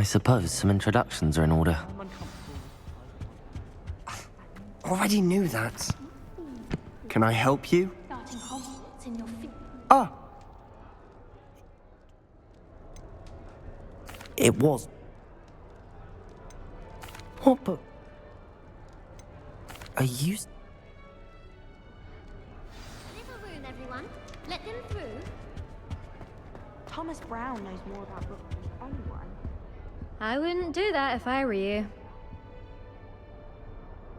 I suppose some introductions are in order. Already knew that. Can I help you? Starting Hogwarts in your feet. Ah, It was. What but... Are you... Leave a room, everyone. Let them through. Thomas Brown knows more about books than anyone. I wouldn't do that if I were you.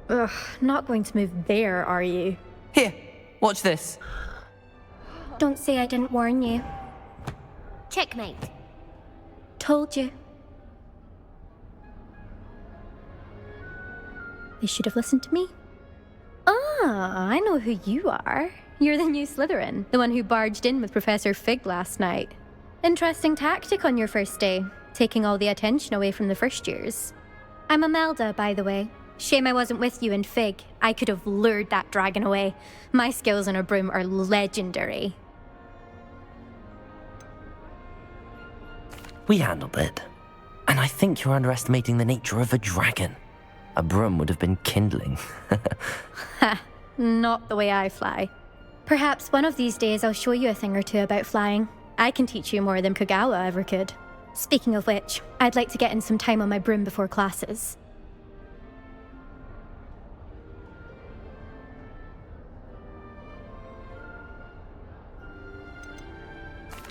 Ugh, not going to move there, are you? Here, watch this. Don't say I didn't warn you. Checkmate. Told you. They should have listened to me. Ah, I know who you are. You're the new Slytherin, the one who barged in with Professor Fig last night. Interesting tactic on your first day, taking all the attention away from the first years. I'm Imelda, by the way. Shame I wasn't with you in Fig. I could have lured that dragon away. My skills on a broom are legendary. We handled it. And I think you're underestimating the nature of a dragon. A broom would have been kindling. Ha, not the way I fly. Perhaps one of these days I'll show you a thing or two about flying. I can teach you more than Kagawa ever could. Speaking of which, I'd like to get in some time on my broom before classes.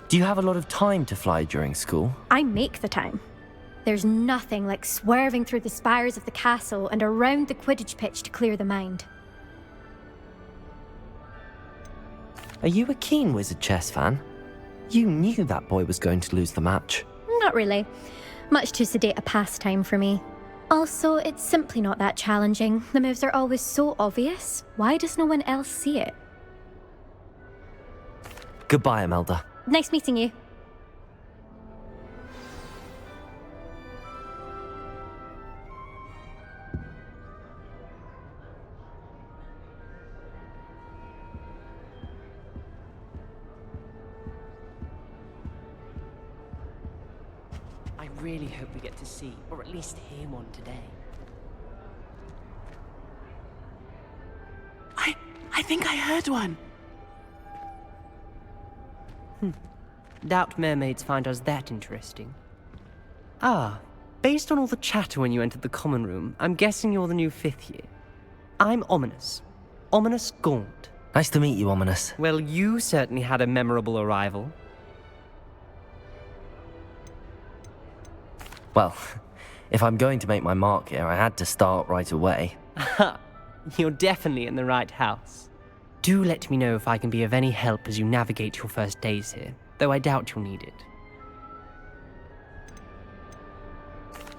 Do you have a lot of time to fly during school? I make the time. There's nothing like swerving through the spires of the castle and around the Quidditch pitch to clear the mind. Are you a keen Wizard chess fan? You knew that boy was going to lose the match. Not really. Much too sedate a pastime for me. Also, it's simply not that challenging. The moves are always so obvious. Why does no one else see it? Goodbye, Imelda. Nice meeting you. I really hope we get to see, or at least hear one today. I think I heard one. Doubt mermaids find us that interesting. Ah, based on all the chatter when you entered the common room, I'm guessing you're the new 5th year. I'm Ominous. Ominous Gaunt. Nice to meet you, Ominous. Well, you certainly had a memorable arrival. Well, if I'm going to make my mark here, I had to start right away. Ha! You're definitely in the right house. Do let me know if I can be of any help as you navigate your first days here, though I doubt you'll need it.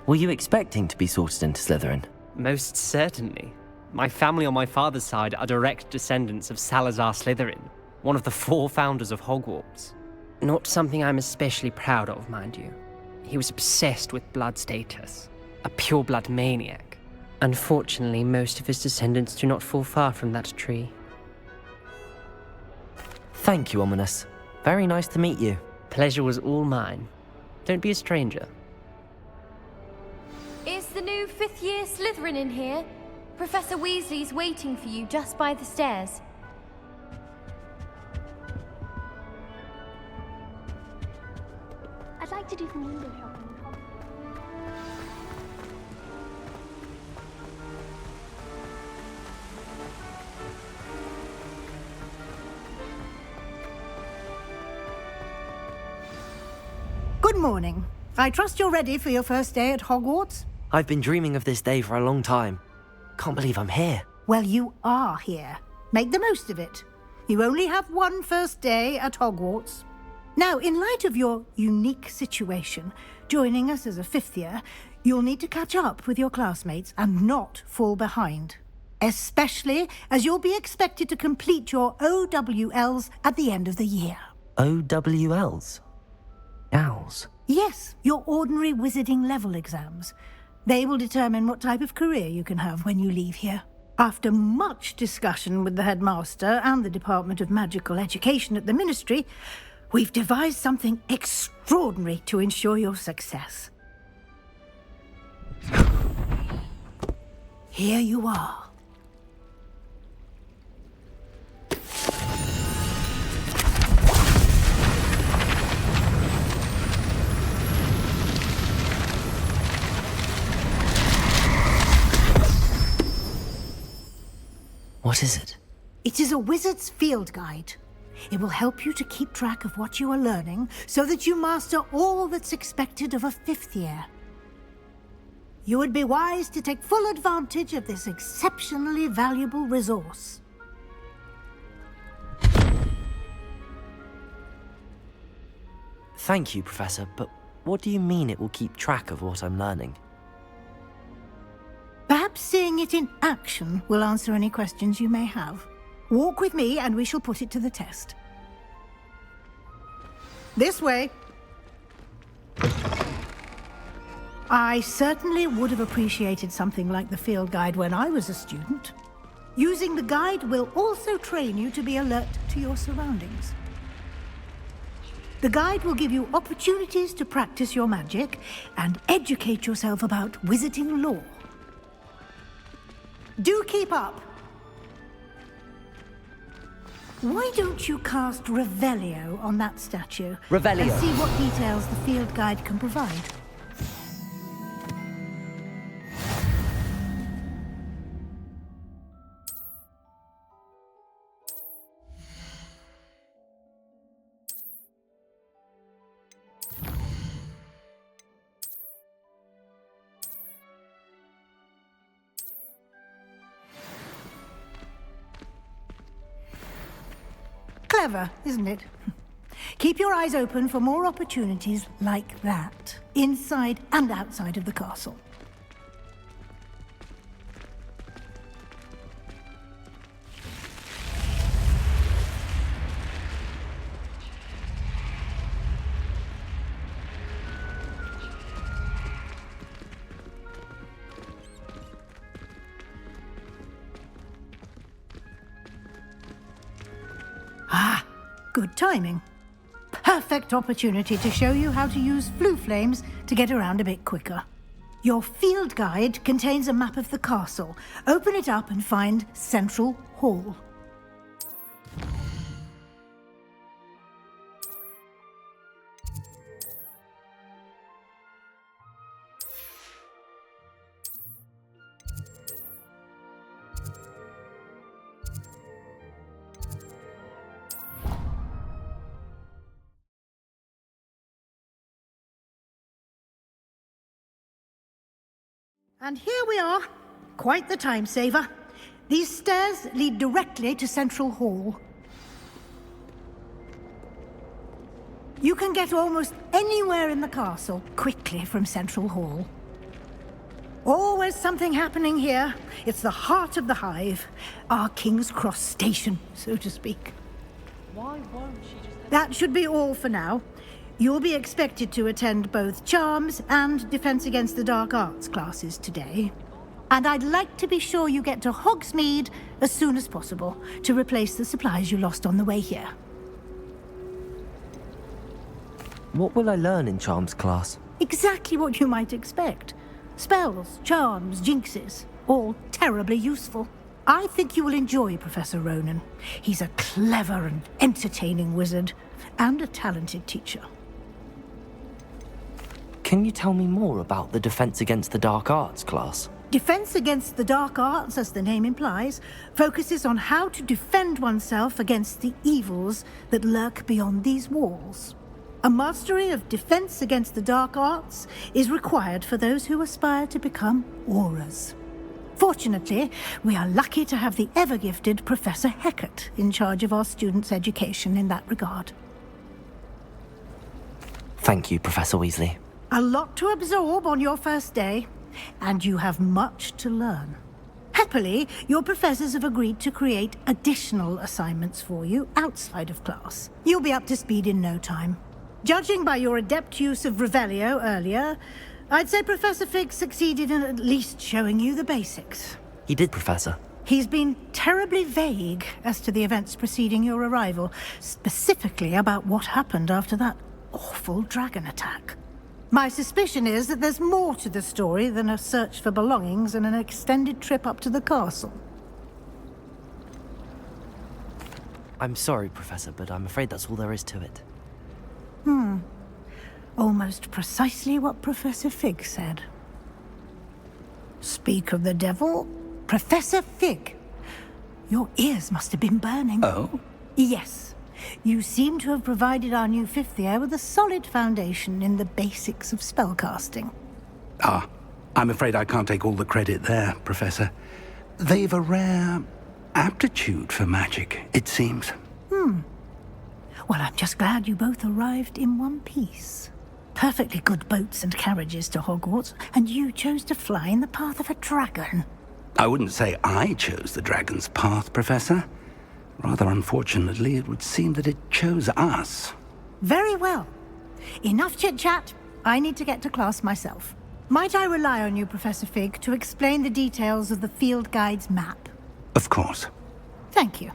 Were you expecting to be sorted into Slytherin? Most certainly. My family on my father's side are direct descendants of Salazar Slytherin, one of the 4 founders of Hogwarts. Not something I'm especially proud of, mind you. He was obsessed with blood status, a pure-blood maniac. Unfortunately, most of his descendants do not fall far from that tree. Thank you, Ominous. Very nice to meet you. Pleasure was all mine. Don't be a stranger. Is the new 5th year Slytherin in here? Professor Weasley's waiting for you just by the stairs. I'd like to do some window shopping. Good morning. I trust you're ready for your first day at Hogwarts? I've been dreaming of this day for a long time. Can't believe I'm here. Well, you are here. Make the most of it. You only have one first day at Hogwarts. Now, in light of your unique situation, joining us as a 5th year, you'll need to catch up with your classmates and not fall behind. Especially as you'll be expected to complete your OWLs at the end of the year. OWLs? Owls? Yes, your ordinary wizarding level exams. They will determine what type of career you can have when you leave here. After much discussion with the headmaster and the Department of Magical Education at the Ministry, we've devised something extraordinary to ensure your success. Here you are. What is it? It is a wizard's field guide. It will help you to keep track of what you are learning so that you master all that's expected of a 5th year. You would be wise to take full advantage of this exceptionally valuable resource. Thank you, Professor, but what do you mean it will keep track of what I'm learning? Perhaps seeing it in action will answer any questions you may have. Walk with me and we shall put it to the test. This way. I certainly would have appreciated something like the field guide when I was a student. Using the guide will also train you to be alert to your surroundings. The guide will give you opportunities to practice your magic and educate yourself about wizarding lore. Do keep up. Why don't you cast Revelio on that statue? Revelio. And see what details the field guide can provide. Clever, isn't it? Keep your eyes open for more opportunities like that, inside and outside of the castle. Ah, good timing. Perfect opportunity to show you how to use flue flames to get around a bit quicker. Your field guide contains a map of the castle. Open it up and find Central Hall. And here we are. Quite the time saver. These stairs lead directly to Central Hall. You can get almost anywhere in the castle quickly from Central Hall. Always something happening here. It's the heart of the hive. Our King's Cross station, so to speak. Why won't she just... That should be all for now. You'll be expected to attend both Charms and Defense Against the Dark Arts classes today. And I'd like to be sure you get to Hogsmeade as soon as possible to replace the supplies you lost on the way here. What will I learn in Charms class? Exactly what you might expect. Spells, charms, jinxes, all terribly useful. I think you will enjoy Professor Ronan. He's a clever and entertaining wizard, and a talented teacher. Can you tell me more about the Defense Against the Dark Arts class? Defense Against the Dark Arts, as the name implies, focuses on how to defend oneself against the evils that lurk beyond these walls. A mastery of Defense Against the Dark Arts is required for those who aspire to become auras. Fortunately, we are lucky to have the ever-gifted Professor Hecat in charge of our students' education in that regard. Thank you, Professor Weasley. A lot to absorb on your first day, and you have much to learn. Happily, your professors have agreed to create additional assignments for you outside of class. You'll be up to speed in no time. Judging by your adept use of Revelio earlier, I'd say Professor Fig succeeded in at least showing you the basics. He did, Professor. He's been terribly vague as to the events preceding your arrival, specifically about what happened after that awful dragon attack. My suspicion is that there's more to the story than a search for belongings and an extended trip up to the castle. I'm sorry, Professor, but I'm afraid that's all there is to it. Almost precisely what Professor Fig said. Speak of the devil, Professor Fig. Your ears must have been burning. Oh? Yes. You seem to have provided our new fifth year with a solid foundation in the basics of spellcasting. Ah, I'm afraid I can't take all the credit there, Professor. They've a rare aptitude for magic, it seems. Well, I'm just glad you both arrived in one piece. Perfectly good boats and carriages to Hogwarts, and you chose to fly in the path of a dragon. I wouldn't say I chose the dragon's path, Professor. Rather unfortunately, it would seem that it chose us. Very well. Enough chit-chat. I need to get to class myself. Might I rely on you, Professor Fig, to explain the details of the field guide's map? Of course. Thank you.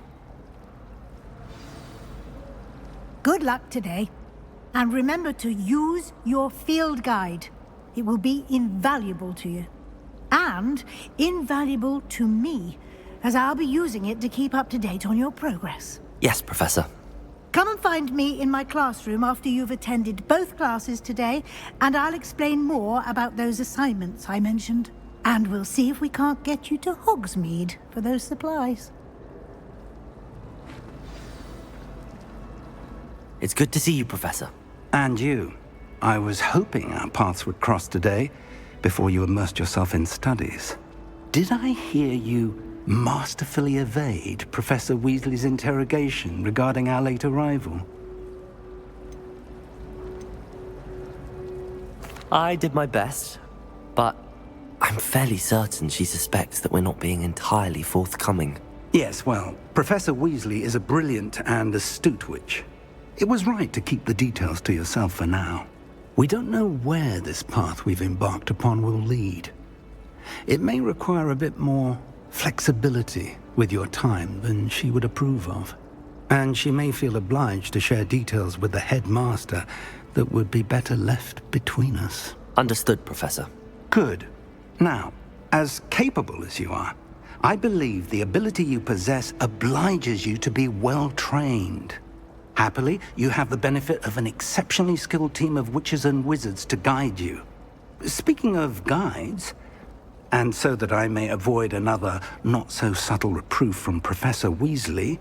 Good luck today. And remember to use your field guide. It will be invaluable to you. And invaluable to me, as I'll be using it to keep up to date on your progress. Yes, Professor. Come and find me in my classroom after you've attended both classes today, and I'll explain more about those assignments I mentioned. And we'll see if we can't get you to Hogsmeade for those supplies. It's good to see you, Professor. And you. I was hoping our paths would cross today, before you immersed yourself in studies. Did I hear you masterfully evade Professor Weasley's interrogation regarding our late arrival? I did my best, but I'm fairly certain she suspects that we're not being entirely forthcoming. Yes, well, Professor Weasley is a brilliant and astute witch. It was right to keep the details to yourself for now. We don't know where this path we've embarked upon will lead. It may require a bit more flexibility with your time than she would approve of. And she may feel obliged to share details with the headmaster that would be better left between us. Understood, Professor. Good. Now, as capable as you are, I believe the ability you possess obliges you to be well trained. Happily, you have the benefit of an exceptionally skilled team of witches and wizards to guide you. Speaking of guides, and so that I may avoid another not-so-subtle reproof from Professor Weasley,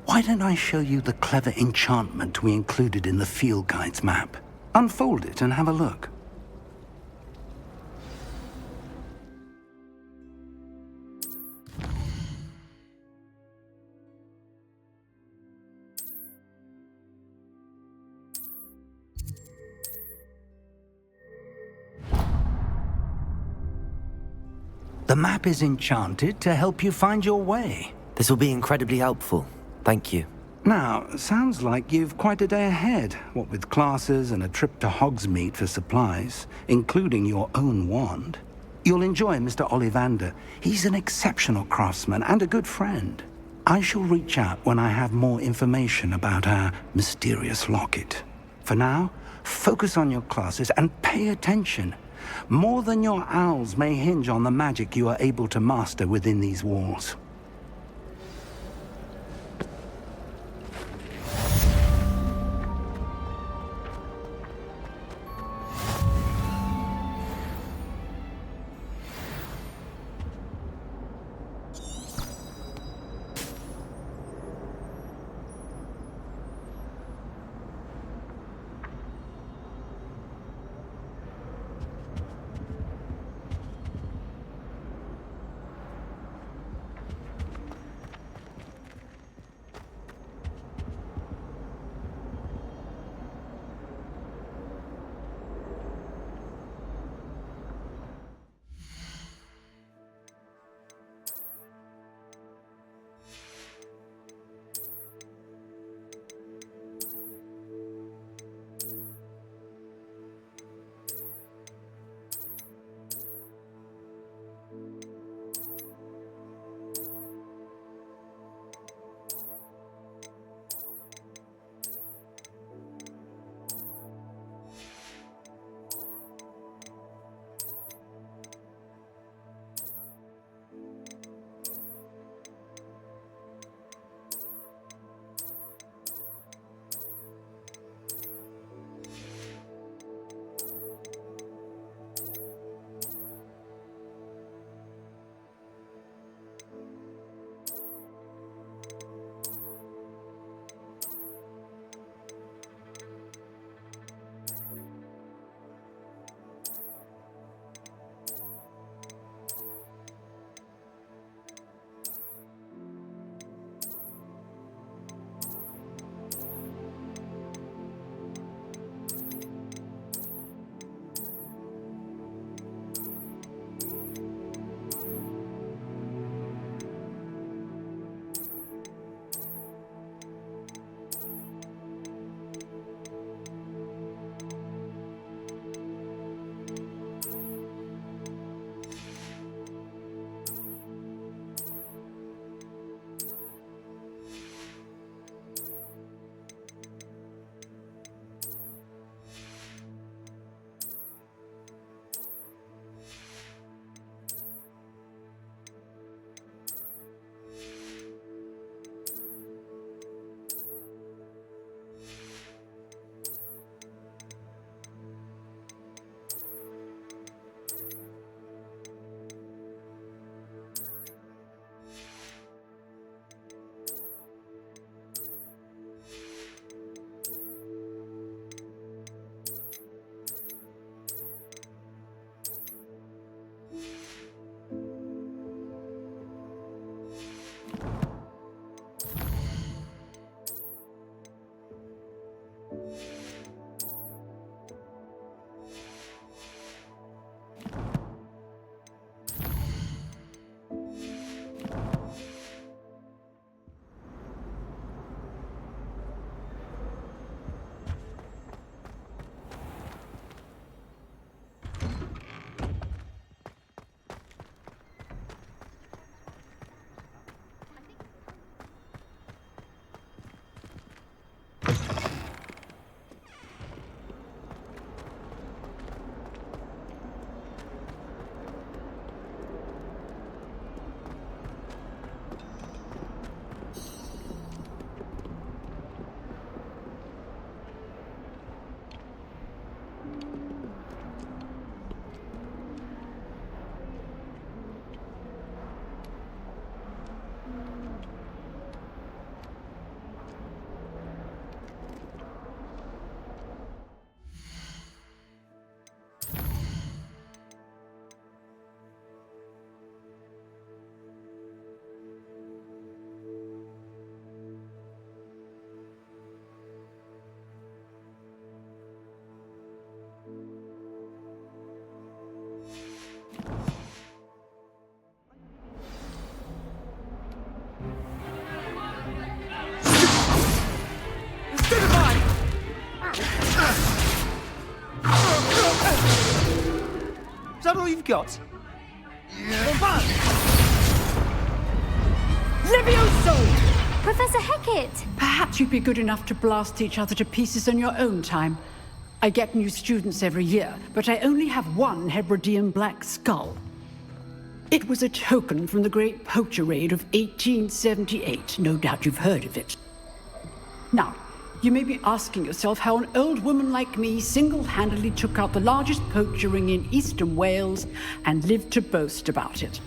why don't I show you the clever enchantment we included in the field guide's map? Unfold it and have a look. The map is enchanted to help you find your way. This will be incredibly helpful. Thank you. Now, sounds like you've quite a day ahead, what with classes and a trip to Hogsmeade for supplies, including your own wand. You'll enjoy Mr. Ollivander. He's an exceptional craftsman and a good friend. I shall reach out when I have more information about our mysterious locket. For now, focus on your classes and pay attention. More than your owls may hinge on the magic you are able to master within these walls. that all you've got? Levioso! Professor Hecat! Perhaps you'd be good enough to blast each other to pieces in your own time. I get new students every year, but I only have one Hebridean black skull. It was a token from the Great Poacher Raid of 1878. No doubt you've heard of it. Now, you may be asking yourself how an old woman like me single-handedly took out the largest poacher ring in eastern Wales and lived to boast about it.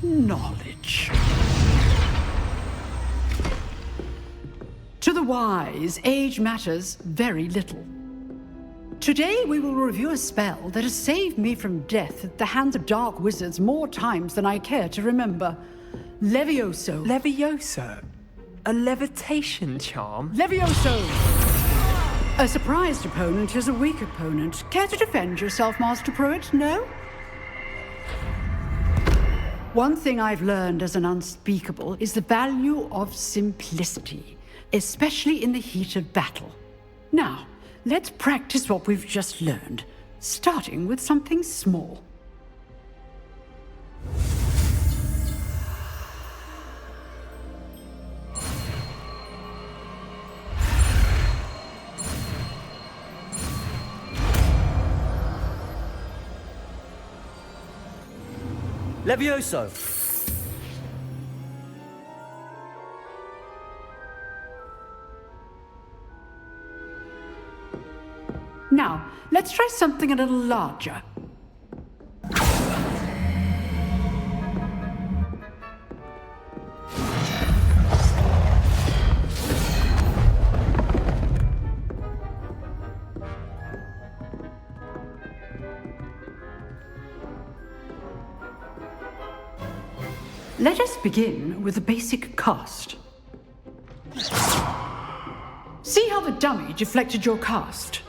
Knowledge. To the wise, age matters very little. Today we will review a spell that has saved me from death at the hands of dark wizards more times than I care to remember. Levioso. Levioso? A levitation charm? Levioso! A surprised opponent is a weak opponent. Care to defend yourself, Master Pruitt? No? One thing I've learned as an unspeakable is the value of simplicity, especially in the heat of battle. Now, let's practice what we've just learned, starting with something small. Levioso! Now, let's try something a little larger. Let us begin with the basic cast. See how the dummy deflected your cast?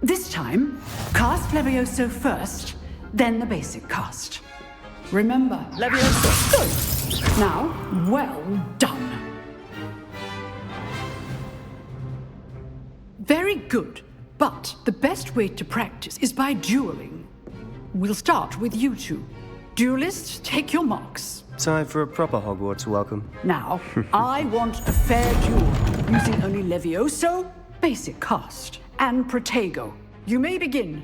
This time, cast Levioso first, then the basic cast. Remember, Levioso! Good. Now, well done. Very good, but the best way to practice is by dueling. We'll start with you two. Duelists, take your marks. Time for a proper Hogwarts welcome. Now, I want a fair duel, using only Levioso, basic cast, and Protego. You may begin.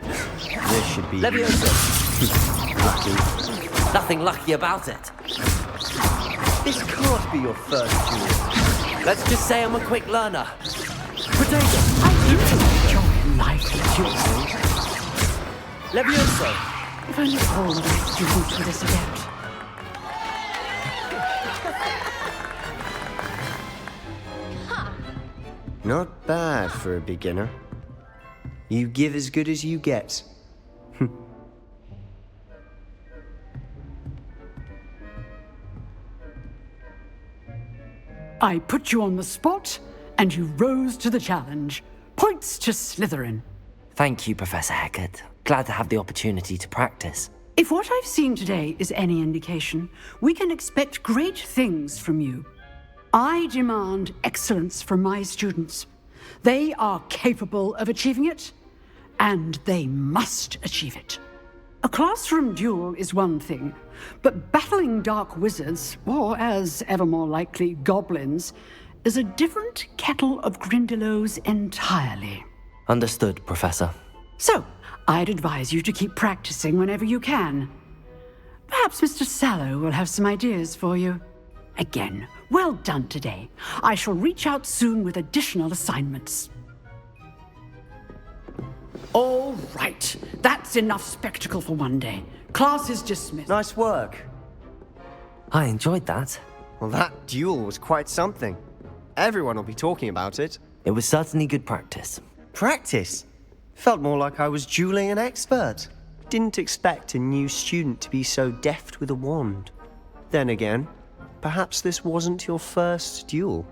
This should be Levioso! lucky. Nothing lucky about it. This can't be your first duel. Let's just say I'm a quick learner. Potato! I do enjoy lively duels. Levioso! If only all of my students were this adept. Not bad for a beginner. You give as good as you get. I put you on the spot, and you rose to the challenge. Points to Slytherin. Thank you, Professor Hecat. Glad to have the opportunity to practice. If what I've seen today is any indication, we can expect great things from you. I demand excellence from my students. They are capable of achieving it, and they must achieve it. A classroom duel is one thing, but battling dark wizards, or as ever more likely, goblins, is a different kettle of Grindylows entirely. Understood, Professor. So, I'd advise you to keep practicing whenever you can. Perhaps Mr. Sallow will have some ideas for you. Again, well done today. I shall reach out soon with additional assignments. All right, that's enough spectacle for one day. Class is dismissed. Nice work. I enjoyed that. Well, that duel was quite something. Everyone will be talking about it. It was certainly good practice. Practice? Felt more like I was dueling an expert. Didn't expect a new student to be so deft with a wand. Then again, perhaps this wasn't your first duel.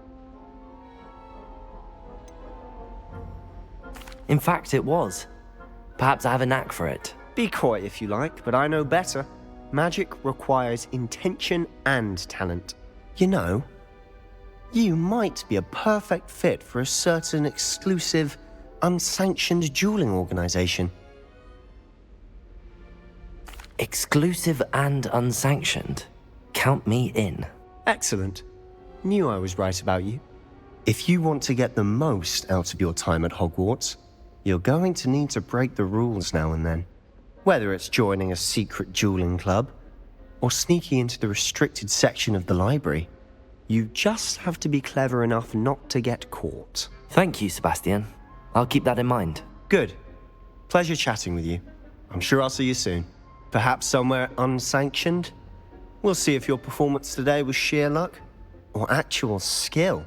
In fact, it was. Perhaps I have a knack for it. Be coy if you like, but I know better. Magic requires intention and talent. You know, You might be a perfect fit for a certain exclusive, unsanctioned dueling organization. Exclusive and unsanctioned. Count me in. Excellent. Knew I was right about you. If you want to get the most out of your time at Hogwarts, you're going to need to break the rules now and then. Whether it's joining a secret dueling club, or sneaking into the restricted section of the library, you just have to be clever enough not to get caught. Thank you, Sebastian. I'll keep that in mind. Good. Pleasure chatting with you. I'm sure I'll see you soon. Perhaps somewhere unsanctioned? We'll see if your performance today was sheer luck or actual skill.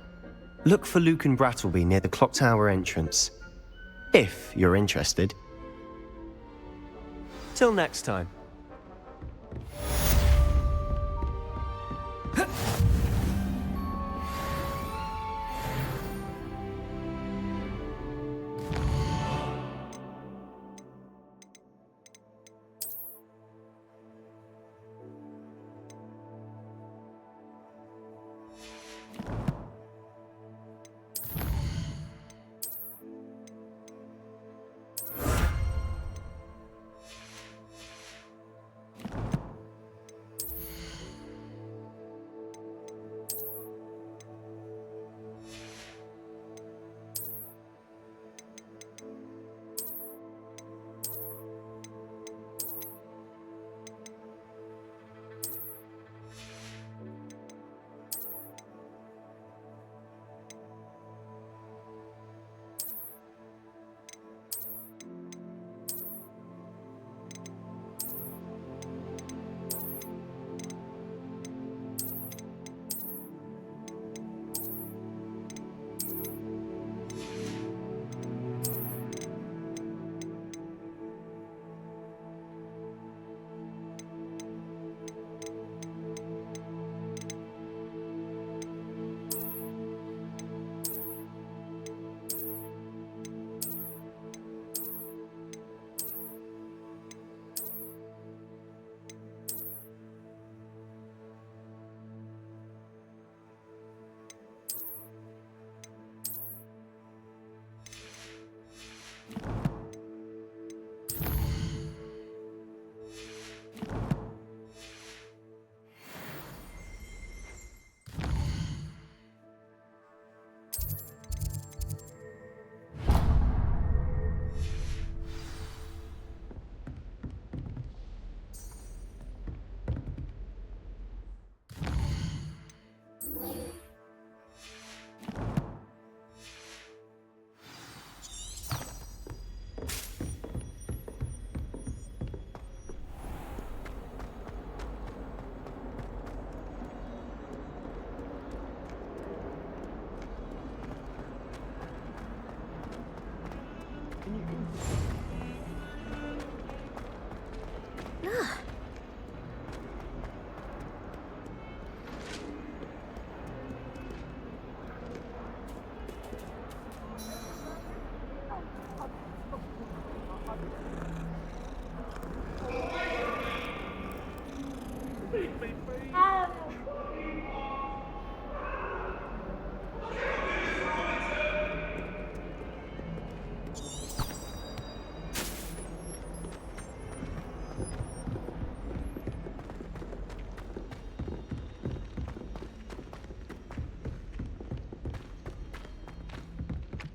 Look for Luke and Brattleby near the clock tower entrance, if you're interested. Till next time.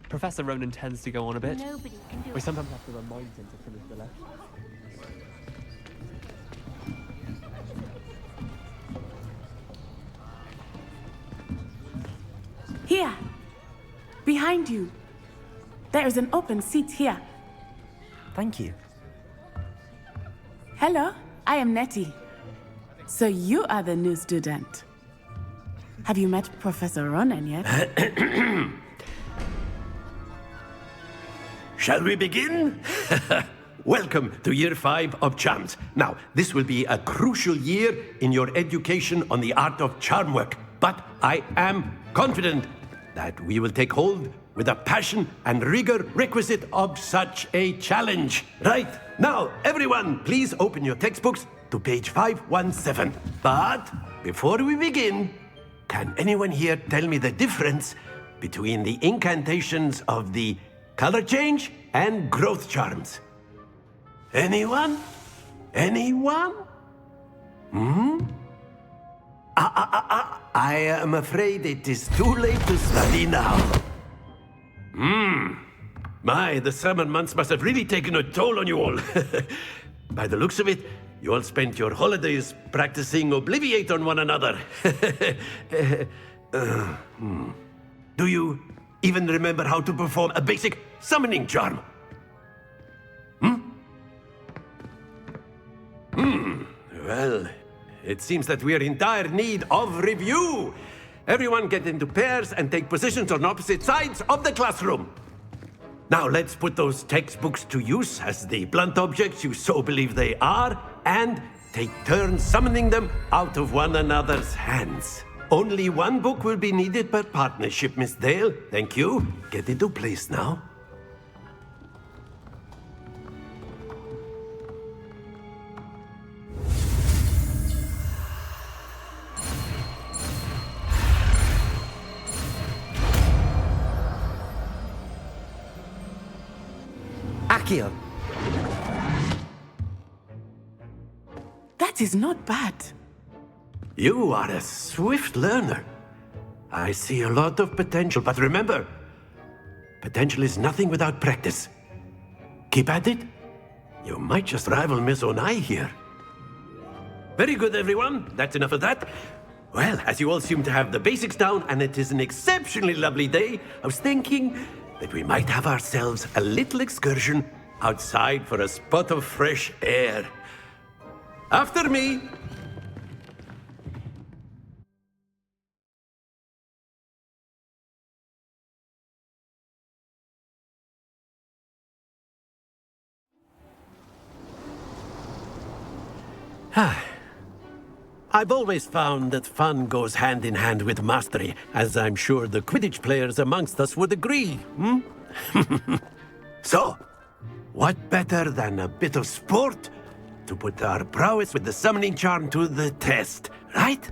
Professor Ronan tends to go on a bit. Nobody can do We it. sometimes have to remind him to finish the lesson. Here, behind you. There is an open seat here. Thank you. Hello, I am Nettie. So you are the new student. Have you met Professor Ronan yet? Shall we begin? Welcome to Year 5 of Charms. Now, this will be a crucial year in your education on the art of charm work, but I am confident that we will take hold with the passion and rigor requisite of such a challenge. Right, now, everyone, please open your textbooks to page 517. But before we begin, can anyone here tell me the difference between the incantations of the color change and growth charms? Anyone? Anyone? I am afraid it is too late to study now. My, the summer months must have really taken a toll on you all. By the looks of it, you all spent your holidays practicing Obliviate on one another. Do you even remember how to perform a basic summoning charm? Well, it seems that we are in dire need of review. Everyone get into pairs and take positions on opposite sides of the classroom. Now let's put those textbooks to use as the blunt objects you so believe they are, and take turns summoning them out of one another's hands. Only one book will be needed per partnership, Miss Dale. Thank you. Get into place now. Accio. That is not bad. You are a swift learner. I see a lot of potential, but remember, potential is nothing without practice. Keep at it. You might just rival Miss Onai here. Very good, everyone. That's enough of that. Well, as you all seem to have the basics down, and it is an exceptionally lovely day, I was thinking that we might have ourselves a little excursion outside for a spot of fresh air. After me. I've always found that fun goes hand in hand with mastery, as I'm sure the Quidditch players amongst us would agree, So, what better than a bit of sport to put our prowess with the summoning charm to the test, right?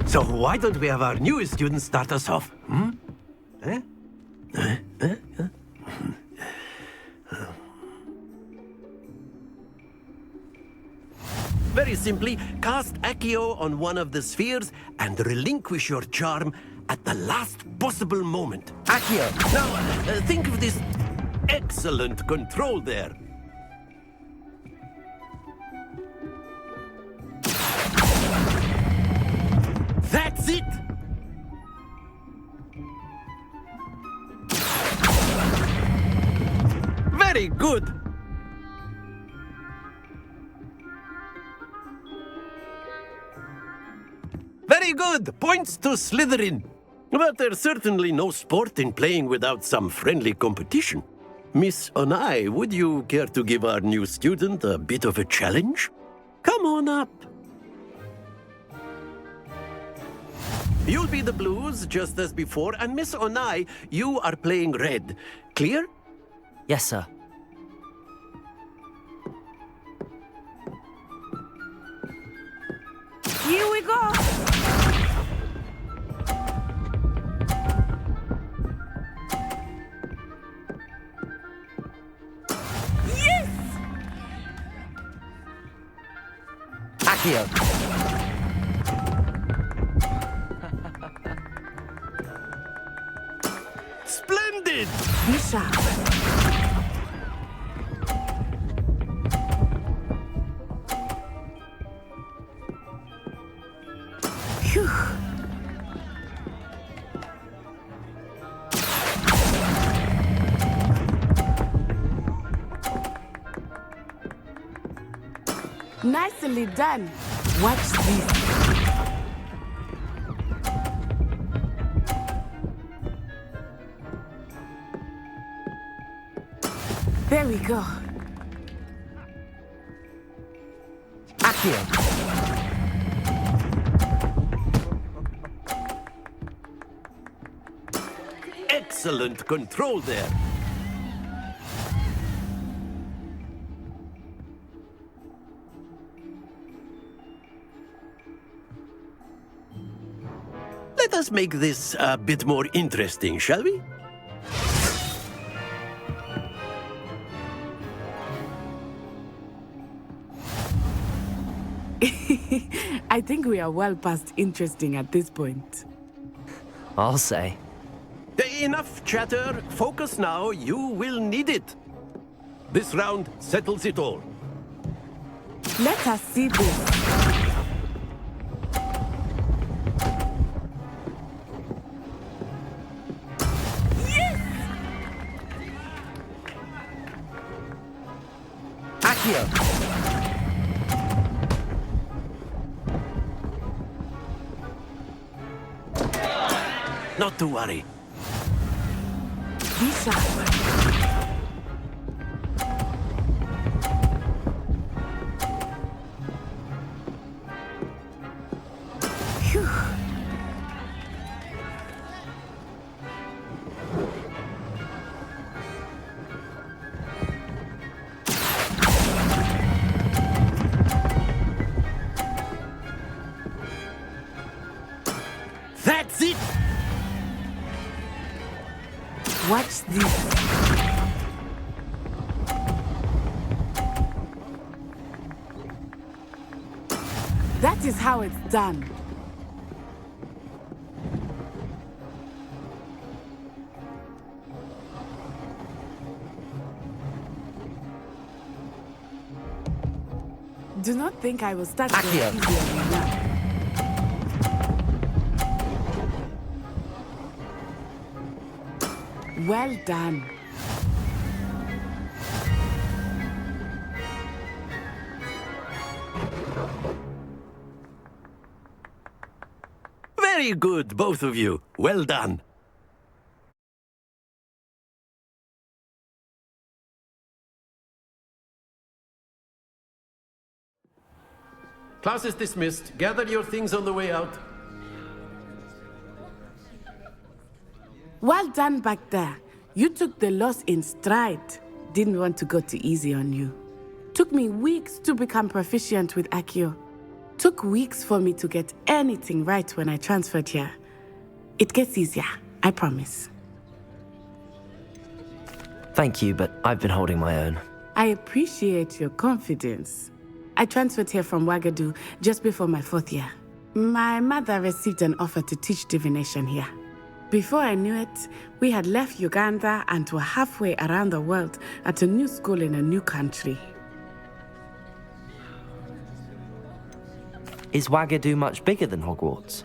So why don't we have our newest student start us off? Very simply, cast Accio on one of the spheres and relinquish your charm at the last possible moment. Accio! Now, think of this excellent control there. That's it! Very good! Very good! Points to Slytherin. But there's certainly no sport in playing without some friendly competition. Miss Onai, would you care to give our new student a bit of a challenge? Come on up. You'll be the blues, just as before, and Miss Onai, you are playing red. Clear? Yes, sir. Here we go! Yes! Accio. Splendid! Be sharp. Phew. Nicely done. Watch this. There we go. Accio. excellent control there. Let us make this a bit more interesting, shall we? I think we are well past interesting at this point. I'll say. Enough chatter. Focus now. You will need it. This round settles it all. Let us see this. Accio! Not to worry. Be sharp. Phew. That's it! Watch this. That is how it's done. Do not think I will start with easy on you now. Well done. Very good, both of you. Well done. Class is dismissed. Gather your things on the way out. Well done back there. You took the loss in stride. Didn't want to go too easy on you. Took me weeks to become proficient with Accio. Took weeks for me to get anything right when I transferred here. It gets easier, I promise. Thank you, but I've been holding my own. I appreciate your confidence. I transferred here from Wagadu just before my 4th year. My mother received an offer to teach divination here. Before I knew it, we had left Uganda and were halfway around the world at a new school in a new country. Is Wagadu much bigger than Hogwarts?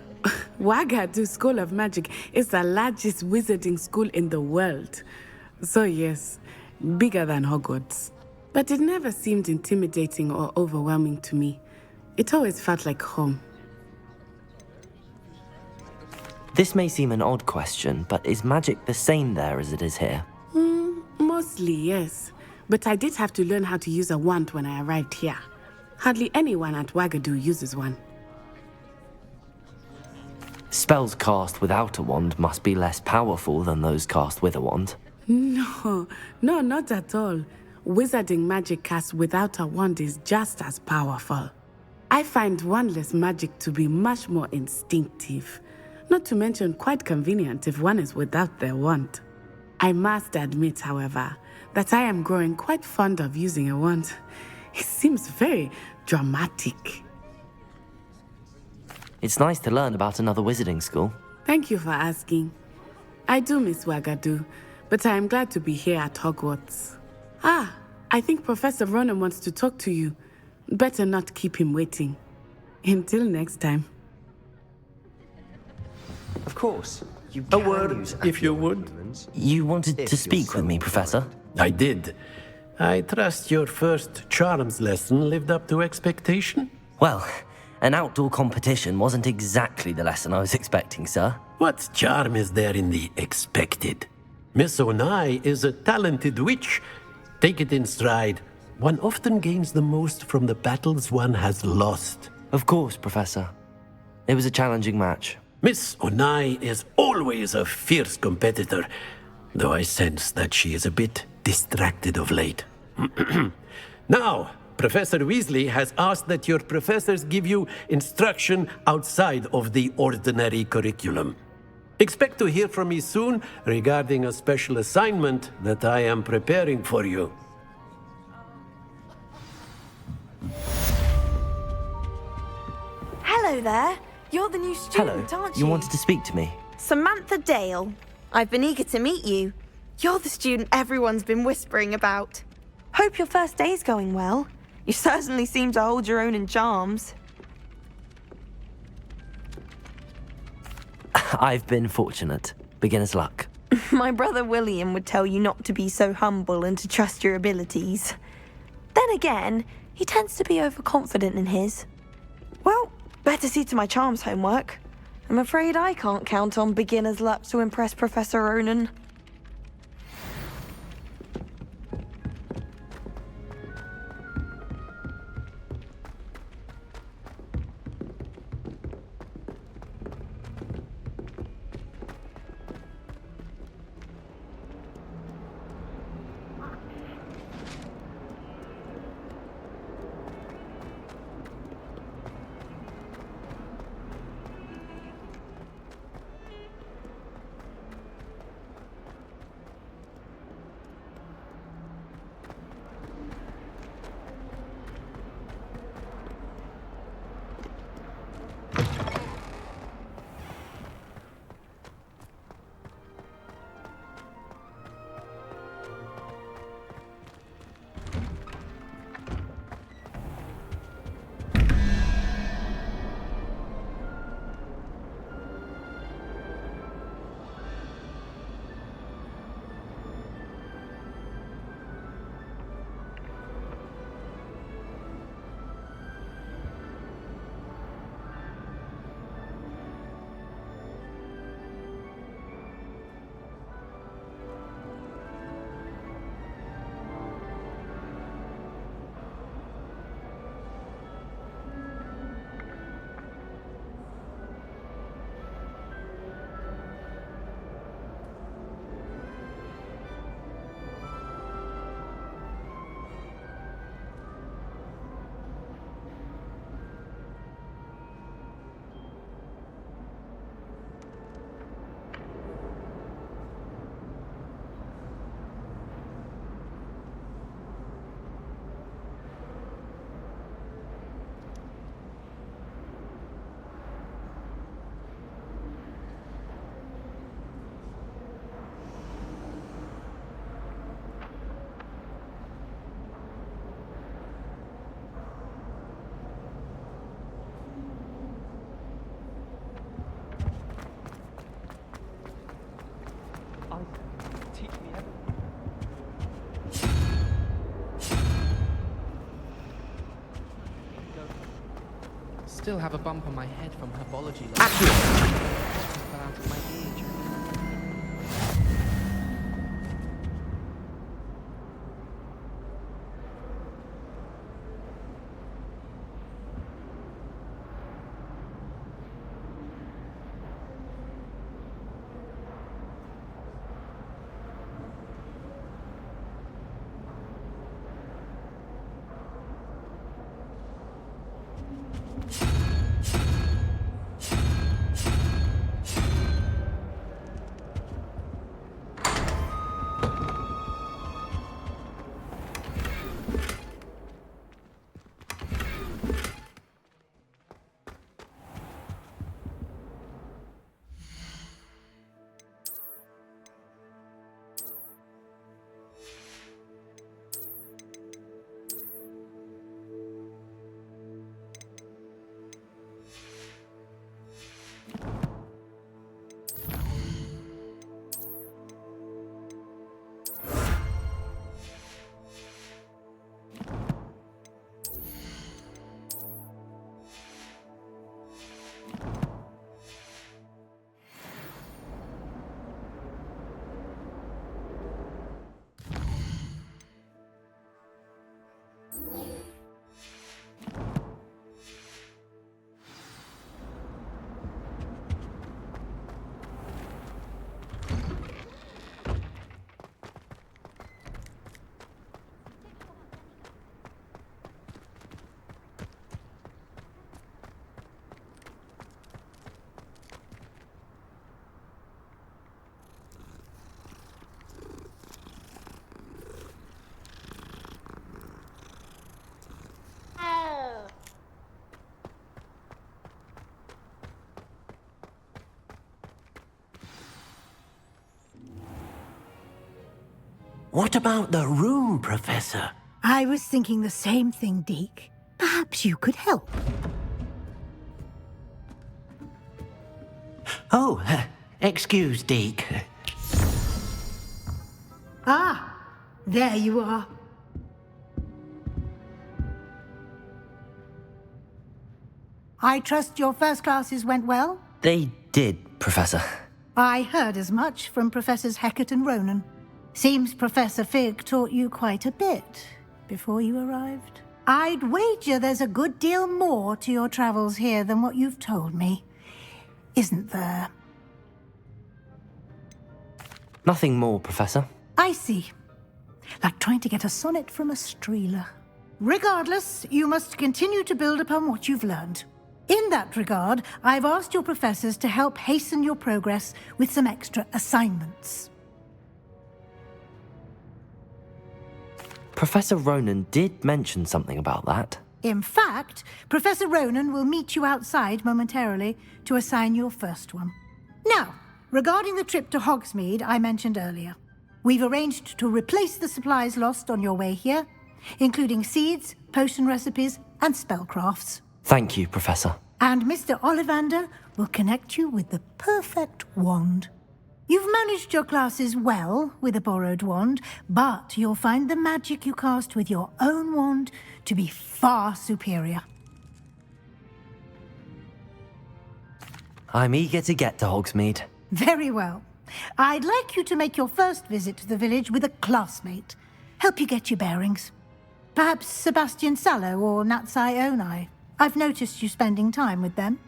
Wagadu School of Magic is the largest wizarding school in the world. So yes, bigger than Hogwarts. But it never seemed intimidating or overwhelming to me. It always felt like home. This may seem an odd question, but is magic the same there as it is here? Mostly, yes. But I did have to learn how to use a wand when I arrived here. Hardly anyone at Wagadu uses one. Spells cast without a wand must be less powerful than those cast with a wand. No, not at all. Wizarding magic cast without a wand is just as powerful. I find wandless magic to be much more instinctive. Not to mention quite convenient if one is without their wand. I must admit, however, that I am growing quite fond of using a wand. It seems very dramatic. It's nice to learn about another wizarding school. Thank you for asking. I do miss Wagadu, but I am glad to be here at Hogwarts. I think Professor Ronan wants to talk to you. Better not keep him waiting. Until next time. Of course. You A word, if you would. You wanted to speak with me, Professor? I did. I trust your first charms lesson lived up to expectation? Well, an outdoor competition wasn't exactly the lesson I was expecting, sir. What charm is there in the expected? Miss Onai is a talented witch. Take it in stride. One often gains the most from the battles one has lost. Of course, Professor. It was a challenging match. Miss Onai is always a fierce competitor, though I sense that she is a bit distracted of late. Now, Professor Weasley has asked that your professors give you instruction outside of the ordinary curriculum. Expect to hear from me soon regarding a special assignment that I am preparing for you. Hello there. You're the new student, Hello. aren't You wanted to speak to me? Samantha Dale. I've been eager to meet you. You're the student everyone's been whispering about. Hope your first day's going well. You certainly seem to hold your own in charms. I've been fortunate. Beginner's luck. My brother William would tell you not to be so humble and to trust your abilities. Then again, he tends to be overconfident in his. Well, better see to my charms homework. I'm afraid I can't count on beginner's luck to impress Professor Ronan. Still have a bump on my head from herbology. Fell out of my ear during What about the room, Professor? I was thinking the same thing, Deke. Perhaps you could help. Oh, excuse, Deke. Ah, there you are. I trust your first classes went well? They did, Professor. I heard as much from Professors Hecat and Ronan. Seems Professor Fig taught you quite a bit before you arrived. I'd wager there's a good deal more to your travels here than what you've told me. Isn't there? Nothing more, Professor. I see. Like trying to get a sonnet from a streeler. Regardless, you must continue to build upon what you've learned. In that regard, I've asked your professors to help hasten your progress with some extra assignments. Professor Ronan did mention something about that. In fact, Professor Ronan will meet you outside momentarily to assign your first one. Now, regarding the trip to Hogsmeade I mentioned earlier, we've arranged to replace the supplies lost on your way here, including seeds, potion recipes, and spellcrafts. Thank you, Professor. And Mr. Ollivander will connect you with the perfect wand. You've managed your classes well with a borrowed wand, but you'll find the magic you cast with your own wand to be far superior. I'm eager to get to Hogsmeade. Very well. I'd like you to make your first visit to the village with a classmate. Help you get your bearings. Perhaps Sebastian Sallow or Natsai Onai. I've noticed you spending time with them.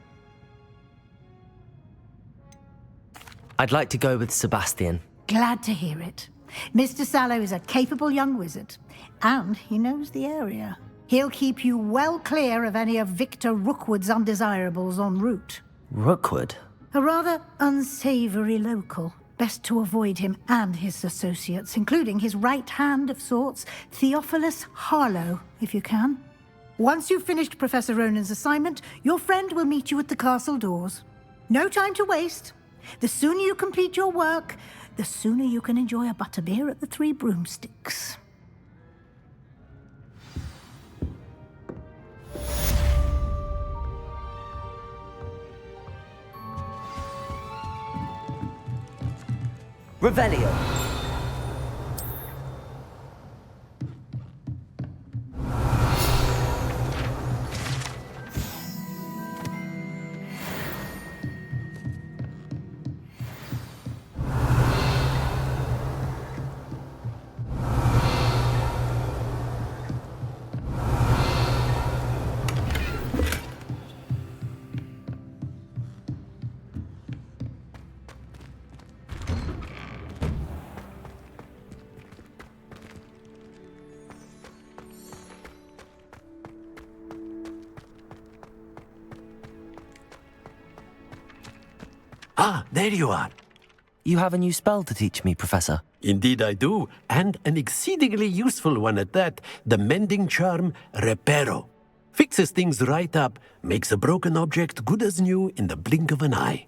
I'd like to go with Sebastian. Glad to hear it. Mr. Sallow is a capable young wizard, and he knows the area. He'll keep you well clear of any of Victor Rookwood's undesirables en route. Rookwood? A rather unsavory local. Best to avoid him and his associates, including his right hand of sorts, Theophilus Harlow, if you can. Once you've finished Professor Ronan's assignment, your friend will meet you at the castle doors. No time to waste. The sooner you complete your work, the sooner you can enjoy a butterbeer at the Three Broomsticks. Revelio. Ah, there you are. You have a new spell to teach me, Professor. Indeed I do, and an exceedingly useful one at that, the mending charm Reparo. Fixes things right up, makes a broken object good as new in the blink of an eye.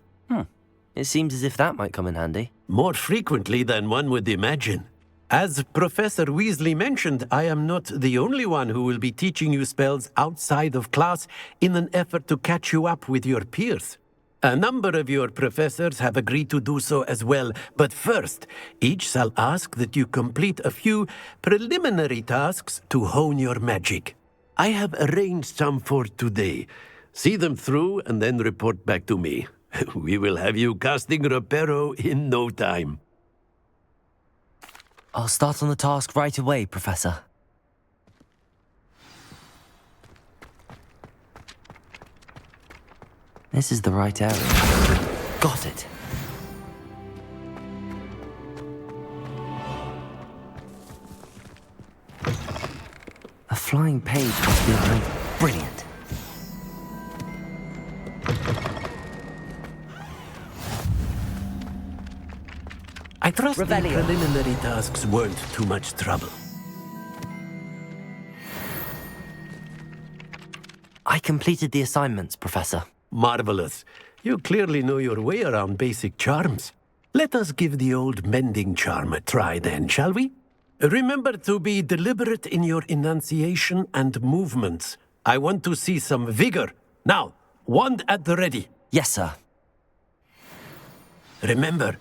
It seems as if that might come in handy. More frequently than one would imagine. As Professor Weasley mentioned, I am not the only one who will be teaching you spells outside of class in an effort to catch you up with your peers. A number of your professors have agreed to do so as well, but first, each shall ask that you complete a few preliminary tasks to hone your magic. I have arranged some for today. See them through and then report back to me. We will have you casting Reparo in no time. I'll start on the task right away, Professor. This is the right area. Got it. A flying page must be behind. Brilliant. I trust the Revelio. preliminary tasks weren't too much trouble. I completed the assignments, Professor. Marvelous. You clearly know your way around basic charms. Let us give the old mending charm a try then, shall we? Remember to be deliberate in your enunciation and movements. I want to see some vigor. Now, wand at the ready. Yes, sir. Remember,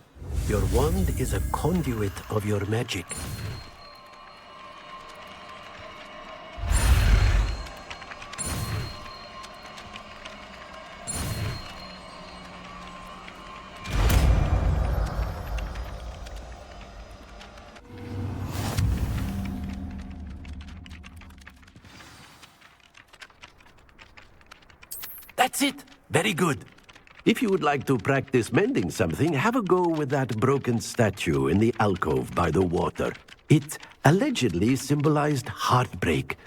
your wand is a conduit of your magic. That's it. Very good. If you would like to practice mending something, have a go with that broken statue in the alcove by the water. It allegedly symbolized heartbreak.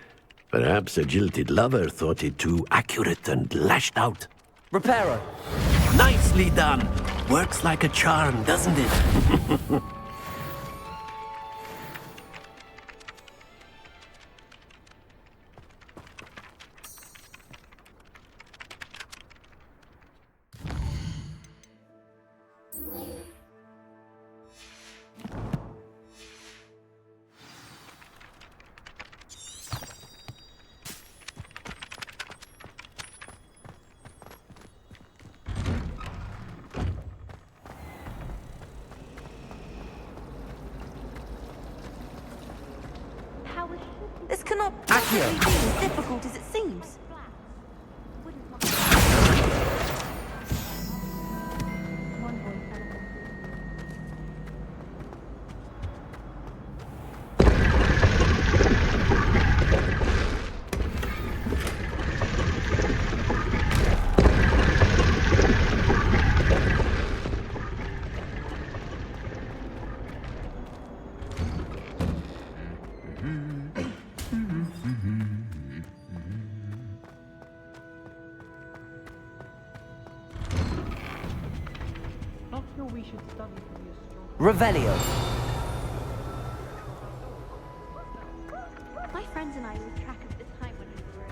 Perhaps a jilted lover thought it too accurate and lashed out. Reparo! Nicely done. Works like a charm, doesn't it? This cannot possibly be as difficult as it seems. Revelio. My friends and I lose track of the time when we were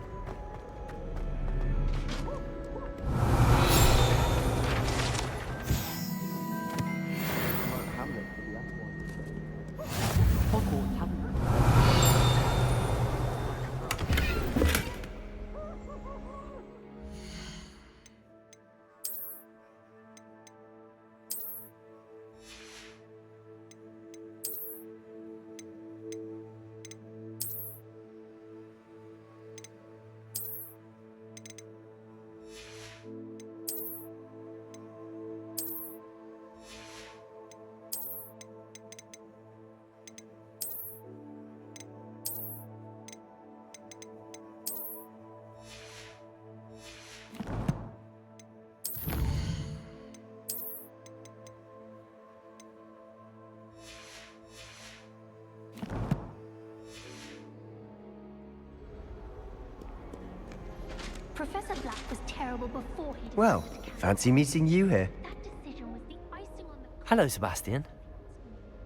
Professor Black was terrible before he Well, fancy meeting you here. That decision was the icing on the Hello, Sebastian.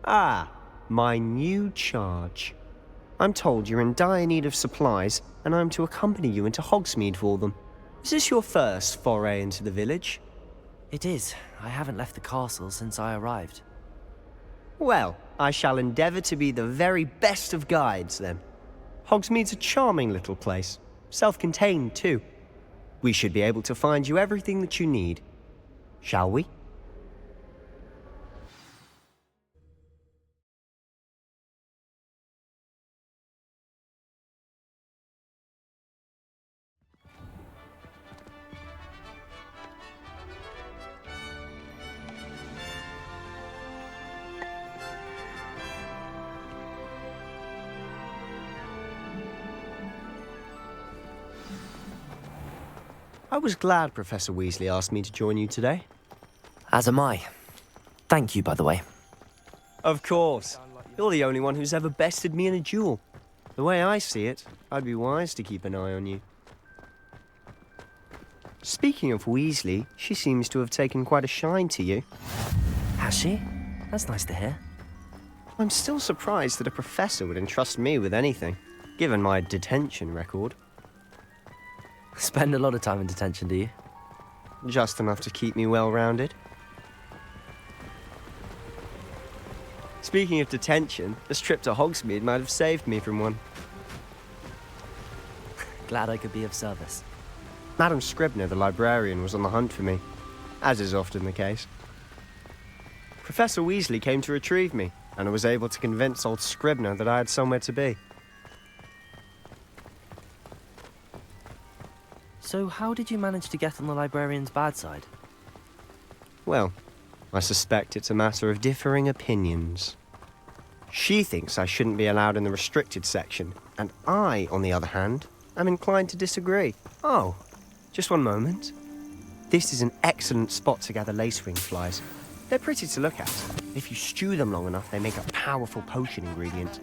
Ah, my new charge. I'm told you're in dire need of supplies, and I'm to accompany you into Hogsmeade for them. Is this your first foray into the village? It is. I haven't left the castle since I arrived. Well, I shall endeavour to be the very best of guides, then. Hogsmeade's a charming little place. Self-contained, too. We should be able to find you everything that you need. Shall we? I was glad Professor Weasley asked me to join you today. As am I. Thank you, by the way. Of course. You're the only one who's ever bested me in a duel. The way I see it, I'd be wise to keep an eye on you. Speaking of Weasley, she seems to have taken quite a shine to you. Has she? That's nice to hear. I'm still surprised that a professor would entrust me with anything, given my detention record. Spend a lot of time in detention, do you? Just enough to keep me well-rounded. Speaking of detention, this trip to Hogsmeade might have saved me from one. Glad I could be of service. Madam Scribner, the librarian, was on the hunt for me, as is often the case. Professor Weasley came to retrieve me, and I was able to convince old Scribner that I had somewhere to be. So how did you manage to get on the librarian's bad side? Well, I suspect it's a matter of differing opinions. She thinks I shouldn't be allowed in the restricted section, and I, on the other hand, am inclined to disagree. Oh, just one moment. This is an excellent spot to gather lacewing flies. They're pretty to look at. If you stew them long enough, they make a powerful potion ingredient.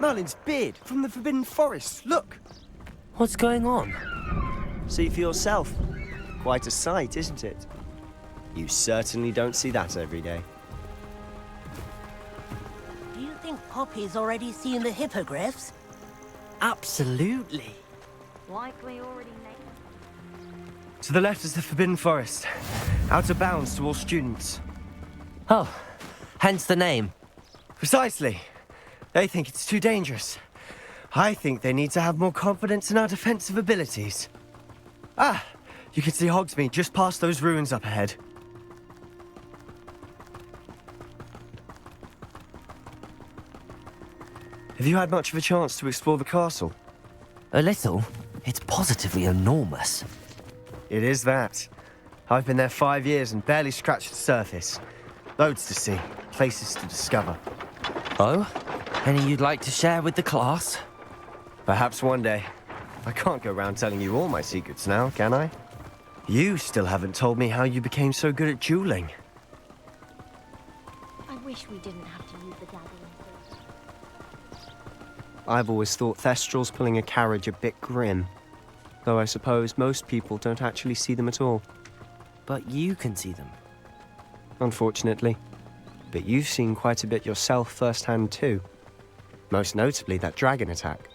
Merlin's beard from the Forbidden Forest. Look! What's going on? See for yourself. Quite a sight, isn't it? You certainly don't see that every day. Do you think Poppy's already seen the hippogriffs? Absolutely. Likely already named. To the left is the Forbidden Forest. Out of bounds to all students. Oh, hence the name. Precisely. They think it's too dangerous. I think they need to have more confidence in our defensive abilities. Ah, you can see Hogsmeade just past those ruins up ahead. Have you had much of a chance to explore the castle? A little. It's positively enormous. It is that. I've been there 5 years and barely scratched the surface. Loads to see, places to discover. Oh? Any you'd like to share with the class? Perhaps one day. I can't go around telling you all my secrets now, can I? You still haven't told me how you became so good at dueling. I wish we didn't have to use the dagger in person. I've always thought Thestrals pulling a carriage a bit grim. Though I suppose most people don't actually see them at all. But you can see them. Unfortunately. But you've seen quite a bit yourself firsthand too. Most notably that dragon attack.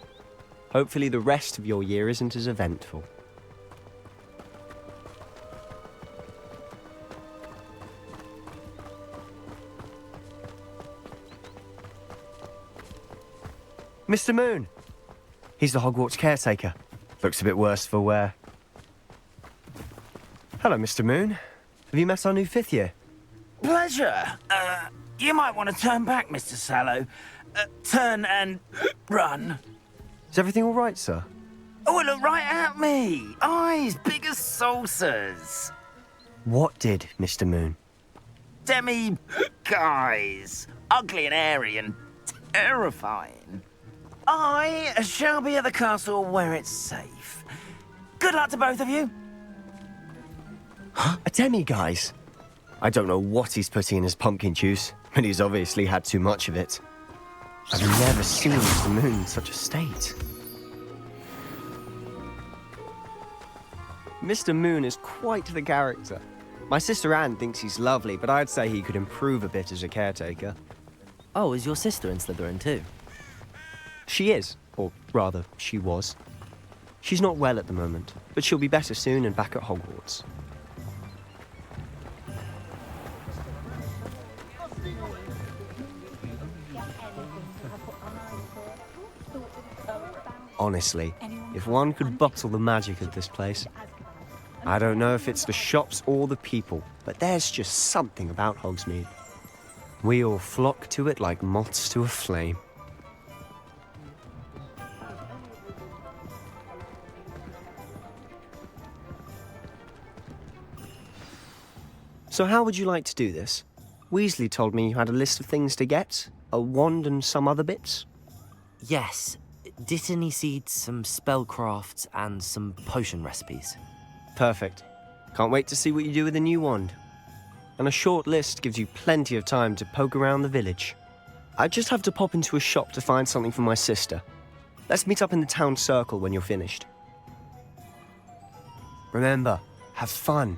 Hopefully the rest of your year isn't as eventful. Mr. Moon! He's the Hogwarts caretaker. Looks a bit worse for wear. Hello, Mr. Moon. Have you met our new 5th year? Pleasure. You might want to turn back, Mr. Sallow. Turn and run. Is everything all right, sir? Oh, look right at me. Eyes big as saucers. What did, Mr. Moon? Guys. Ugly and hairy and terrifying. I shall be at the castle where it's safe. Good luck to both of you. A demi-guise? I don't know what he's putting in his pumpkin juice, but he's obviously had too much of it. I've never seen Mr. Moon in such a state. Mr. Moon is quite the character. My sister Anne thinks he's lovely, but I'd say he could improve a bit as a caretaker. Oh, is your sister in Slytherin too? She is, or rather, she was. She's not well at the moment, but she'll be better soon and back at Hogwarts. Honestly, if one could bottle the magic of this place. I don't know if it's the shops or the people, but there's just something about Hogsmeade. We all flock to it like moths to a flame. So how would you like to do this? Weasley told me you had a list of things to get, a wand and some other bits. Yes. Dittany seeds, some spellcrafts, and some potion recipes. Perfect. Can't wait to see what you do with the new wand. And a short list gives you plenty of time to poke around the village. I just have to pop into a shop to find something for my sister. Let's meet up in the town circle when you're finished. Remember, have fun.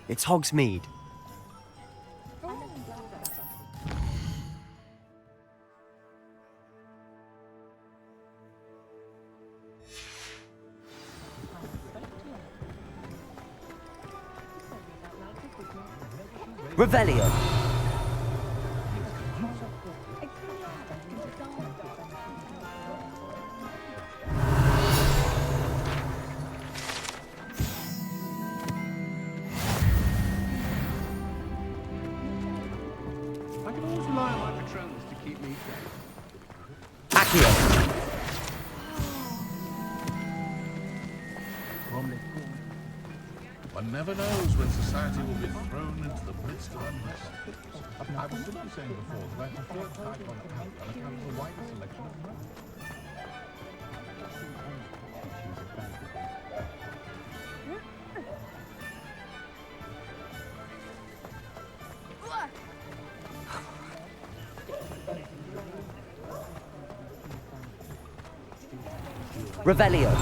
It's Hogsmeade. Revelio. I can always rely on my patrons to keep me safe. Accio. One never knows when society will be thrown into the midst of unrest. I was simply saying before that I prefer to type on a panel on account of the wider selection of money. Revelio.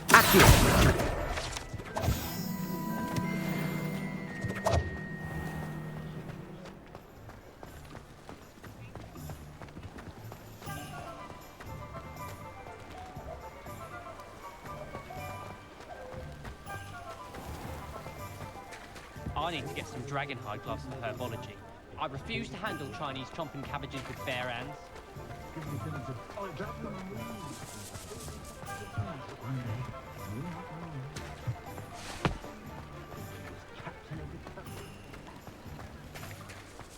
Accio. I need to get some dragonhide gloves for herbology. I refuse to handle Chinese chomping cabbages with bare hands.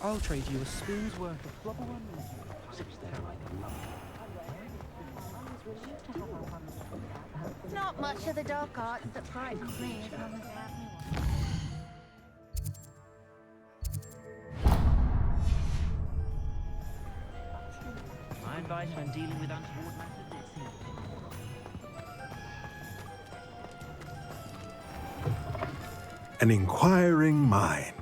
I'll trade you a spoon's worth of flubber one. Not much of the dark arts that frightens me as long as they have me one. My advice when dealing with untoward matters is simple. An inquiring mind.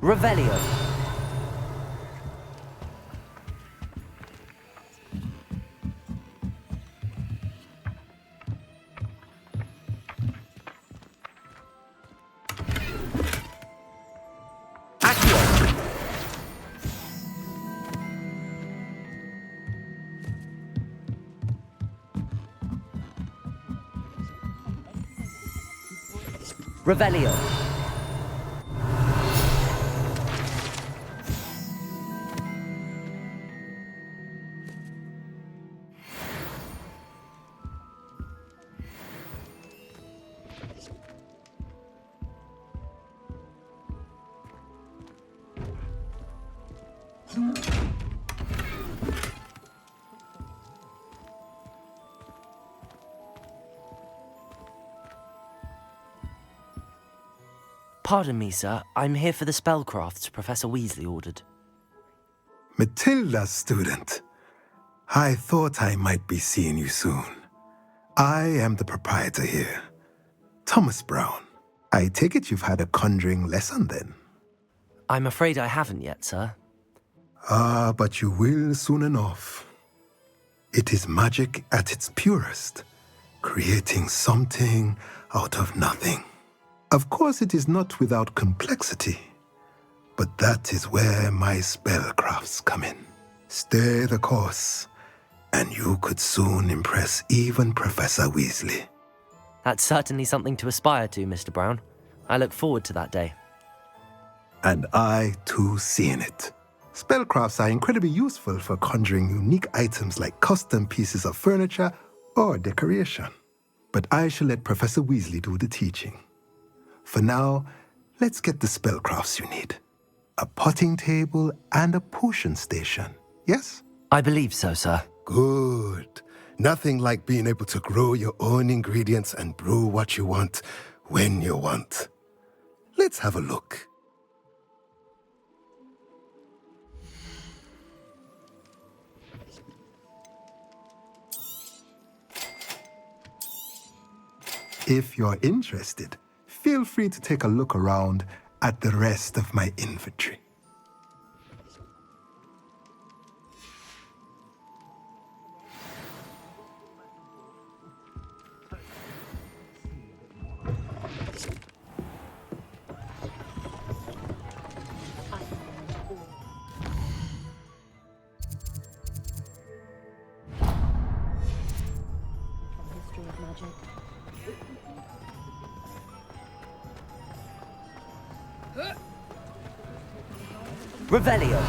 Revelio. Revelio. Pardon me, sir. I'm here for the spellcrafts Professor Weasley ordered. Matilda, student. I thought I might be seeing you soon. I am the proprietor here, Thomas Brown. I take it you've had a conjuring lesson then? I'm afraid I haven't yet, sir. Ah, but you will soon enough. It is magic at its purest, creating something out of nothing. Of course, it is not without complexity, but that is where my spellcrafts come in. Stay the course, and you could soon impress even Professor Weasley. That's certainly something to aspire to, Mr. Brown. I look forward to that day. And I, too, seeing it. Spellcrafts are incredibly useful for conjuring unique items like custom pieces of furniture or decoration. But I shall let Professor Weasley do the teaching. For now, let's get the spellcrafts you need. A potting table and a potion station, yes? I believe so, sir. Good. Nothing like being able to grow your own ingredients and brew what you want, when you want. Let's have a look. If you're interested, feel free to take a look around at the rest of my inventory. Revelio.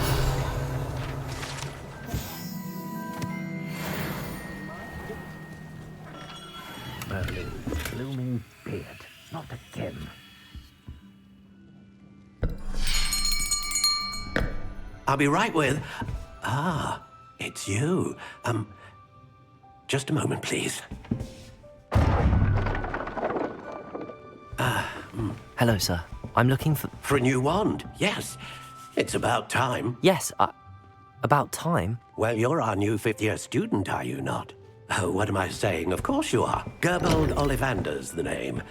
Merlin, blooming beard. Not again. I'll be right with... Ah, it's you. Just a moment, please. Hello, sir. I'm looking for... For a new wand, yes. It's about time. Yes, about time? Well, you're our new fifth-year student, are you not? Oh, what am I saying? Of course you are. Gerbold Ollivander's the name.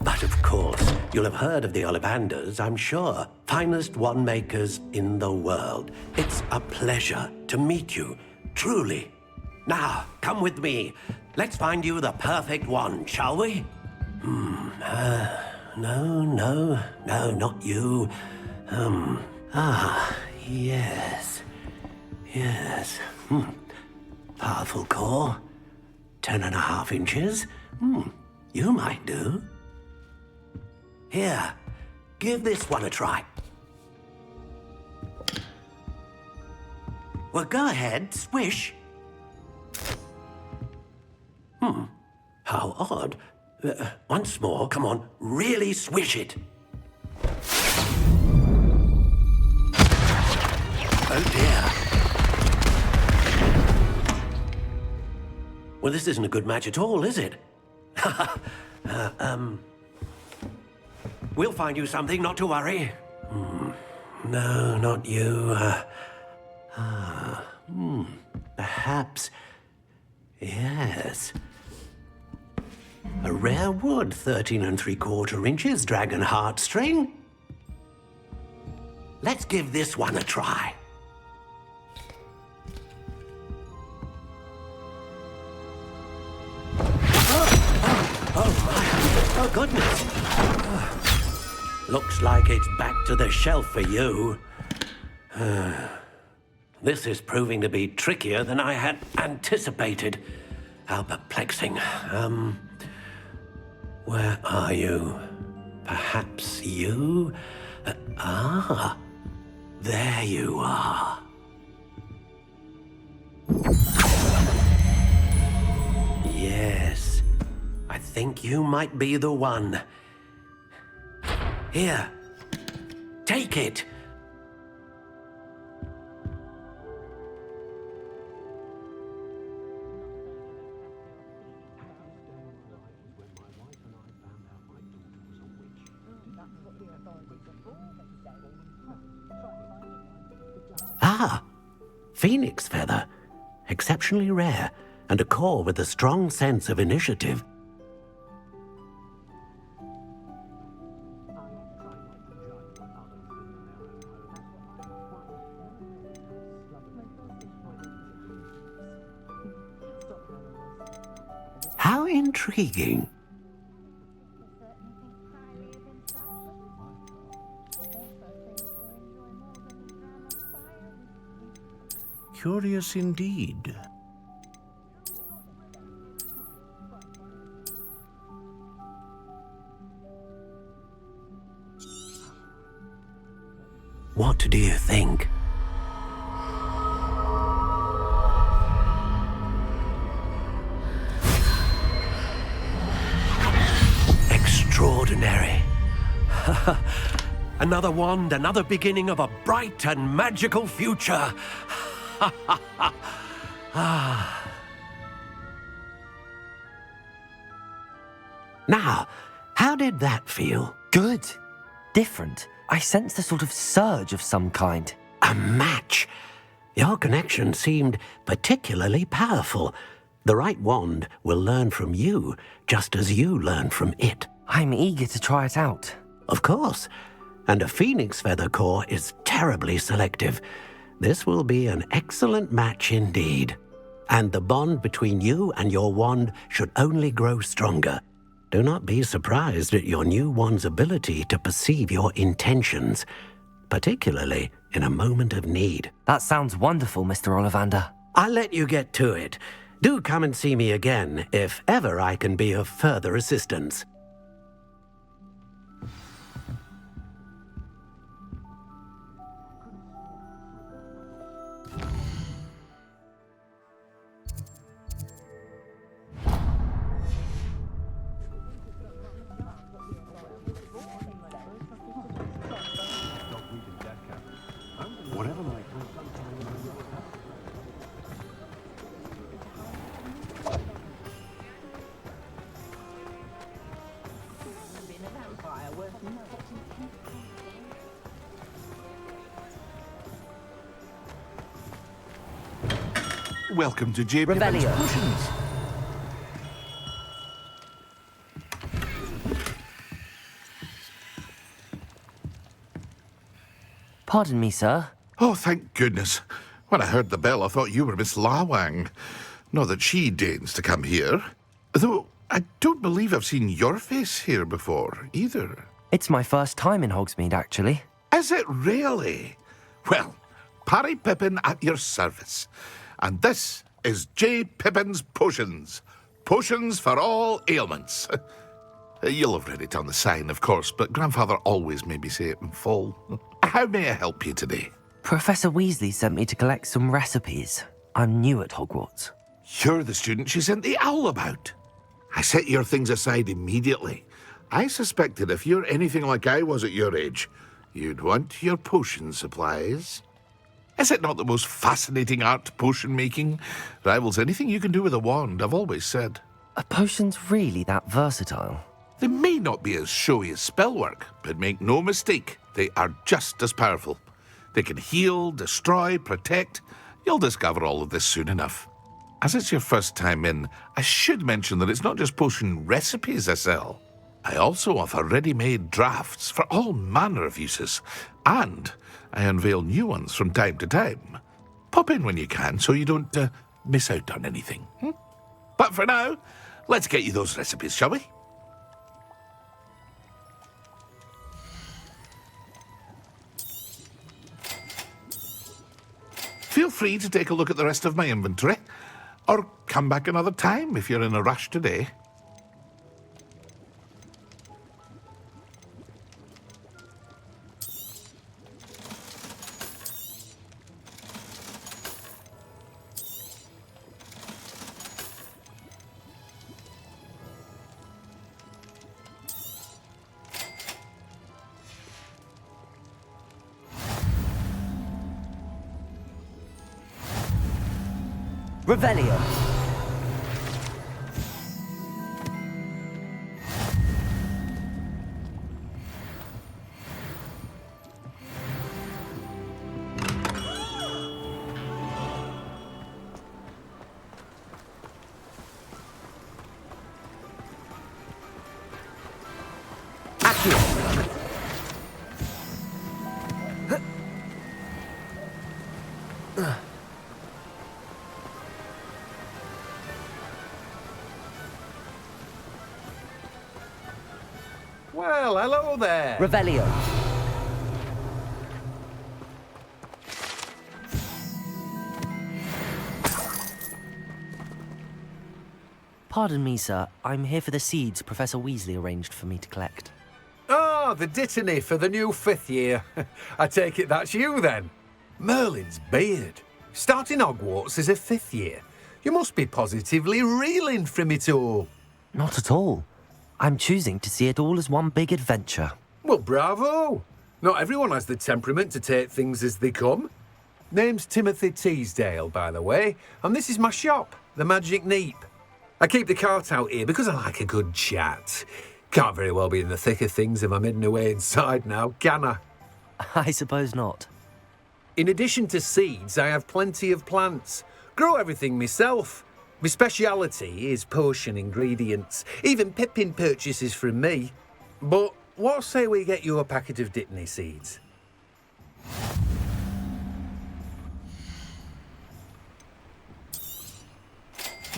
But of course, you'll have heard of the Ollivanders, I'm sure. Finest wand makers in the world. It's a pleasure to meet you, truly. Now, come with me. Let's find you the perfect wand, shall we? No, not you. Yes. Powerful core. 10.5 inches. You might do. Here, give this one a try. Well, go ahead, swish. How odd. Once more, come on, really swish it. Oh dear. Well, this isn't a good match at all, is it? We'll find you something, not to worry. No, not you. Perhaps... Yes. A rare wood, 13 3/4 inches, dragon heartstring. Let's give this one a try. Oh, goodness. Looks like it's back to the shelf for you. This is proving to be trickier than I had anticipated. How perplexing. Where are you? Perhaps you? There you are. Yes, I think you might be the one. Here, take it. Phoenix feather. Exceptionally rare, and a core with a strong sense of initiative. How intriguing. Curious indeed. What do you think? Extraordinary. Another wand, another beginning of a bright and magical future. Now, how did that feel? Good. Different. I sensed a sort of surge of some kind. A match. Your connection seemed particularly powerful. The right wand will learn from you, just as you learn from it. I'm eager to try it out. Of course. And a phoenix feather core is terribly selective. This will be an excellent match indeed. And the bond between you and your wand should only grow stronger. Do not be surprised at your new wand's ability to perceive your intentions, particularly in a moment of need. That sounds wonderful, Mr. Ollivander. I'll let you get to it. Do come and see me again if ever I can be of further assistance. Whatever my... Welcome to J. Pippin's Revelio. Potions. Pardon me, sir. Oh, thank goodness. When I heard the bell, I thought you were Miss Lawang. Not that she deigns to come here. Though I don't believe I've seen your face here before, either. It's my first time in Hogsmeade, actually. Is it really? Well, Parry Pippin at your service. And this is J. Pippin's Potions. Potions for all ailments. You'll have read it on the sign, of course, but Grandfather always made me say it in full. How may I help you today? Professor Weasley sent me to collect some recipes. I'm new at Hogwarts. You're the student she sent the owl about. I set your things aside immediately. I suspected if you're anything like I was at your age, you'd want your potion supplies. Is it not the most fascinating art, potion making? Rivals anything you can do with a wand, I've always said. Are potions really that versatile? They may not be as showy as spellwork, but make no mistake, they are just as powerful. They can heal, destroy, protect. You'll discover all of this soon enough. As it's your first time in, I should mention that it's not just potion recipes I sell. I also offer ready-made drafts for all manner of uses, and I unveil new ones from time to time. Pop in when you can so you don't miss out on anything. But for now, let's get you those recipes, shall we? Feel free to take a look at the rest of my inventory, or come back another time if you're in a rush today. Revelio. Well, hello there. Revelio. Pardon me, sir. I'm here for the seeds Professor Weasley arranged for me to collect. Ah, the dittany for the new 5th year. I take it that's you, then. Merlin's beard. Starting Hogwarts as a 5th year. You must be positively reeling from it all. Not at all. I'm choosing to see it all as one big adventure. Well, bravo. Not everyone has the temperament to take things as they come. Name's Timothy Teasdale, by the way, and this is my shop, the Magic Neep. I keep the cart out here because I like a good chat. Can't very well be in the thick of things if I'm hidden away inside now, can I? I suppose not. In addition to seeds, I have plenty of plants. Grow everything myself. My speciality is potion ingredients. Even Pippin purchases from me. But what say we get you a packet of dittany seeds?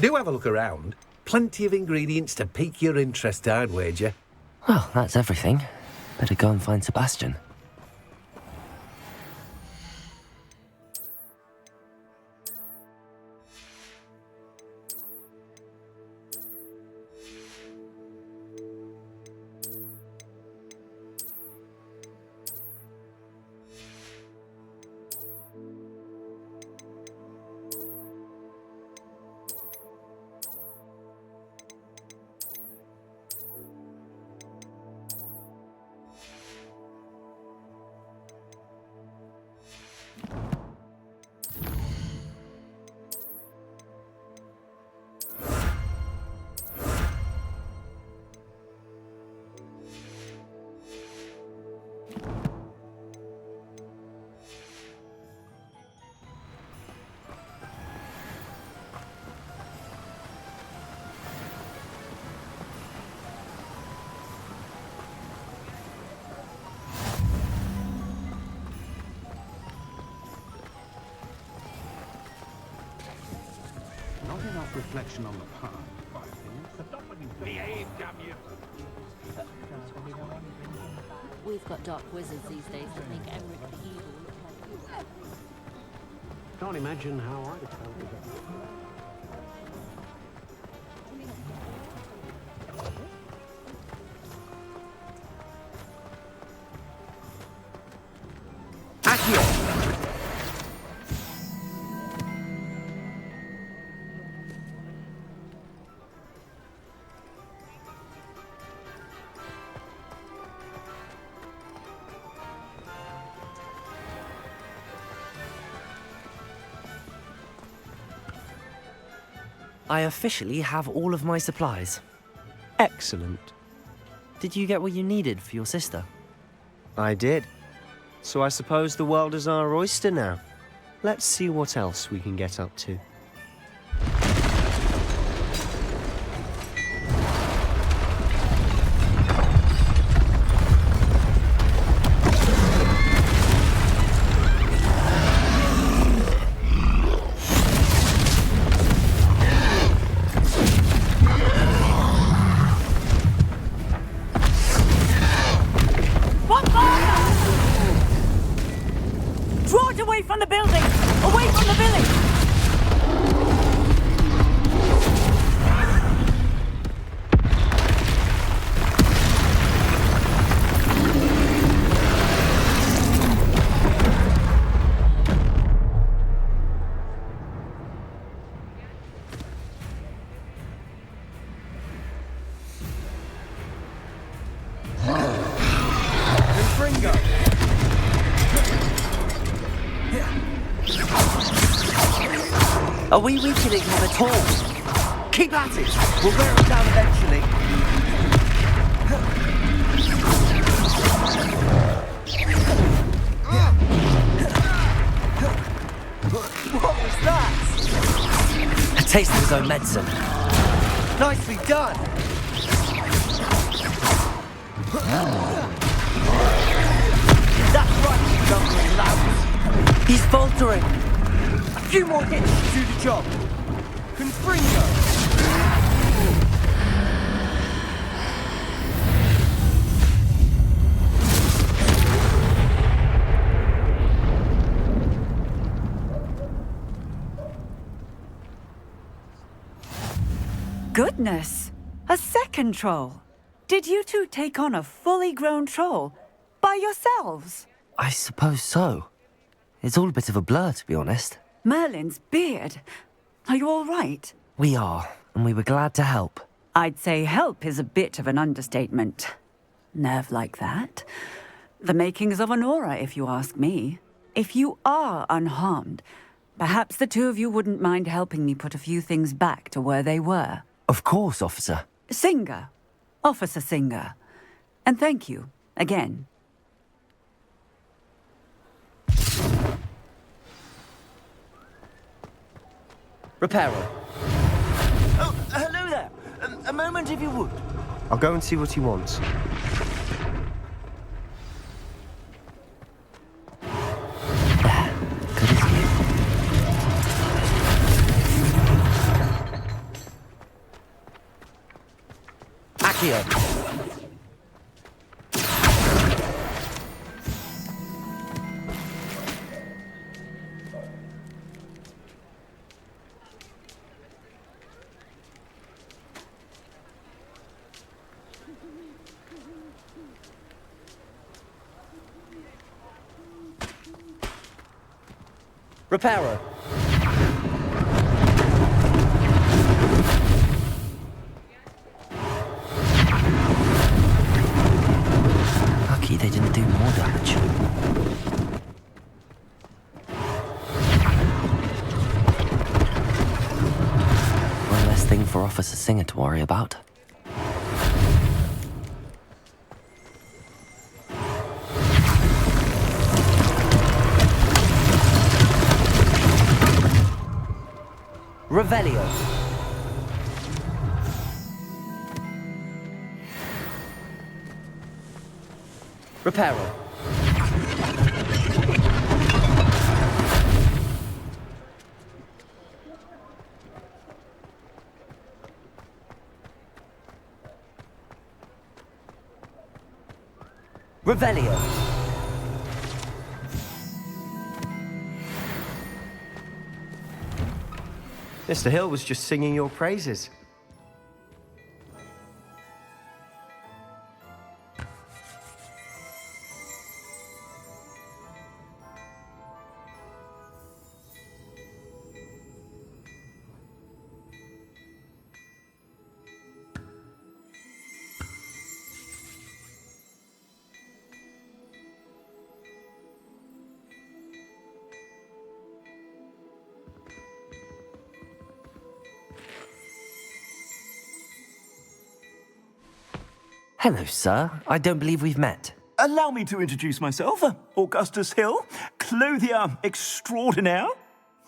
Do have a look around. Plenty of ingredients to pique your interest, I'd wager. Well, that's everything. Better go and find Sebastian. reflection on the past. Behave, damn you! We've got dark wizards these days that make Emmerich the evil look like you. Can't imagine how I felt about it. I officially have all of my supplies. Excellent. Did you get what you needed for your sister? I did. So I suppose the world is our oyster now. Let's see what else we can get up to. Draw it away from the building! Away from the village! Are we weakening him at all? Keep at it! We'll wear him down eventually. What was that? A taste of his own medicine. Nicely done! That's right, you lumbering louts. He's faltering. A few more hits to do the job. Confringo! Goodness! A second troll! Did you two take on a fully grown troll? By yourselves? I suppose so. It's all a bit of a blur, to be honest. Merlin's beard. Are you all right? We are, and we were glad to help. I'd say help is a bit of an understatement. Nerve like that. The makings of an aura, if you ask me. If you are unharmed, perhaps the two of you wouldn't mind helping me put a few things back to where they were. Of course, officer. Singer. Officer Singer. And thank you, again. Reparo. Oh, hello there. A moment, if you would. I'll go and see what he wants. Accio. Reparo. Lucky they didn't do more damage. One less thing for Officer Singer to worry about. Revelio. Reparo. Revelio. Mr. Hill was just singing your praises. Hello, sir. I don't believe we've met. Allow me to introduce myself, Augustus Hill, clothier extraordinaire.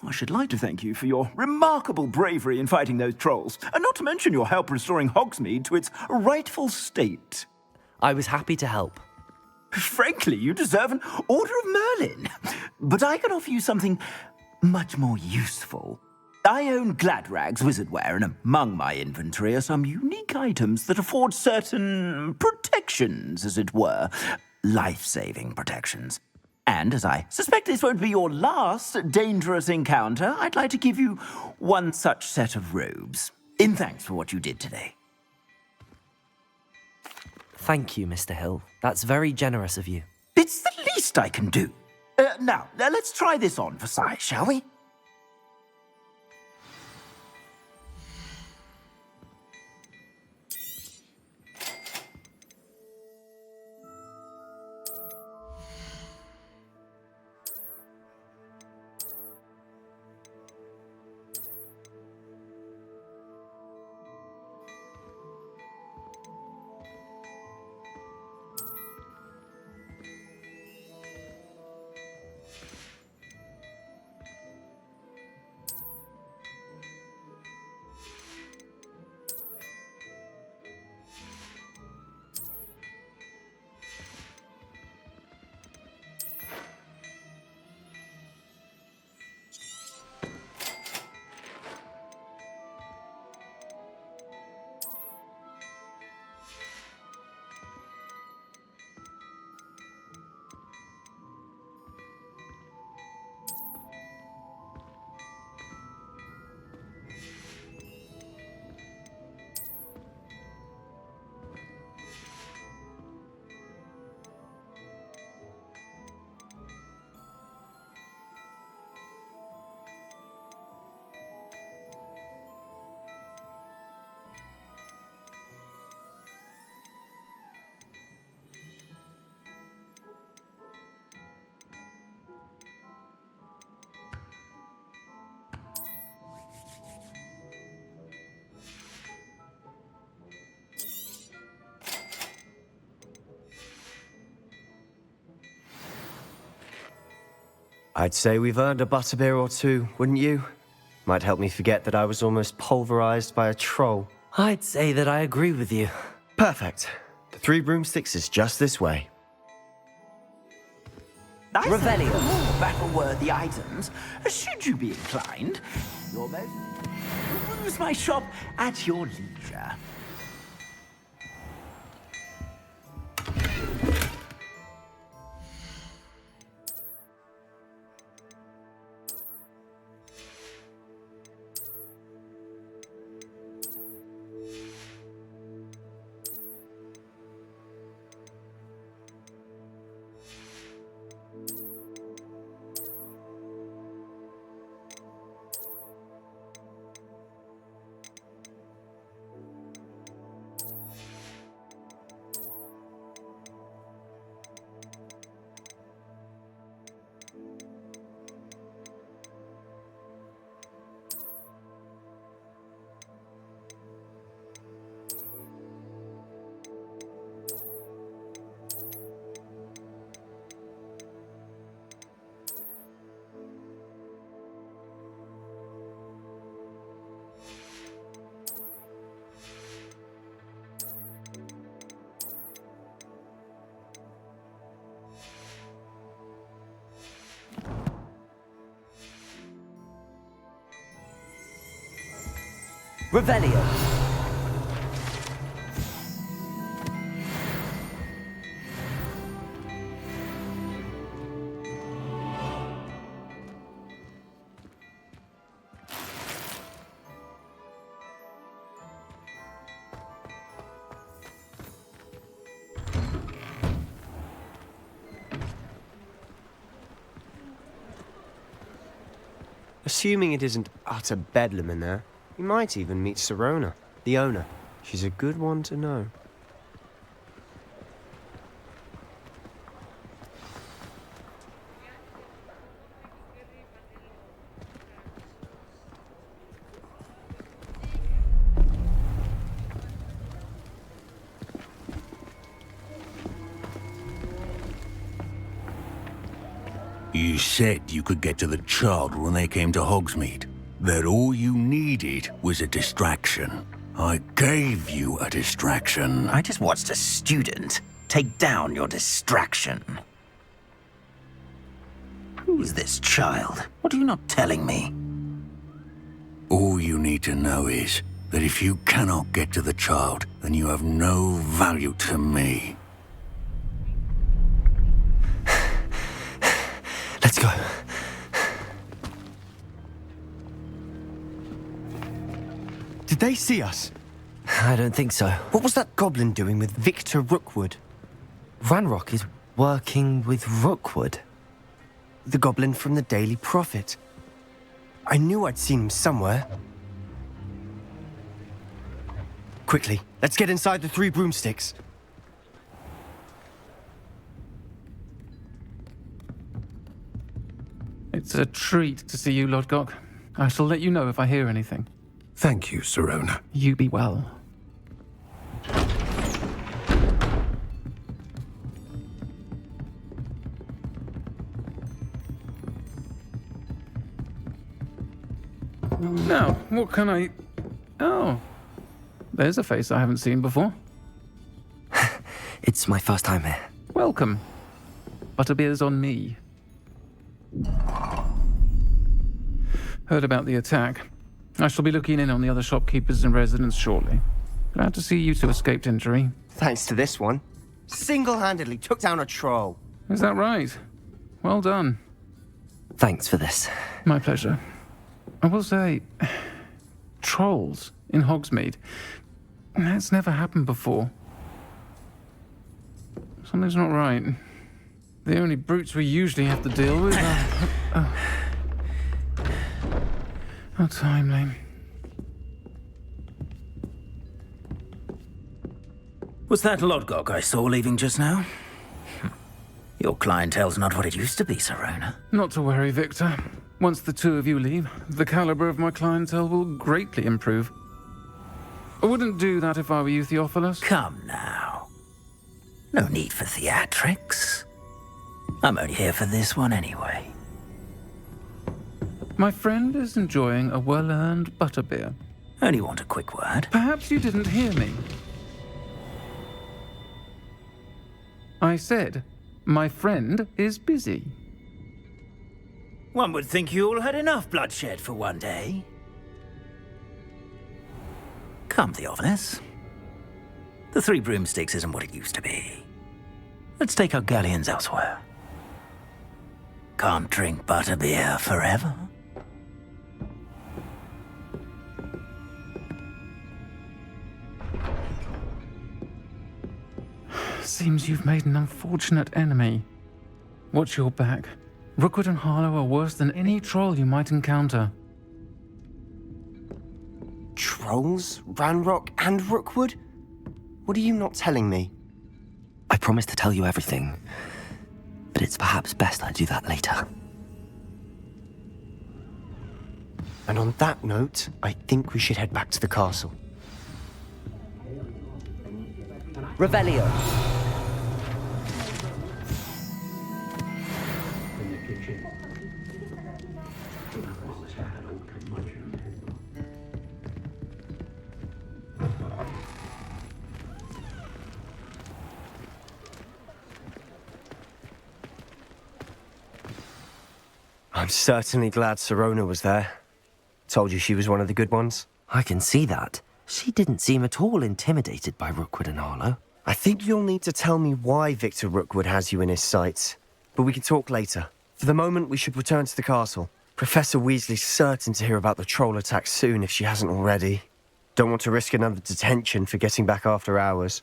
I should like to thank you for your remarkable bravery in fighting those trolls, and not to mention your help restoring Hogsmeade to its rightful state. I was happy to help. Frankly, you deserve an Order of Merlin. But I can offer you something much more useful. I own Gladrag's wizardware, and among my inventory are some unique items that afford certain protections, as it were. Life-saving protections. And as I suspect this won't be your last dangerous encounter, I'd like to give you one such set of robes, in thanks for what you did today. Thank you, Mr. Hill. That's very generous of you. It's the least I can do. Now, let's try this on for size, shall we? I'd say we've earned a butterbeer or two, wouldn't you? Might help me forget that I was almost pulverized by a troll. I'd say that I agree with you. Perfect. The 3 broomsticks is just this way. Revelio. More battle-worthy items, should you be inclined. Your most... Use my shop at your leisure. Revelio. Assuming it isn't utter bedlam in there, you might even meet Sirona, the owner. She's a good one to know. You said you could get to the child when they came to Hogsmeade. That all you needed was a distraction. I gave you a distraction. I just watched a student take down your distraction. Who is this child? What are you not telling me? All you need to know is that if you cannot get to the child, then you have no value to me. Let's go. Did they see us? I don't think so. What was that goblin doing with Victor Rookwood? Ranrock is working with Rookwood. The goblin from the Daily Prophet. I knew I'd seen him somewhere. Quickly, let's get inside the 3 broomsticks. It's a treat to see you, Lodgok. I shall let you know if I hear anything. Thank you, Sirona. You be well. Now, what can I... Oh, there's a face I haven't seen before. It's my first time here. Welcome. Butterbeer's on me. Heard about the attack. I shall be looking in on the other shopkeepers and residents shortly. Glad to see you two escaped injury. Thanks to this one. Single-handedly took down a troll. Is that right? Well done. Thanks for this. My pleasure. I will say, trolls in Hogsmeade. That's never happened before. Something's not right. The only brutes we usually have to deal with are... How timely. Was that Lodgok I saw leaving just now? Your clientele's not what it used to be, Sirona. Not to worry, Victor. Once the two of you leave, the caliber of my clientele will greatly improve. I wouldn't do that if I were you, Theophilus. Come now. No need for theatrics. I'm only here for this one anyway. My friend is enjoying a well-earned butterbeer. Only want a quick word. Perhaps you didn't hear me. I said, my friend is busy. One would think you all had enough bloodshed for one day. Come, Theophilus. The 3 broomsticks isn't what it used to be. Let's take our galleons elsewhere. Can't drink butterbeer forever. Seems you've made an unfortunate enemy. Watch your back. Rookwood and Harlow are worse than any troll you might encounter. Trolls? Ranrock and Rookwood? What are you not telling me? I promised to tell you everything, but it's perhaps best I do that later. And on that note, I think we should head back to the castle. Revelio. I'm certainly glad Sirona was there. Told you she was one of the good ones. I can see that. She didn't seem at all intimidated by Rookwood and Harlow. I think you'll need to tell me why Victor Rookwood has you in his sights. But we can talk later. For the moment, we should return to the castle. Professor Weasley's certain to hear about the troll attack soon if she hasn't already. Don't want to risk another detention for getting back after hours.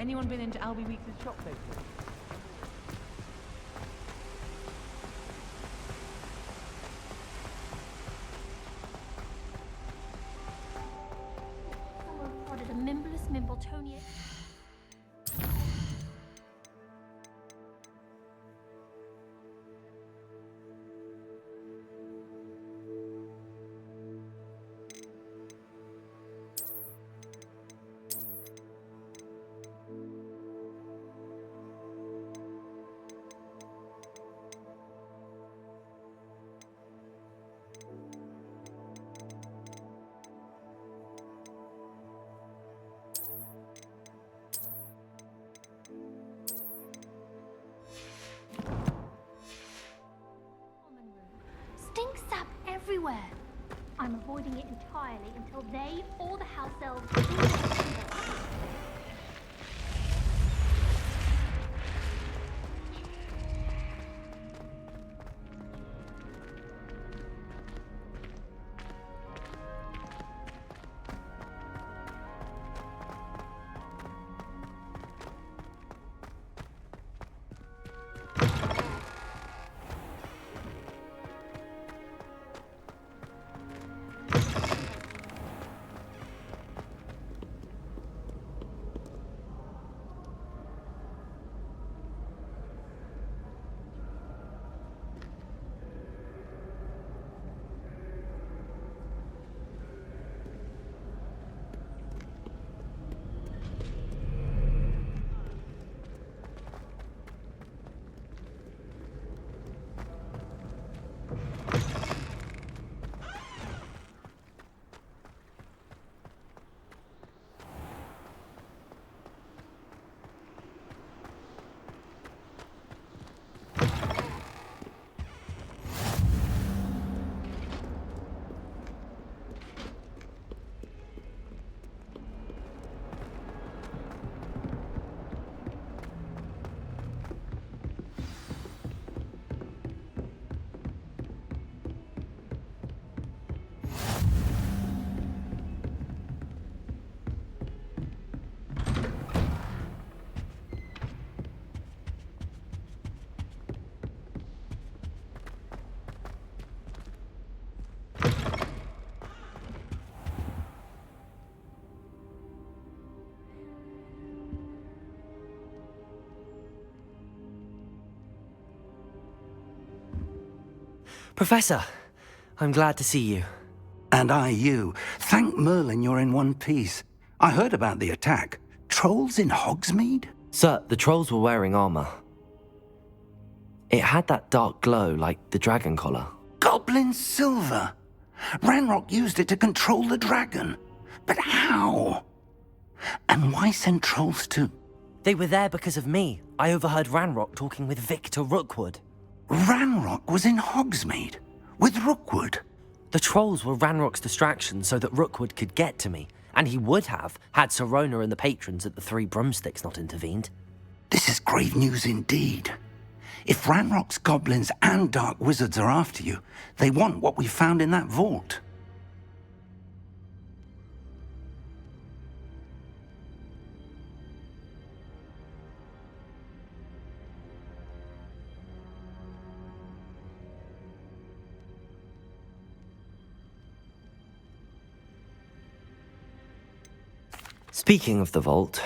Anyone been into Albie Weeks' shop lately? Someone prodded a Mimbless Mimbletonia. Stink sap everywhere. I'm avoiding it entirely until they or the house elves do something. Professor, I'm glad to see you. And I you. Thank Merlin you're in one piece. I heard about the attack. Trolls in Hogsmeade? Sir, the trolls were wearing armor. It had that dark glow like the dragon collar. Goblin silver! Ranrock used it to control the dragon. But how? And why send trolls to... They were there because of me. I overheard Ranrock talking with Victor Rookwood. Ranrock was in Hogsmeade? With Rookwood? The trolls were Ranrock's distraction so that Rookwood could get to me. And he would have, had Sirona and the patrons at the Three Broomsticks not intervened. This is grave news indeed. If Ranrock's goblins and dark wizards are after you, they want what we found in that vault. Speaking of the vault,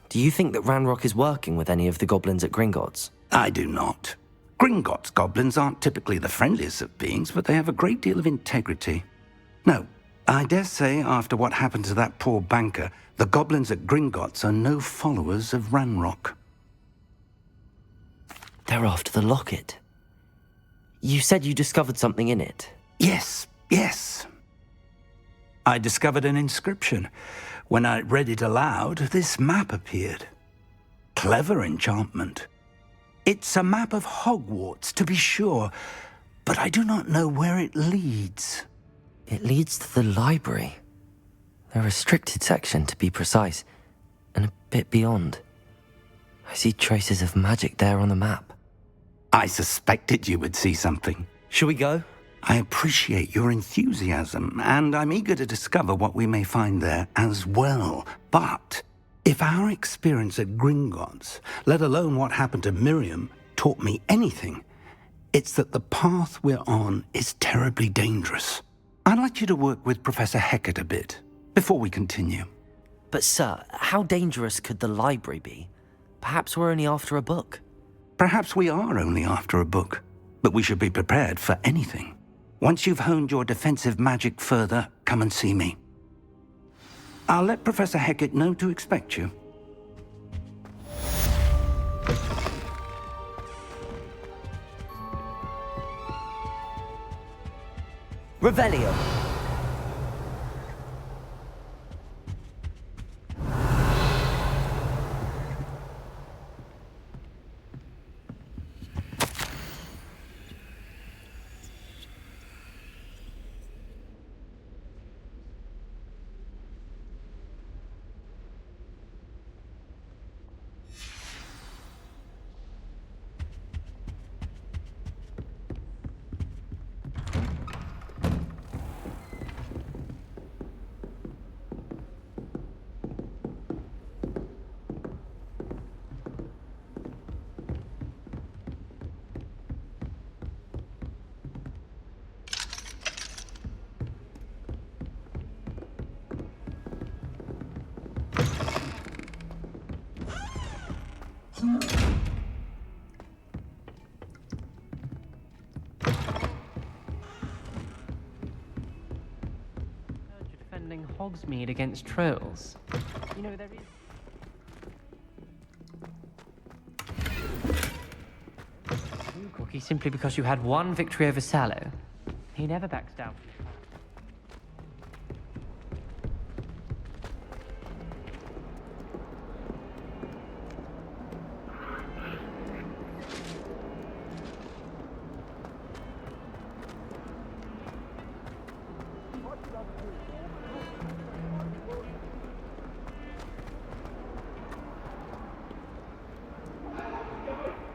do you think that Ranrock is working with any of the goblins at Gringotts? I do not. Gringotts goblins aren't typically the friendliest of beings, but they have a great deal of integrity. No, I dare say after what happened to that poor banker, the goblins at Gringotts are no followers of Ranrock. They're after the locket. You said you discovered something in it. Yes. I discovered an inscription. When I read it aloud, this map appeared. Clever enchantment. It's a map of Hogwarts, to be sure, but I do not know where it leads. It leads to the library. The restricted section, to be precise, and a bit beyond. I see traces of magic there on the map. I suspected you would see something. Shall we go? I appreciate your enthusiasm, and I'm eager to discover what we may find there as well. But If our experience at Gringotts, let alone what happened to Miriam, taught me anything, it's that the path we're on is terribly dangerous. I'd like you to work with Professor Hecat a bit before we continue. But sir, how dangerous could the library be? Perhaps we're only after a book. Perhaps we are only after a book, but we should be prepared for anything. Once you've honed your defensive magic further, come and see me. I'll let Professor Hecat know to expect you. Revelio. Defending Hogsmeade against trolls. You know, there is... Cookie, simply because you had one victory over Sallow. He never backs down.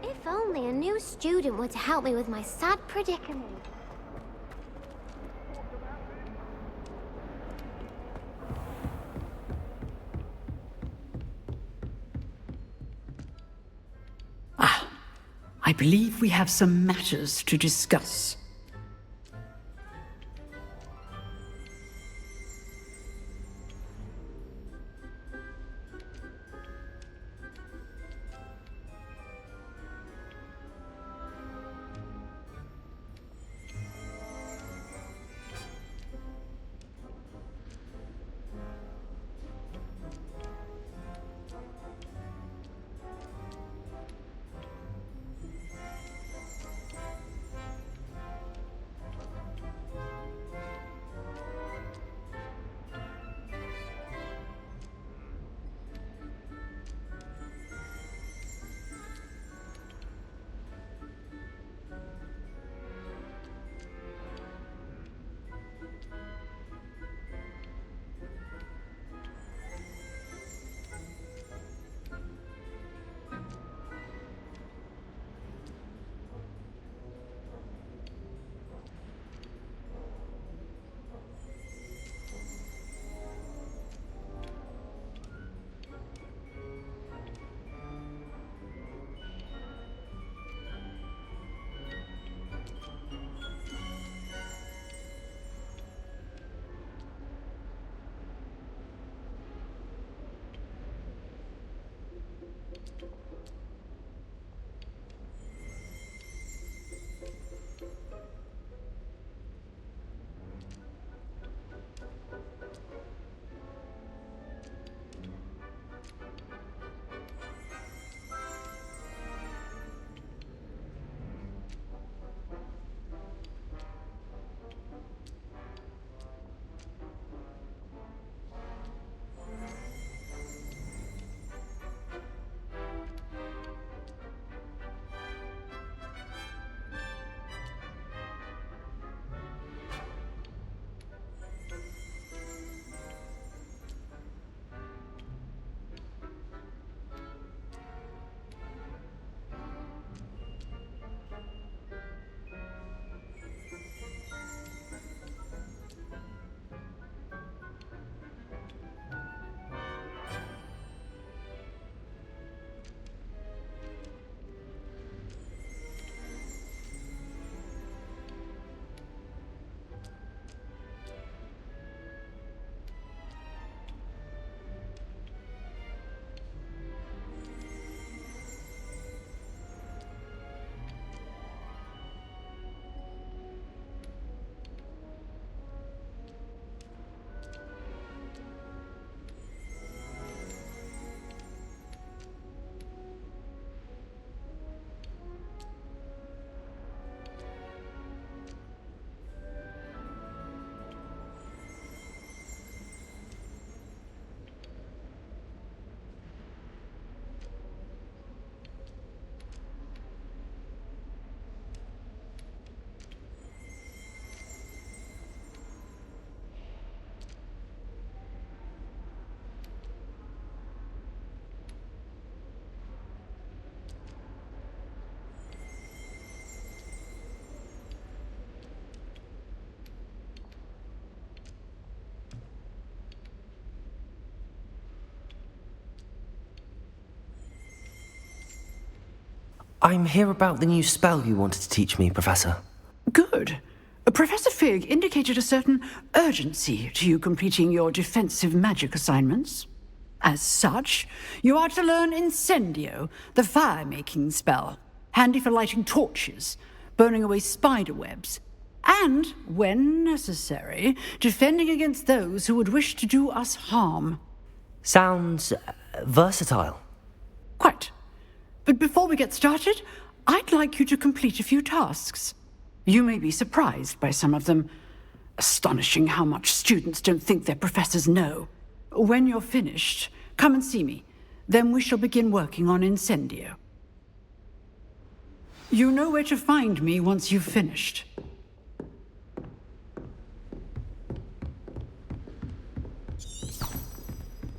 If only a new student were to help me with my sad predicament. I believe we have some matters to discuss. I'm here about the new spell you wanted to teach me, Professor. Good. Professor Fig indicated a certain urgency to you completing your defensive magic assignments. As such, you are to learn Incendio, the fire-making spell, handy for lighting torches, burning away spider webs, and, when necessary, defending against those who would wish to do us harm. Sounds versatile. Quite. But before we get started, I'd like you to complete a few tasks. You may be surprised by some of them. Astonishing how much students don't think their professors know. When you're finished, come and see me. Then we shall begin working on Incendio. You know where to find me once you've finished.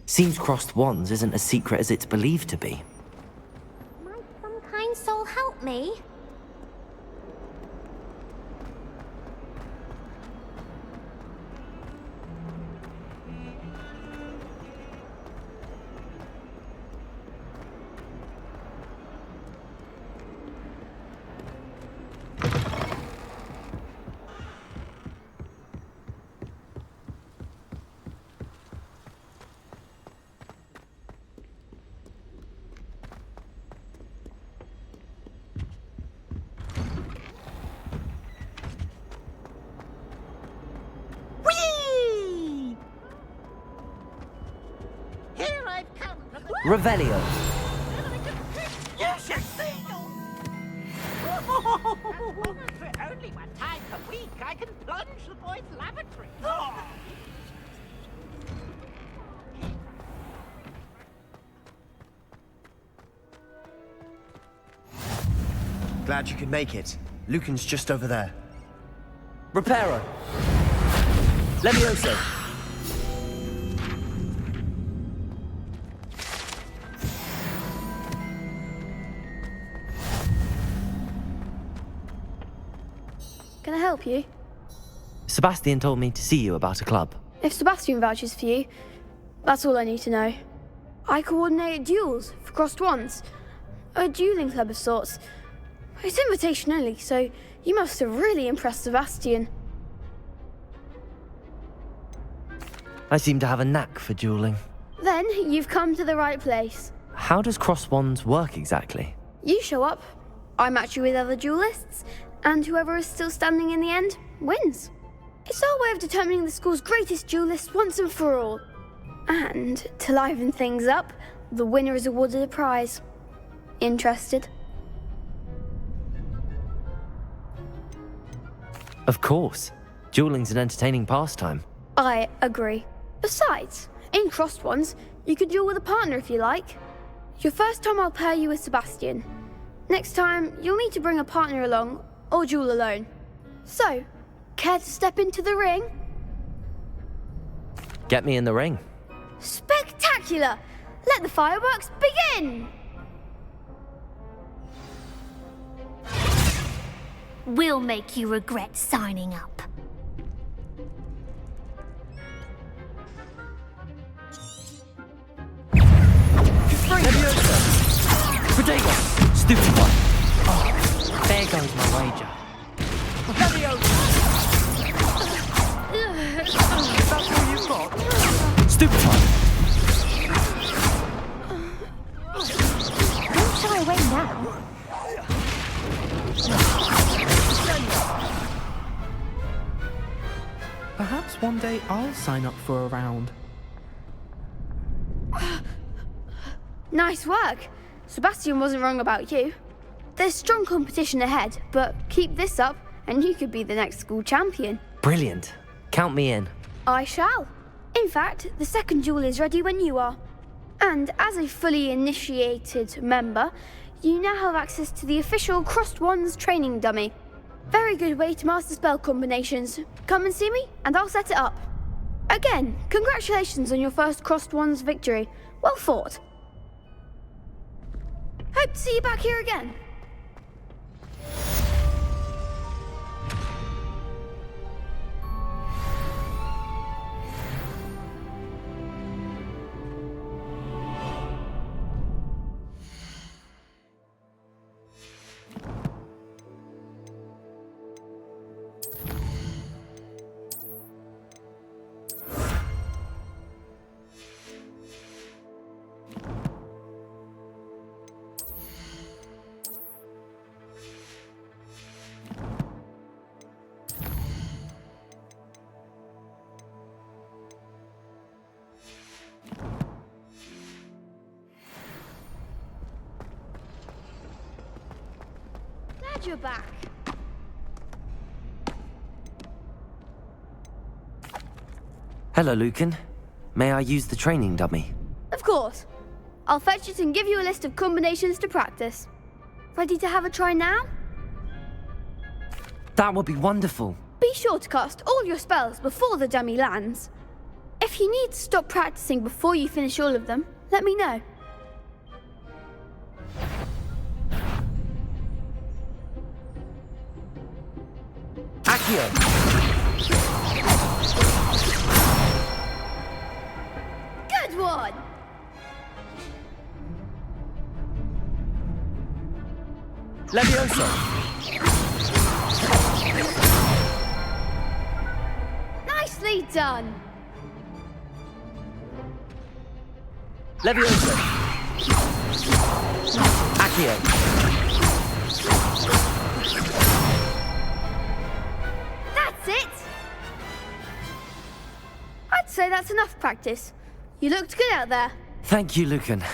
Seems crossed wands isn't as secret as it's believed to be. Might some kind soul help me? Revelio. You should see you! For only 1 time per week, I can plunge the boys' lavatory. Glad you could make it. Lucan's just over there. Reparo. Levioso. Can I help you? Sebastian told me to see you about a club. If Sebastian vouches for you, that's all I need to know. I coordinate duels for crossed wands. A dueling club of sorts. It's invitation only, so you must have really impressed Sebastian. I seem to have a knack for dueling. Then you've come to the right place. How does crossed wands work exactly? You show up, I match you with other duelists, and whoever is still standing in the end wins. It's our way of determining the school's greatest duelist once and for all. And to liven things up, the winner is awarded a prize. Interested? Of course. Dueling's an entertaining pastime. I agree. Besides, in crossed ones, you could duel with a partner if you like. Your first time I'll pair you with Sebastian. Next time, you'll need to bring a partner along, or duel alone. So, care to step into the ring? Get me in the ring. Spectacular! Let the fireworks begin! We'll make you regret signing up. Protego! Stupid one. Oh, there goes my wager. That's all you've got? Stupid one. Don't shy away now. Perhaps one day I'll sign up for a round. Nice work. Sebastian wasn't wrong about you. There's strong competition ahead, but keep this up and you could be the next school champion. Brilliant. Count me in. I shall. In fact, the second duel is ready when you are. And as a fully initiated member, you now have access to the official Crossed Wands training dummy. Very good way to master spell combinations. Come and see me, and I'll set it up. Again, congratulations on your first Crossed Wands victory. Well fought. Hope to see you back here again. Glad you're back. Hello, Lucan. May I use the training dummy? Of course. I'll fetch it and give you a list of combinations to practice. Ready to have a try now? That would be wonderful. Be sure to cast all your spells before the dummy lands. If you need to stop practicing before you finish all of them, let me know. Accio! Good one! Levioso! Nicely done! Levioso! Accio! That's it! I'd say that's enough practice. You looked good out there. Thank you, Lucan.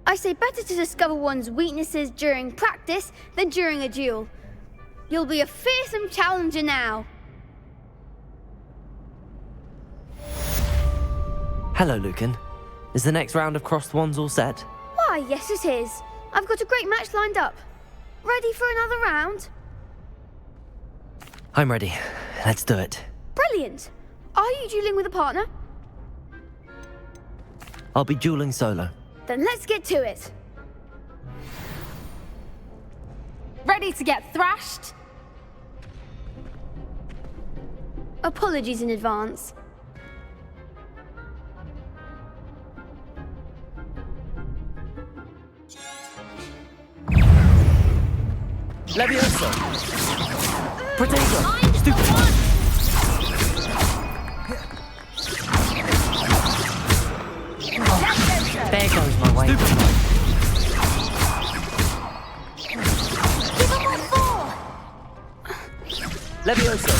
I say better to discover one's weaknesses during practice than during a duel. You'll be a fearsome challenger now. Hello, Lucan. Is the next round of crossed wands all set? Why, yes it is. I've got a great match lined up. Ready for another round? I'm ready. Let's do it. Brilliant. Are you dueling with a partner? I'll be dueling solo. Then let's get to it. Ready to get thrashed? Apologies in advance. Levioso! Protego! Stupid! There goes my way. Give him one more! Levioso!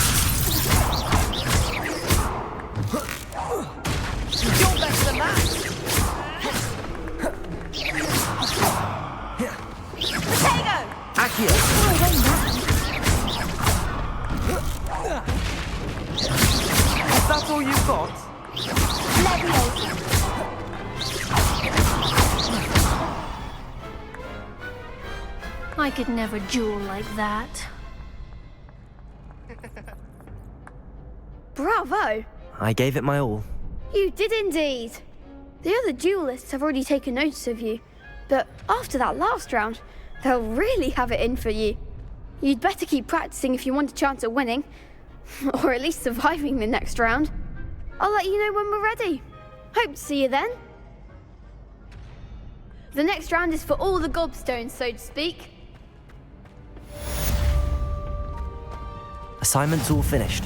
You're better than that! Protego! Accio! Is that all you've got? Leviosa! I could never duel like that. Bravo! I gave it my all. You did indeed. The other duelists have already taken notice of you, but after that last round, they'll really have it in for you. You'd better keep practicing if you want a chance at winning, or at least surviving the next round. I'll let you know when we're ready. Hope to see you then. The next round is for all the gobstones, so to speak. Assignment's all finished.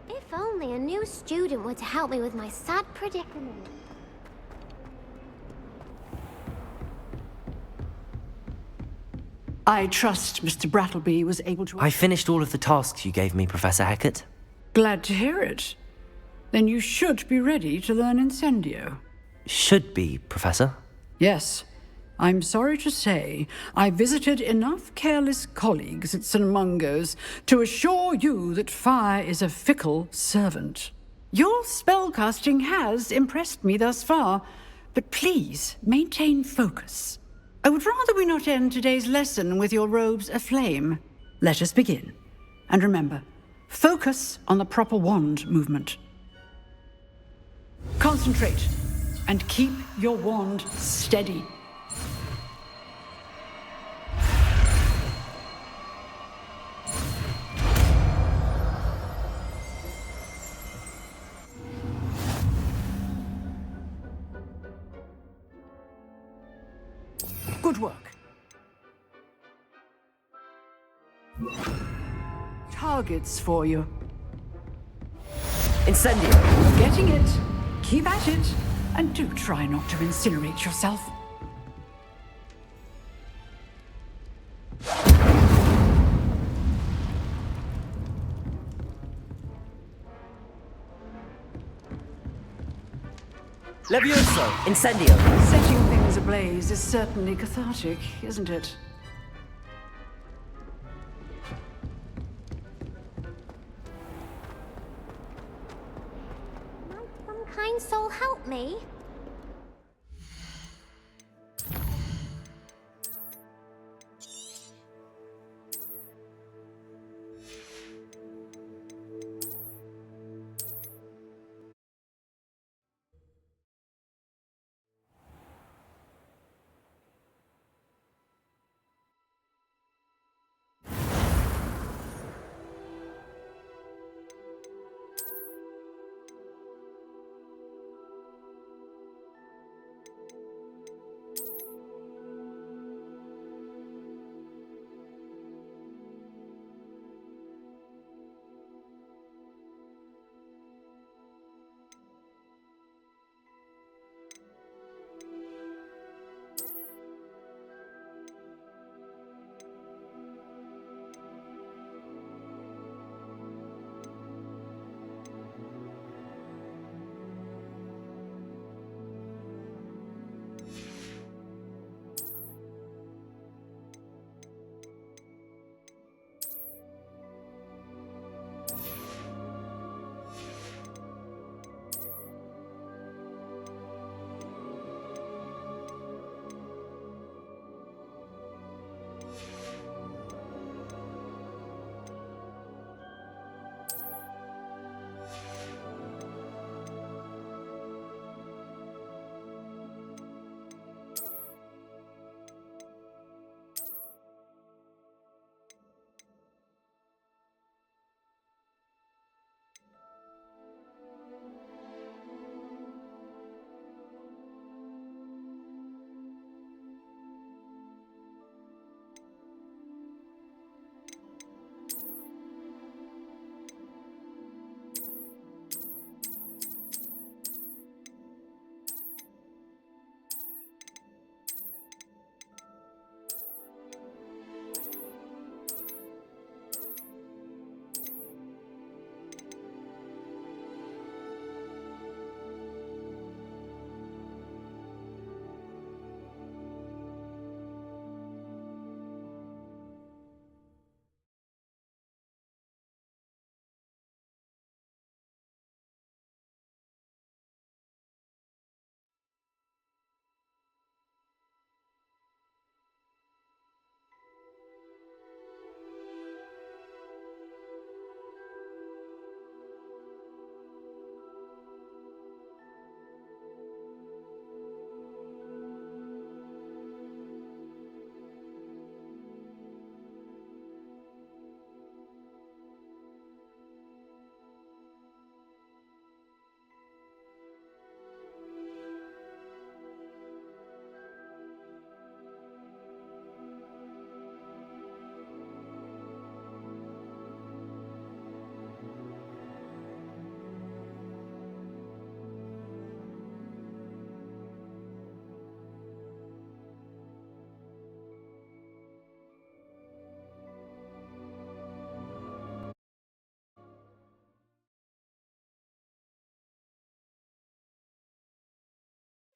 If only a new student were to help me with my sad predicament. I trust Mr. Brattleby was able to... I finished all of the tasks you gave me, Professor Hackett. Glad to hear it. Then you should be ready to learn Incendio. Should be, Professor. Yes. I'm sorry to say, I visited enough careless colleagues at St. Mungo's to assure you that fire is a fickle servant. Your spellcasting has impressed me thus far, but please maintain focus. I would rather we not end today's lesson with your robes aflame. Let us begin. And remember, focus on the proper wand movement. Concentrate and keep your wand steady. Good work. Targets for you. Incendio! Getting it. Keep at it. And do try not to incinerate yourself. Levioso! Incendio! Setting things ablaze is certainly cathartic, isn't it? Might some kind soul help me?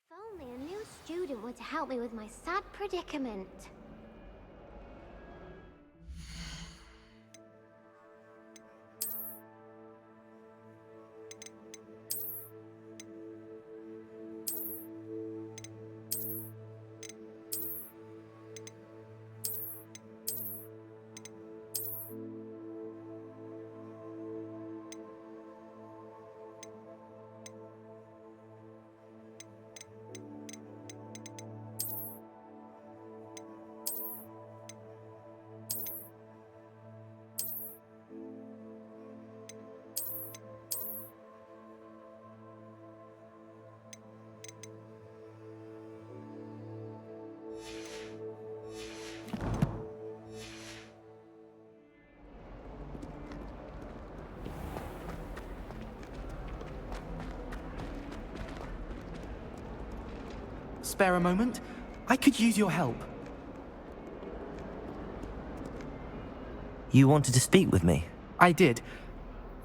If only a new student were to help me with my sad predicament. spare a moment? I could use your help. You wanted to speak with me? I did.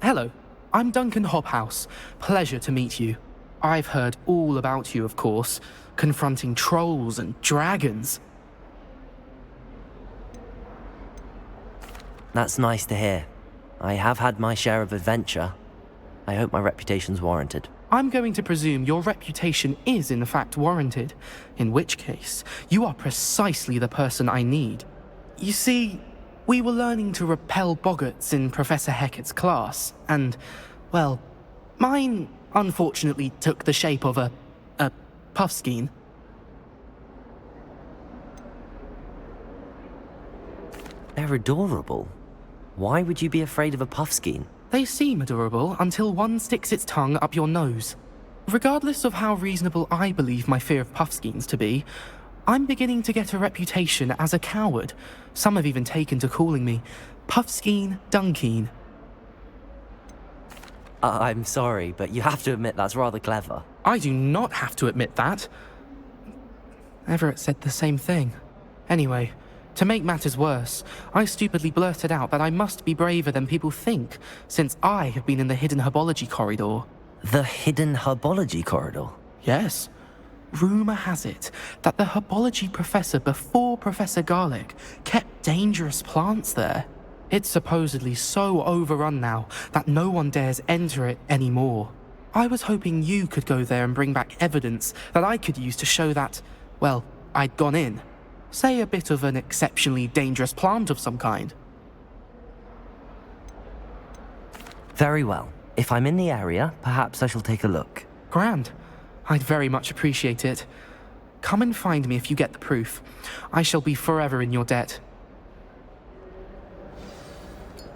Hello, I'm Duncan Hobhouse. Pleasure to meet you. I've heard all about you, of course, confronting trolls and dragons. That's nice to hear. I have had my share of adventure. I hope my reputation's warranted. I'm going to presume your reputation is in fact warranted, in which case, you are precisely the person I need. You see, we were learning to repel boggarts in Professor Hecat's class, and, well, mine unfortunately took the shape of a puffskein. They're adorable. Why would you be afraid of a puffskein? They seem adorable until one sticks its tongue up your nose. Regardless of how reasonable I believe my fear of puffskeins to be, I'm beginning to get a reputation as a coward. Some have even taken to calling me Puffskein Dunkeen. I'm sorry, but you have to admit that's rather clever. I do not have to admit that. Everett said the same thing. Anyway, to make matters worse, I stupidly blurted out that I must be braver than people think, since I have been in the hidden herbology corridor. The hidden herbology corridor? Yes. Rumour has it that the herbology professor before Professor Garlic kept dangerous plants there. It's supposedly so overrun now that no one dares enter it anymore. I was hoping you could go there and bring back evidence that I could use to show that, well, I'd gone in. Say a bit of an exceptionally dangerous plant of some kind. Very well. If I'm in the area, perhaps I shall take a look. Grand. I'd very much appreciate it. Come and find me if you get the proof. I shall be forever in your debt.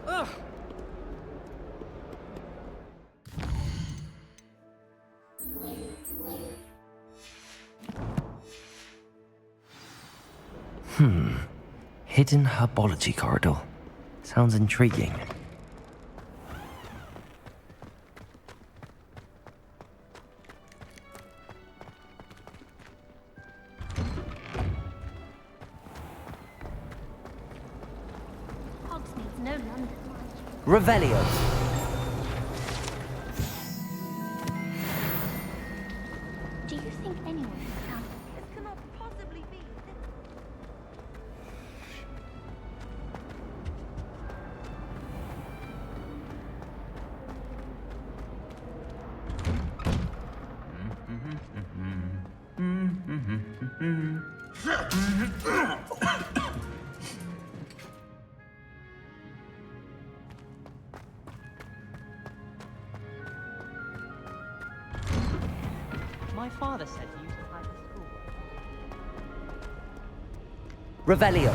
Ugh. Hidden herbology corridor. Sounds intriguing. Hogsmeade's no London. Revelio. Do you think anyone can count? This cannot possibly be. My father said he used to hide the school. Revelio.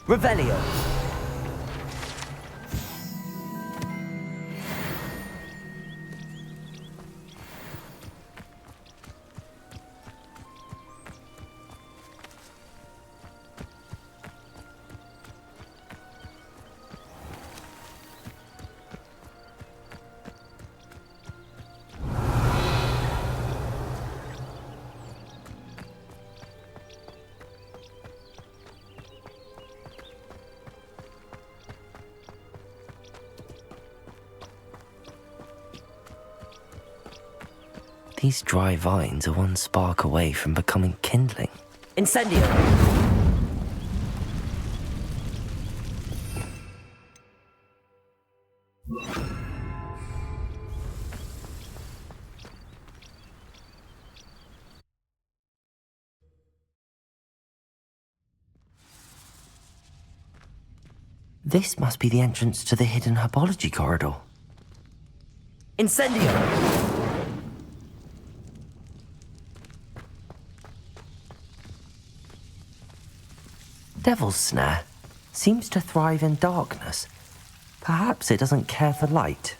Revelio. These dry vines are one spark away from becoming kindling. Incendio! This must be the entrance to the hidden herbology corridor. Incendio! Devil's Snare seems to thrive in darkness. Perhaps it doesn't care for light.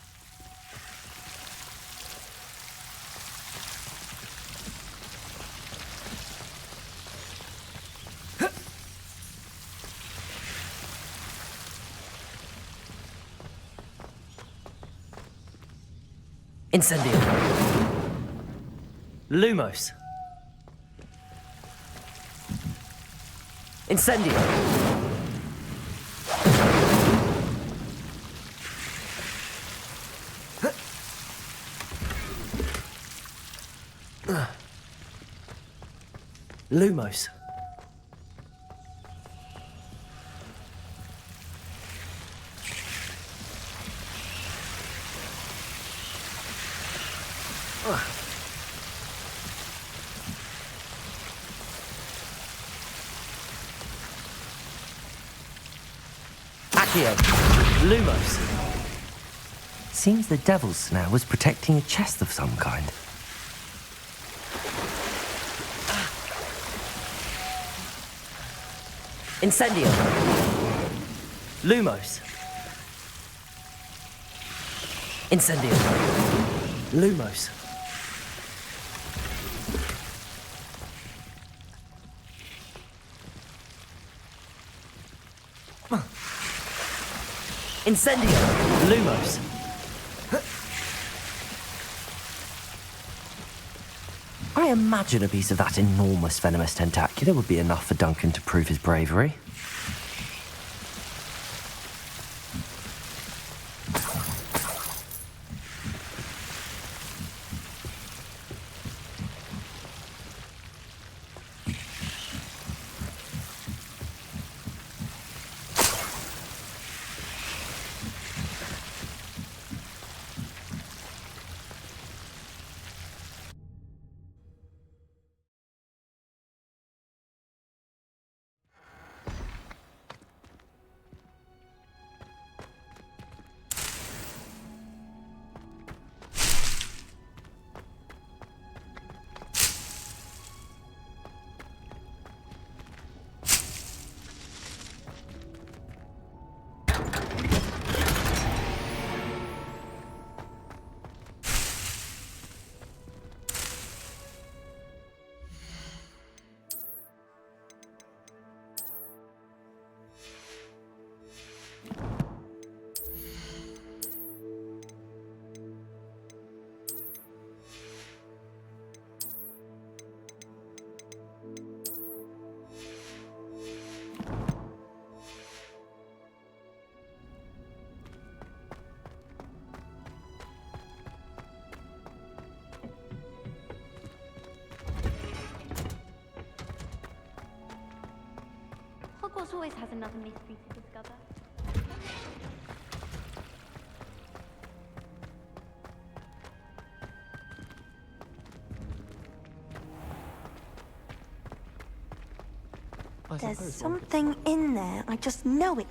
Incendio. Lumos. Incendio. Lumos. Accio. Lumos. Seems the Devil's Snare was protecting a chest of some kind. Incendio. Lumos. Incendio. Lumos. Incendio. Lumos. I imagine a piece of that enormous venomous tentacular would be enough for Duncan to prove his bravery. Hogwarts always has another mystery to discover. There's something in there. I just know it.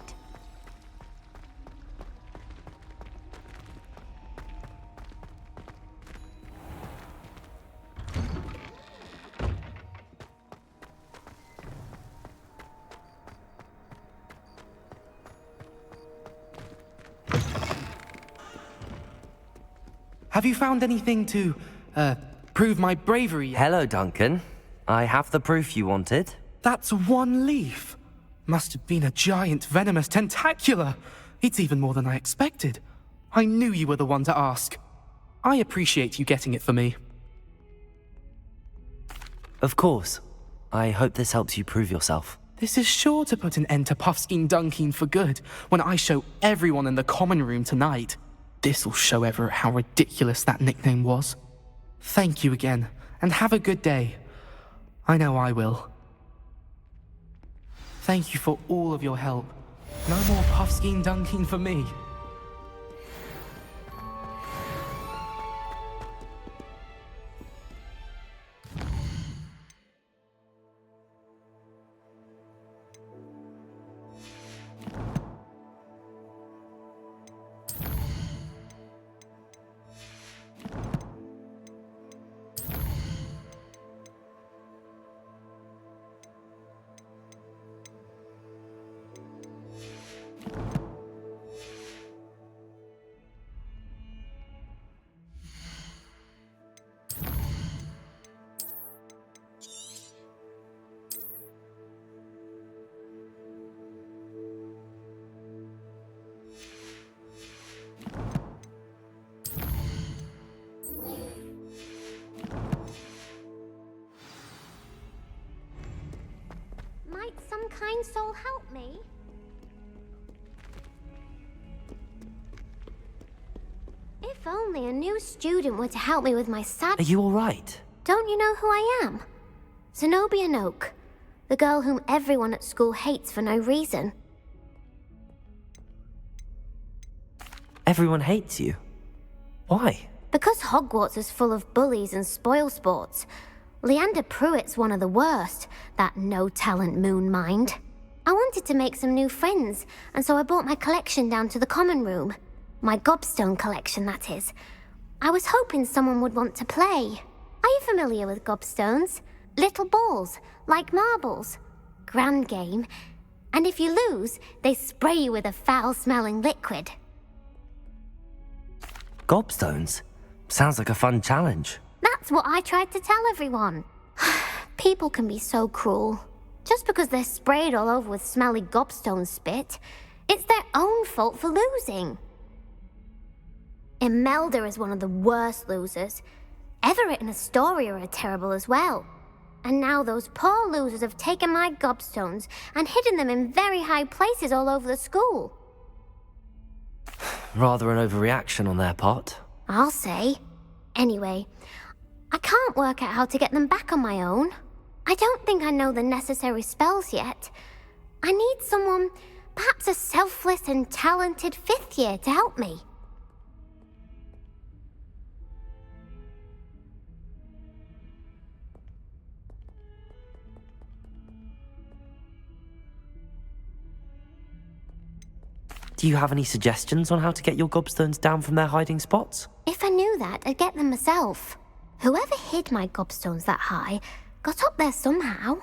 Have you found anything to, prove my bravery yet? Hello, Duncan. I have the proof you wanted. That's one leaf. Must have been a giant venomous tentacula. It's even more than I expected. I knew you were the one to ask. I appreciate you getting it for me. Of course. I hope this helps you prove yourself. This is sure to put an end to Puffskein Dunkeen for good when I show everyone in the common room tonight. This'll show Everett how ridiculous that nickname was. Thank you again, and have a good day. I know I will. Thank you for all of your help. No more Puffskein Dunkeen for me. kind soul help me? If only a new student were to help me with my sad... Are you alright? Don't you know who I am? Zenobia Noak, the girl whom everyone at school hates for no reason. Everyone hates you. Why? Because Hogwarts is full of bullies and spoilsports. Leander Pruitt's one of the worst, that no-talent moon mind. I wanted to make some new friends, and so I brought my collection down to the common room. My gobstone collection, that is. I was hoping someone would want to play. Are you familiar with gobstones? Little balls, like marbles. Grand game. And if you lose, they spray you with a foul-smelling liquid. Gobstones? Sounds like a fun challenge. That's what I tried to tell everyone. People can be so cruel. Just because they're sprayed all over with smelly gobstone spit, it's their own fault for losing. Imelda is one of the worst losers. Everett and Astoria are terrible as well. And now those poor losers have taken my gobstones and hidden them in very high places all over the school. Rather an overreaction on their part. I'll say. Anyway, I can't work out how to get them back on my own. I don't think I know the necessary spells yet. I need someone, perhaps a selfless and talented fifth year to help me. Do you have any suggestions on how to get your gobstones down from their hiding spots? If I knew that, I'd get them myself. Whoever hid my gobstones that high got up there somehow.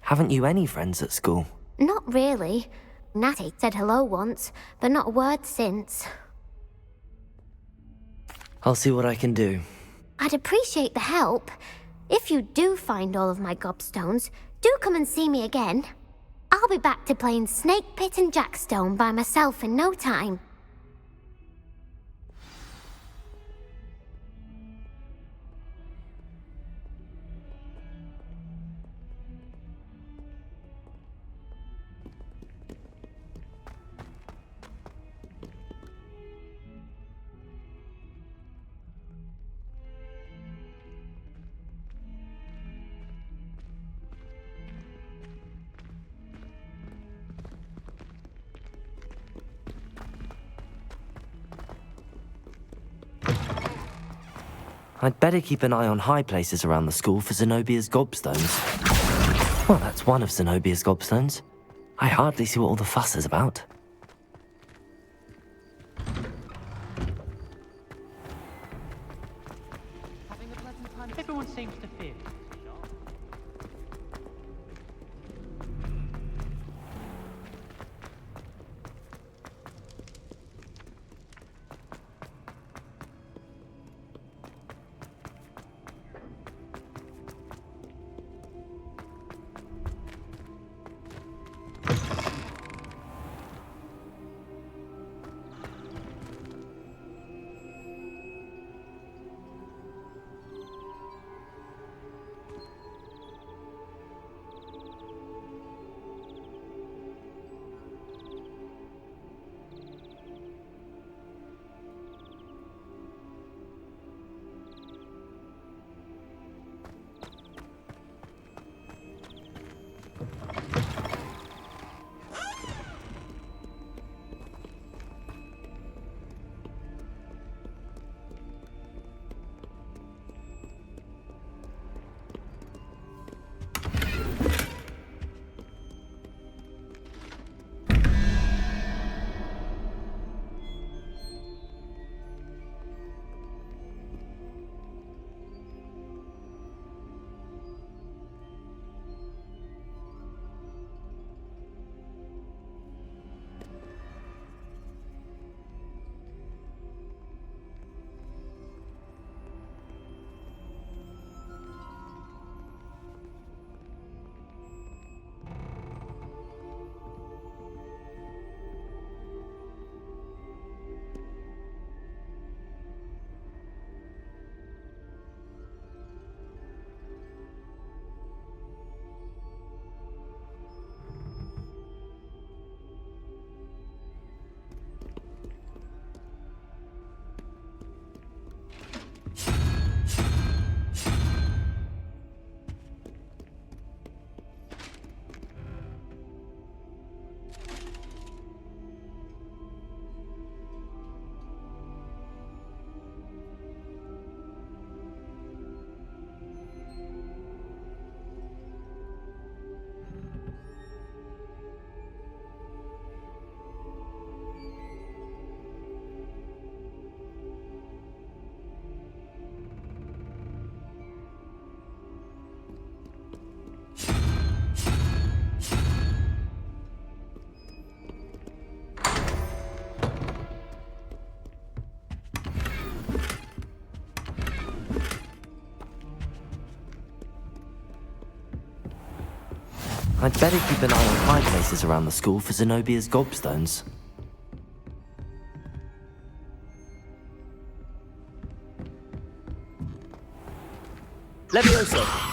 Haven't you any friends at school? Not really. Natty said hello once, but not a word since. I'll see what I can do. I'd appreciate the help. If you do find all of my gobstones, do come and see me again. I'll be back to playing Snake Pit and Jackstone by myself in no time. I'd better keep an eye on high places around the school for Zenobia's gobstones. Well, that's one of Zenobia's gobstones. I hardly see what all the fuss is about. Having a pleasant time. Everyone seems to feel. I'd better keep an eye on high places around the school for Zenobia's gobstones. Levioso!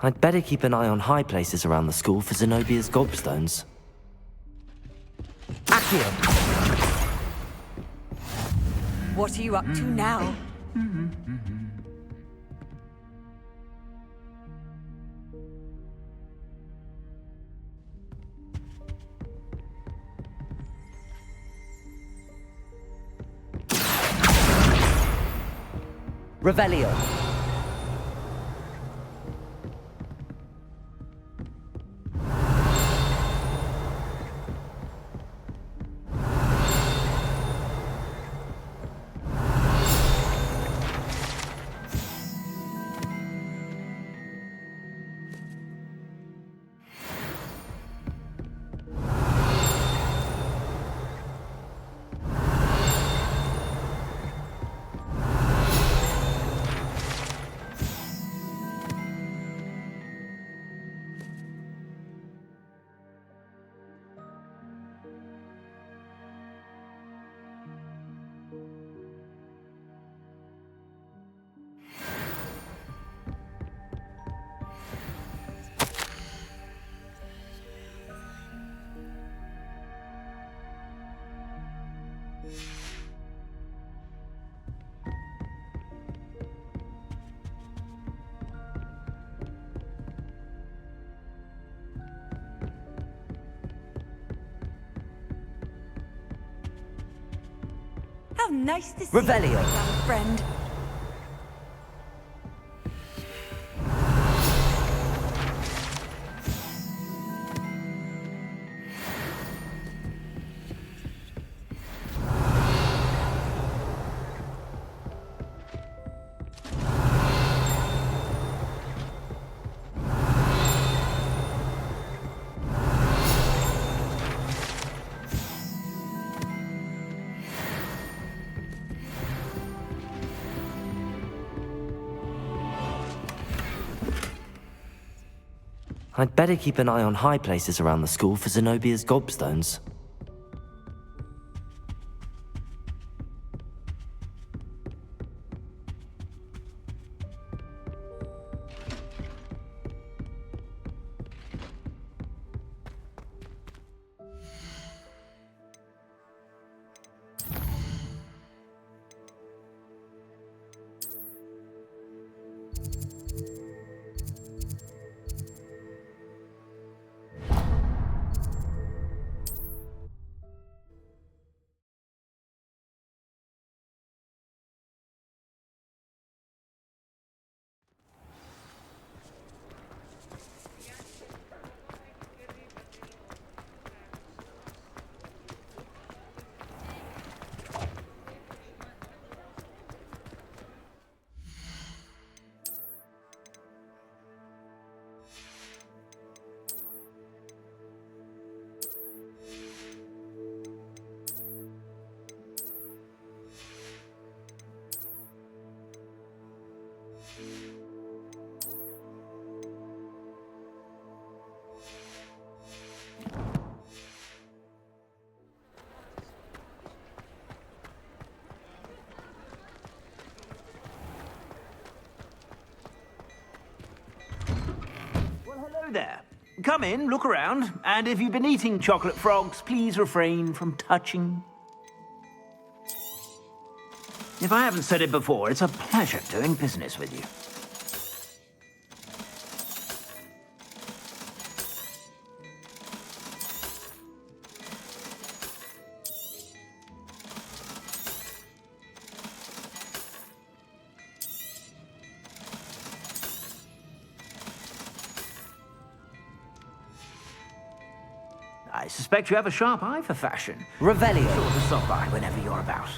I'd better keep an eye on high places around the school for Zenobia's gobstones. Accio! What are you up to now? Revelio. Nice to see Revelio. you, my young friend. I'd better keep an eye on high places around the school for Zenobia's gobstones. Hello there. Come in, look around, and if you've been eating chocolate frogs, please refrain from touching. If I haven't said it before, it's a pleasure doing business with you. I suspect you have a sharp eye for fashion. Revelio. Be sure to stop by whenever you're about.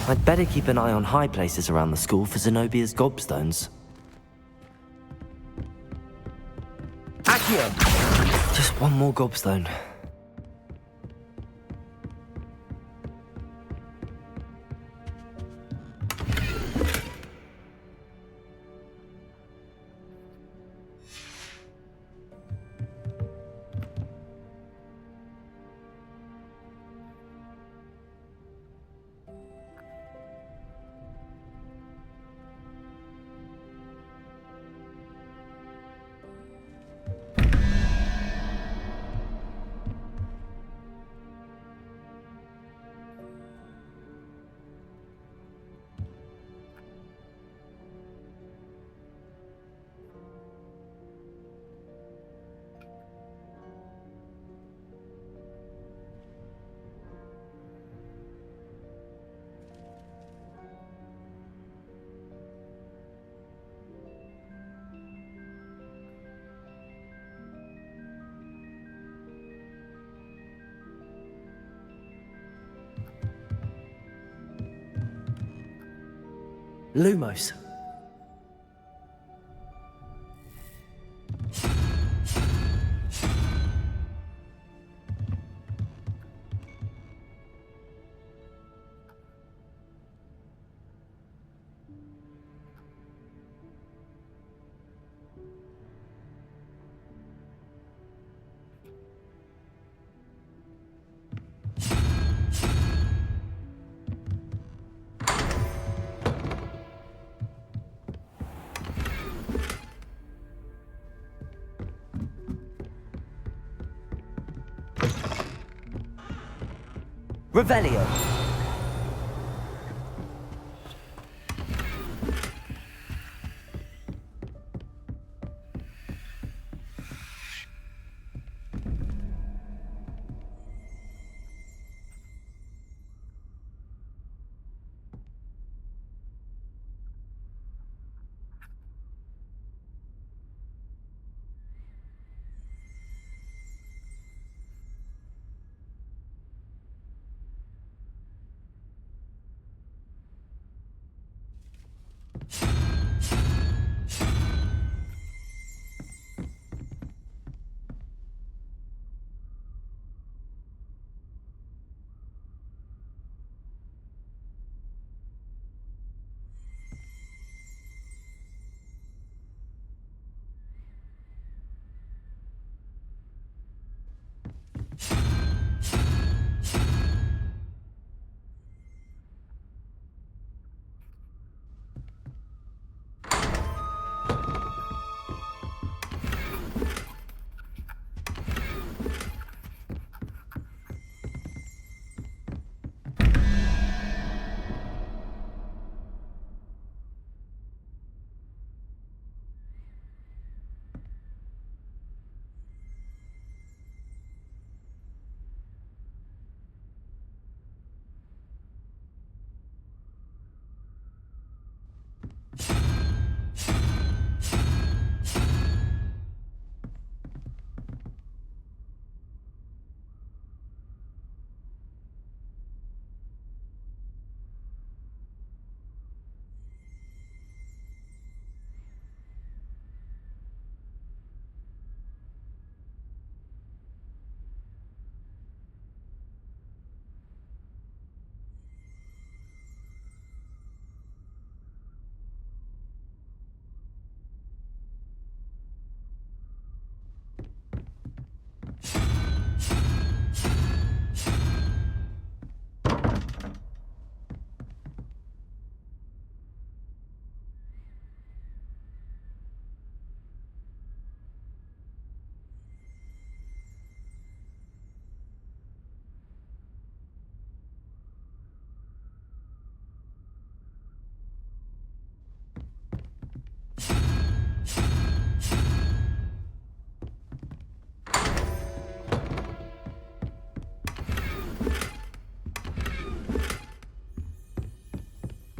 I'd better keep an eye on high places around the school for Zenobia's gobstones. Accio! Just one more gobstone. Lumos. Revelio.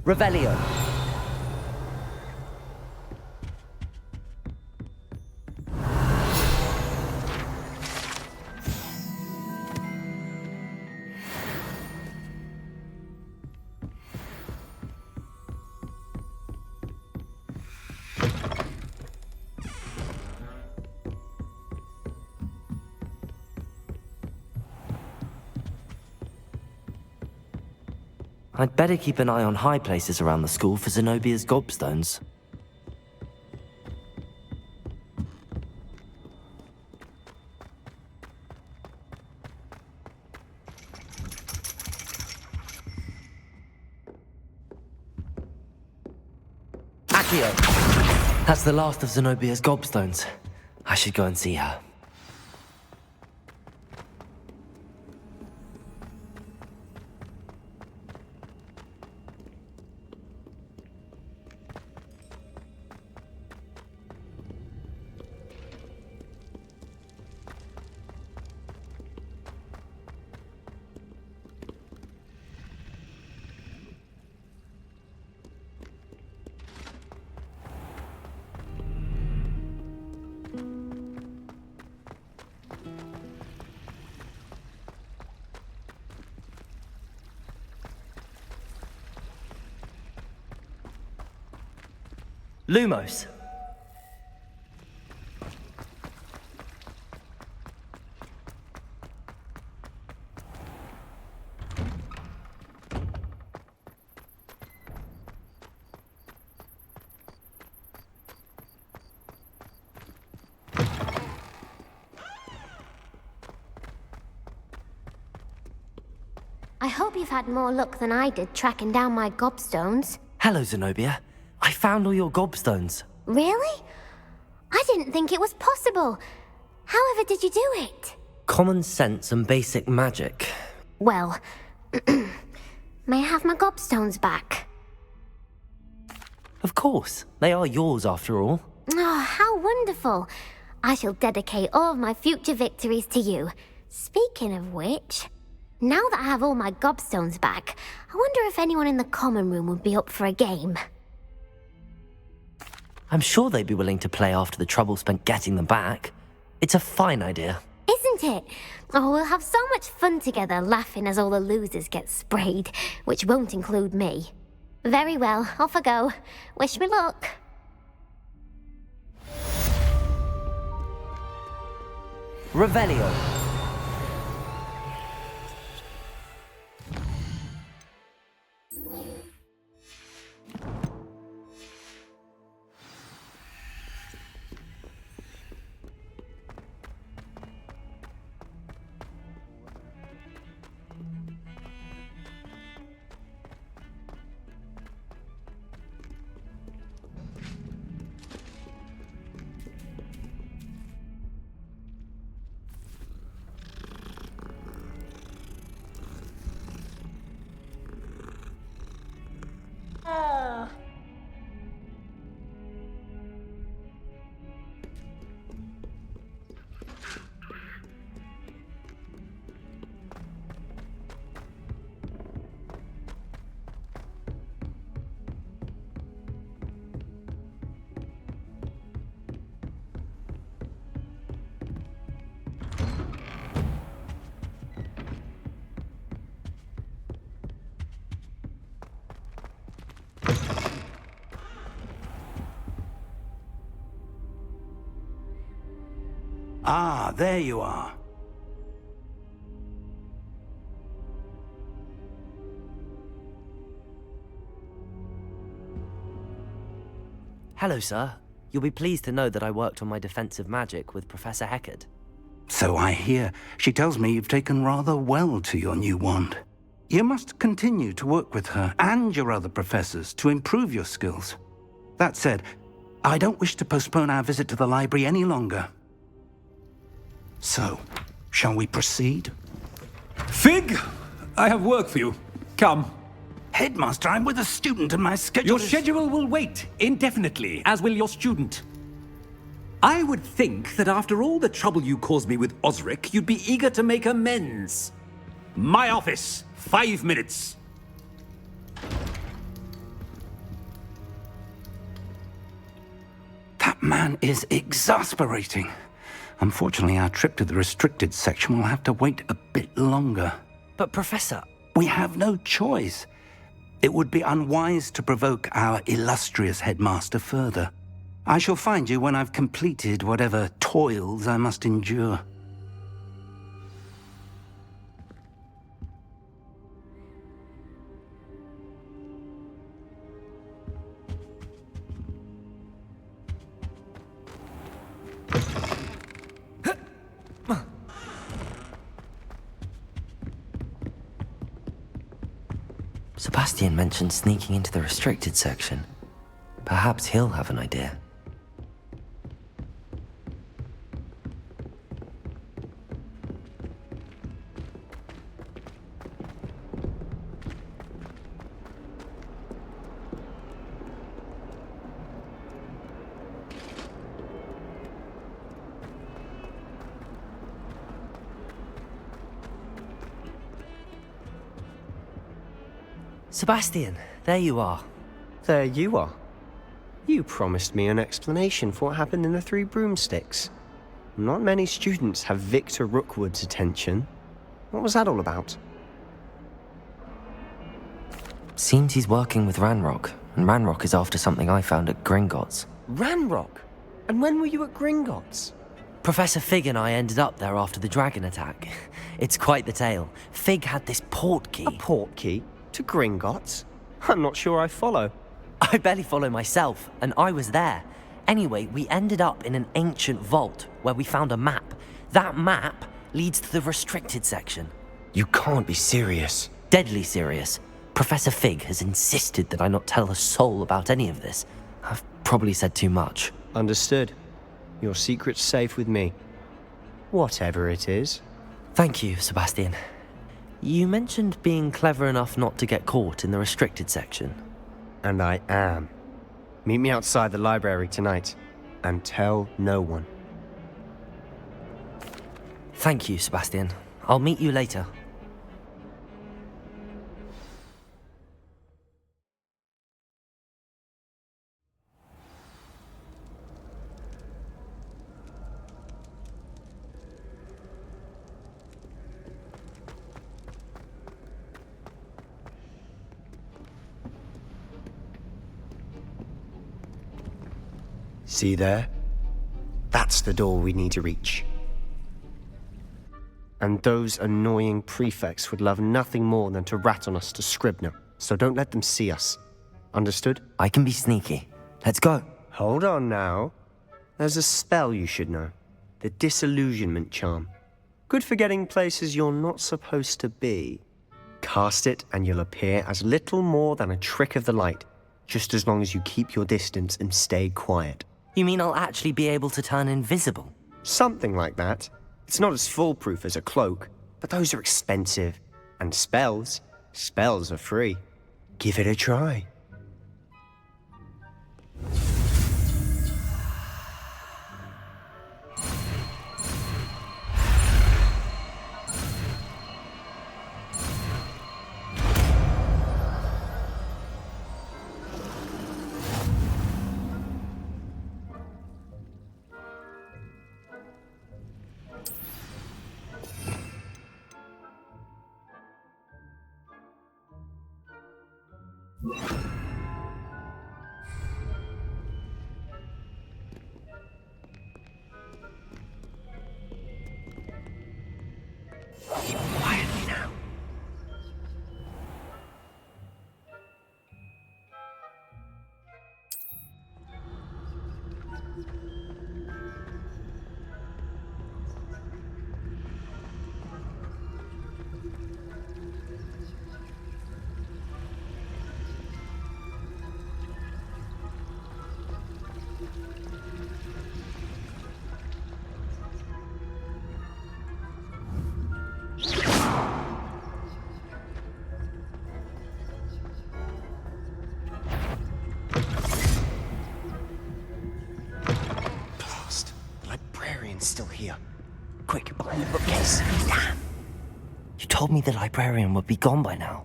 Revelio. I'd better keep an eye on high places around the school for Zenobia's gobstones. Accio! That's the last of Zenobia's gobstones. I should go and see her. Lumos. I hope you've had more luck than I did tracking down my gobstones. Hello, Zenobia. I found all your gobstones. Really? I didn't think it was possible. However did you do it? Common sense and basic magic. Well, may I have my gobstones back? Of course. They are yours after all. Oh, how wonderful. I shall dedicate all of my future victories to you. Speaking of which, now that I have all my gobstones back, I wonder if anyone in the common room would be up for a game. I'm sure they'd be willing to play after the trouble spent getting them back. It's a fine idea. Isn't it? Oh, we'll have so much fun together laughing as all the losers get sprayed, which won't include me. Very well, off I go. Wish me luck. Revelio. Ah, there you are. Hello, sir. You'll be pleased to know that I worked on my defensive magic with Professor Heckard. So I hear. She tells me you've taken rather well to your new wand. You must continue to work with her and your other professors to improve your skills. That said, I don't wish to postpone our visit to the library any longer. So, shall we proceed? Fig! I have work for you. Come. Headmaster, I'm with a student and my schedule Your schedule will wait indefinitely, as will your student. I would think that after all the trouble you caused me with Osric, you'd be eager to make amends. My office, 5 minutes. That man is exasperating. Unfortunately, our trip to the restricted section will have to wait a bit longer. But, Professor... We have no choice. It would be unwise to provoke our illustrious headmaster further. I shall find you when I've completed whatever toils I must endure. Sebastian mentioned sneaking into the restricted section. Perhaps he'll have an idea. Sebastian, there you are. There you are. You promised me an explanation for what happened in the Three Broomsticks. Not many students have Victor Rookwood's attention. What was that all about? Seems he's working with Ranrock and Ranrock is after something I found at Gringotts. Ranrock? And when were you at Gringotts? Professor Fig and I ended up there after the dragon attack. It's quite the tale. Fig had this port key. A port key? To Gringotts? I'm not sure I follow. I barely follow myself, and I was there. Anyway, we ended up in an ancient vault where we found a map. That map leads to the restricted section. You can't be serious. Deadly serious. Professor Fig has insisted that I not tell a soul about any of this. I've probably said too much. Understood. Your secret's safe with me. Whatever it is. Thank you, Sebastian. You mentioned being clever enough not to get caught in the restricted section. And I am. Meet me outside the library tonight, and tell no one. Thank you, Sebastian. I'll meet you later. See there? That's the door we need to reach. And those annoying prefects would love nothing more than to rat on us to Scribner, so don't let them see us. Understood? I can be sneaky. Let's go. Hold on now. There's a spell you should know. The Disillusionment Charm. Good for getting places you're not supposed to be. Cast it and you'll appear as little more than a trick of the light, just as long as you keep your distance and stay quiet. You mean I'll actually be able to turn invisible? Something like that. It's not as foolproof as a cloak, but those are expensive. And spells are free. Give it a try. Quietly now. Blast. The librarian's still here. Quick, behind the bookcase. Damn. You told me the librarian would be gone by now.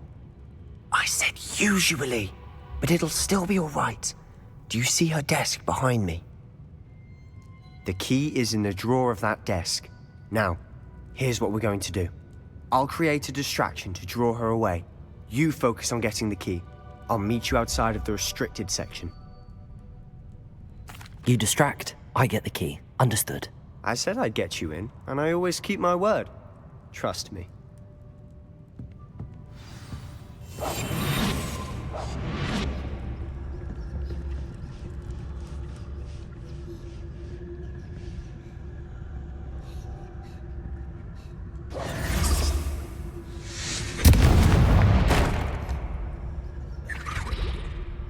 I said usually, but it'll still be all right. Do you see her desk behind me? The key is in the drawer of that desk. Now, here's what we're going to do. I'll create a distraction to draw her away. You focus on getting the key. I'll meet you outside of the restricted section. You distract, I get the key. Understood. I said I'd get you in, and I always keep my word. Trust me.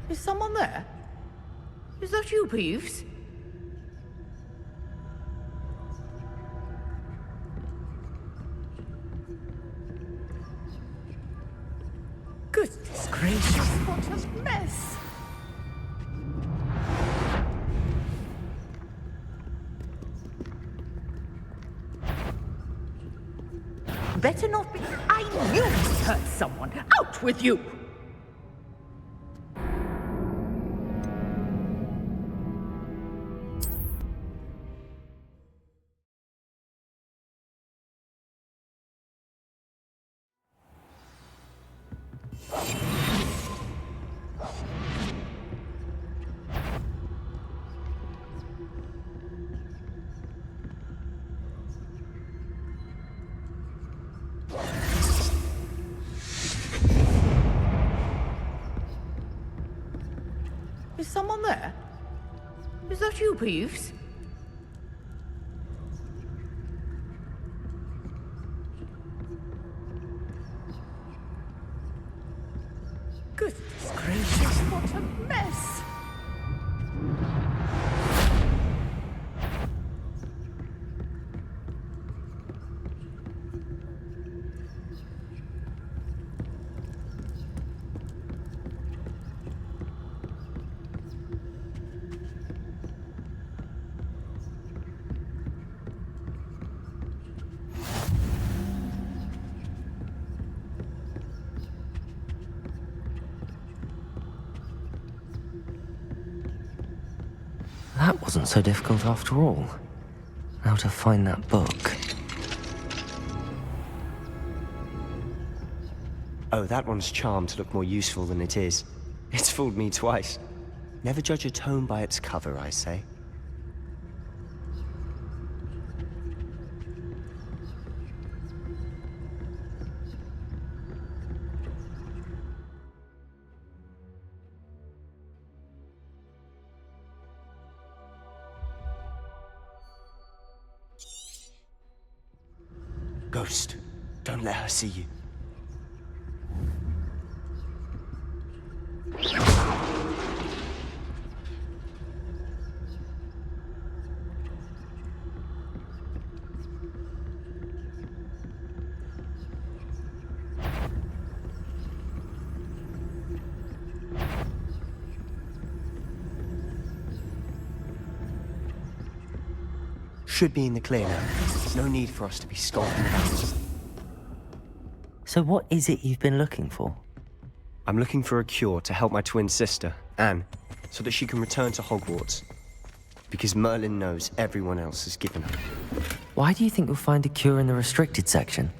Is someone there? Is that you, Peeves? Goodness gracious, what a mess! Better not be. I knew it hurt someone. Out with you! that you, Peeves? Goodness gracious, what a mess! That wasn't so difficult after all. Now to find that book. Oh, that one's charmed to look more useful than it is. It's fooled me twice. Never judge a tome by its cover, I say. Ghost, don't let her see you. Should be in the clear now. No need for us to be skulking about. So what is it you've been looking for? I'm looking for a cure to help my twin sister, Anne, so that she can return to Hogwarts. Because Merlin knows everyone else has given up. Why do you think you'll find a cure in the restricted section?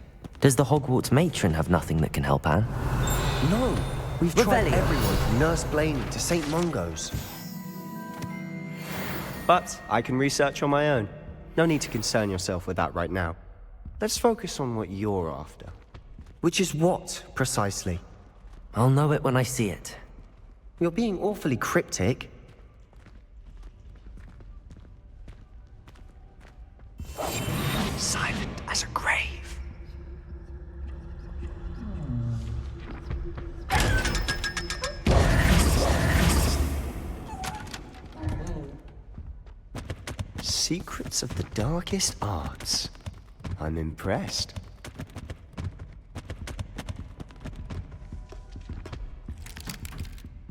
Does the Hogwarts matron have nothing that can help Anne? No! We've tried Revelio. everyone from Nurse Blaney to St. Mungo's. But I can research on my own. No need to concern yourself with that right now. Let's focus on what you're after. Which is what, precisely? I'll know it when I see it. You're being awfully cryptic. Silent as a grave. Secrets of the darkest arts. I'm impressed.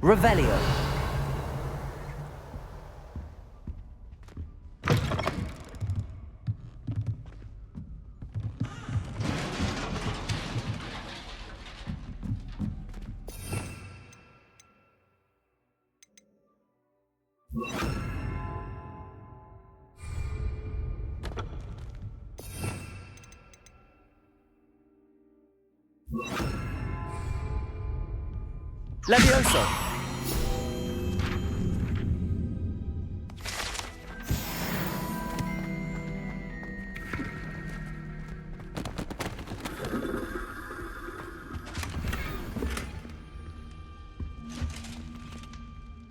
Revelio. Levioso!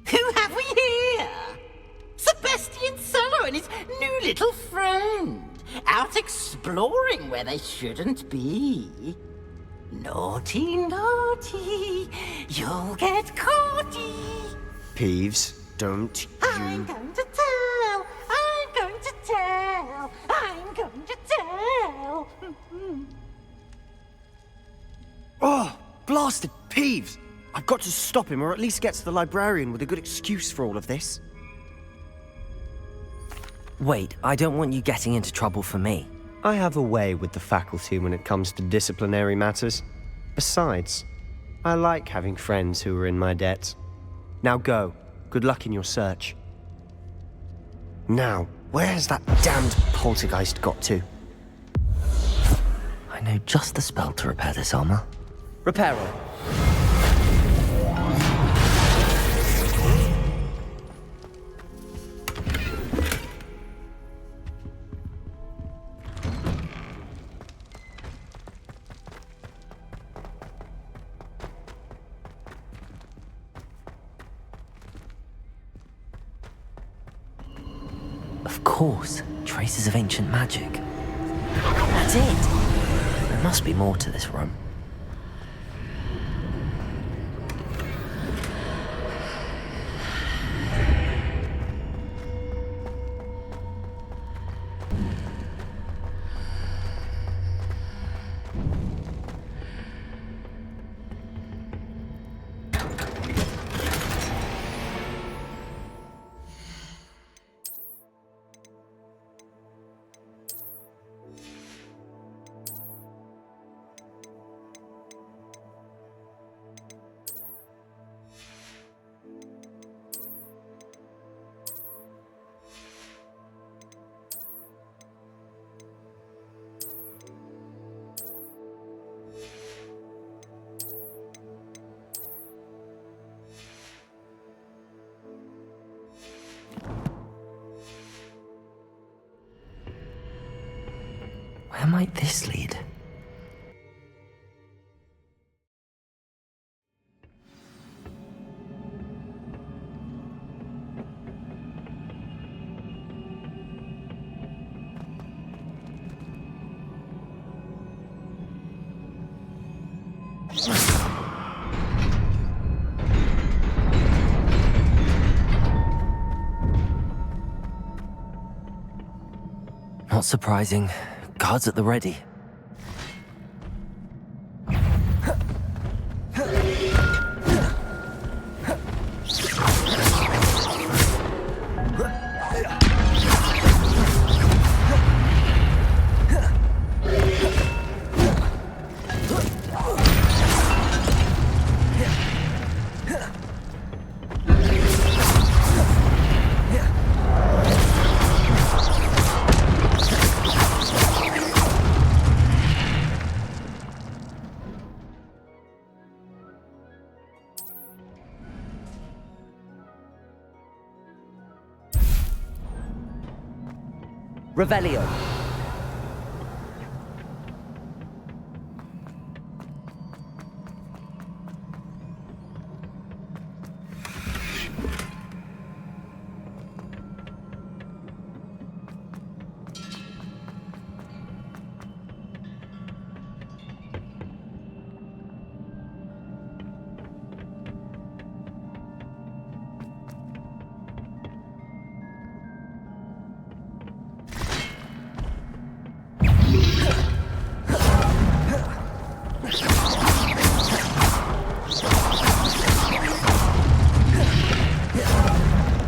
Who have we here? Sebastian Solo and his new little friend. Out exploring where they shouldn't be. Naughty, naughty, you'll get caughty. Peeves, don't I'm going to tell, I'm going to tell, I'm going to tell. Oh, blasted Peeves! I've got to stop him, or at least get to the librarian with a good excuse for all of this. Wait, I don't want you getting into trouble for me. I have a way with the faculty when it comes to disciplinary matters. Besides, I like having friends who are in my debt. Now go. Good luck in your search. Now, where's that damned poltergeist got to? I know just the spell to repair this armor. Reparo. Of course, traces of ancient magic. That's it! There must be more to this room. Where might this lead? Not surprising. Guards at the ready. Revelio.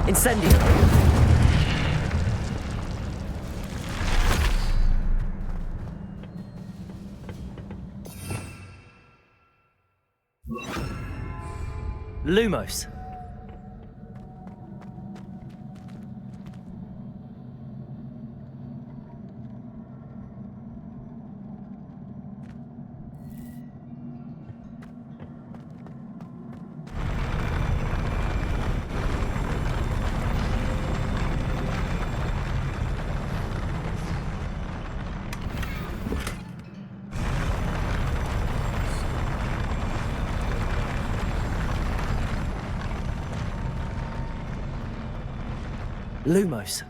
Incendio. Lumos. Lumos.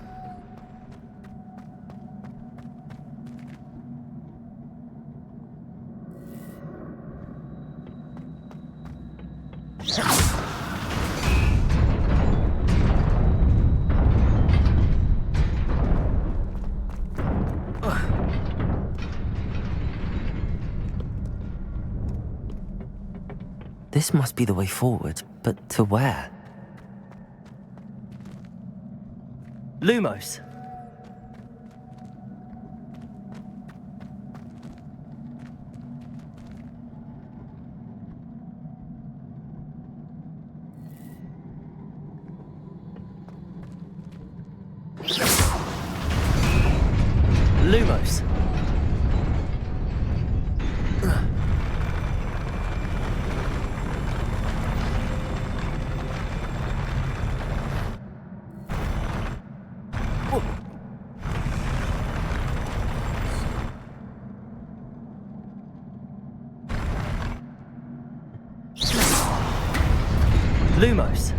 This must be the way forward, but to where? Lumos. Lumos. Lumos.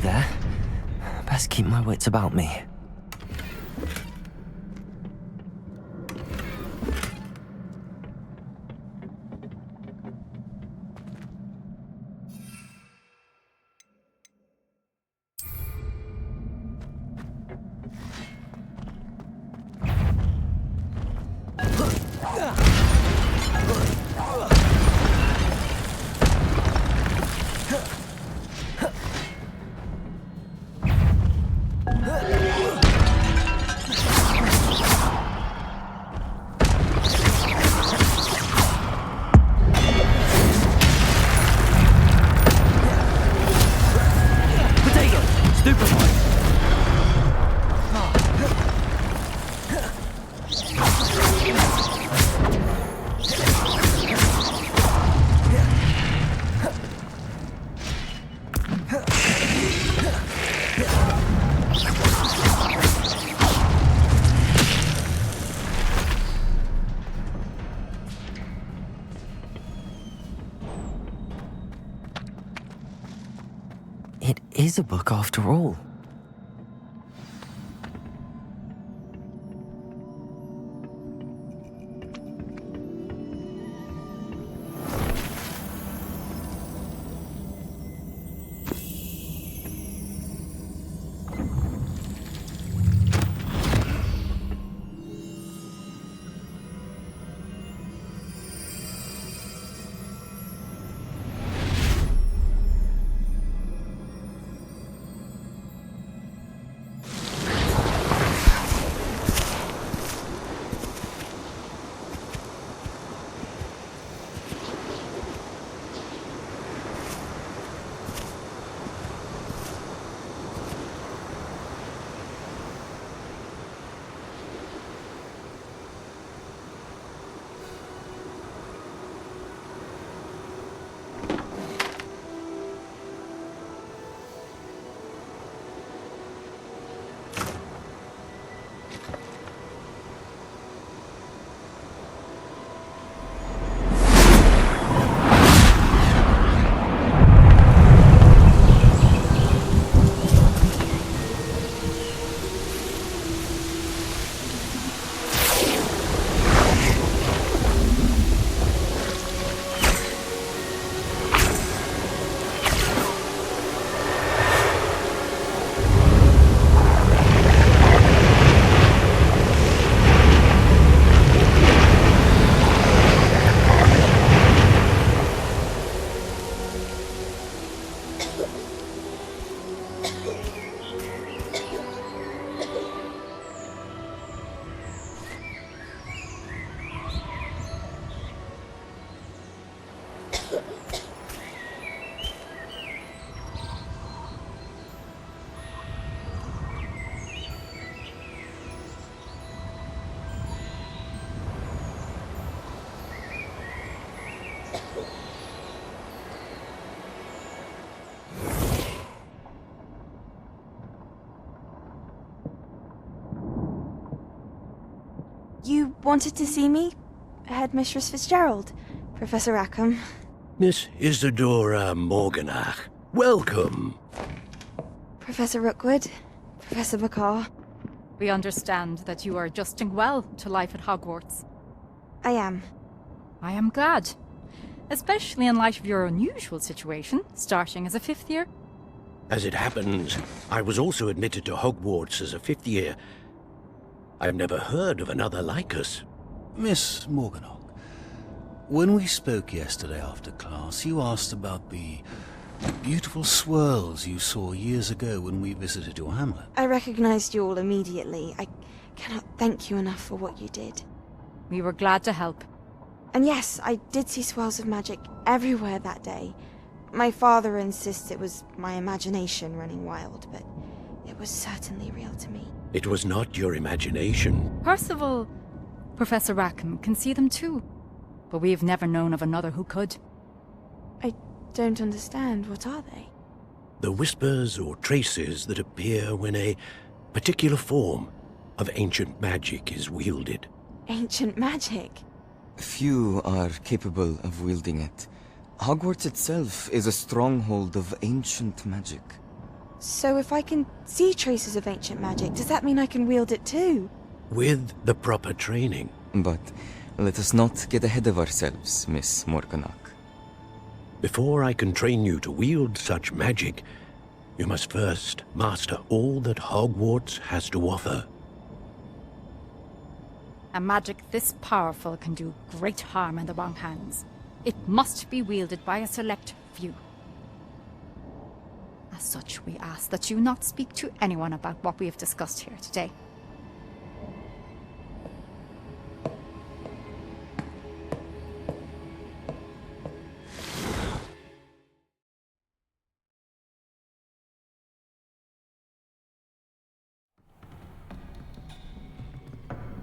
there. Best keep my wits about me. It is a book after all. You wanted to see me? Headmistress Fitzgerald, Professor Rackham. Miss Isadora Morganach, welcome. Professor Rookwood, Professor McCaw. We understand that you are adjusting well to life at Hogwarts. I am. I am glad. Especially in light of your unusual situation, starting as a 5th year. As it happens, I was also admitted to Hogwarts as a 5th year. I've never heard of another like us. Miss Morganach, when we spoke yesterday after class, you asked about the beautiful swirls you saw years ago when we visited your hamlet. I recognized you all immediately. I cannot thank you enough for what you did. We were glad to help. And yes, I did see swirls of magic everywhere that day. My father insists it was my imagination running wild, but it was certainly real to me. It was not your imagination. Percival, Professor Rackham can see them too. But we have never known of another who could. I don't understand. What are they? The whispers or traces that appear when a particular form of ancient magic is wielded. Ancient magic? Few are capable of wielding it. Hogwarts itself is a stronghold of ancient magic. So if I can see traces of ancient magic, does that mean I can wield it too? With the proper training. But let us not get ahead of ourselves, Miss Morganach. Before I can train you to wield such magic, you must first master all that Hogwarts has to offer. A magic this powerful can do great harm in the wrong hands. It must be wielded by a select few. As such, we ask that you not speak to anyone about what we have discussed here today.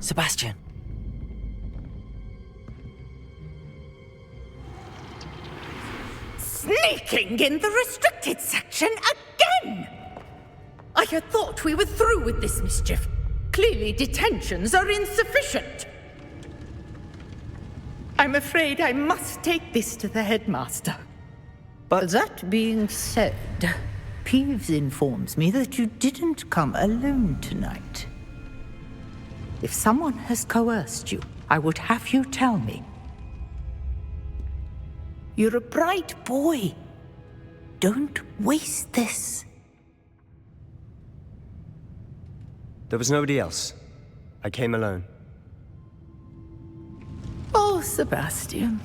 Sebastian. Sneaking in the restricted section again! I had thought we were through with this mischief. Clearly detentions are insufficient. I'm afraid I must take this to the headmaster. But that being said, Peeves informs me that you didn't come alone tonight. If someone has coerced you, I would have you tell me. You're a bright boy. Don't waste this. There was nobody else. I came alone. Oh, Sebastian.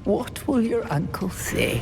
What will your uncle say?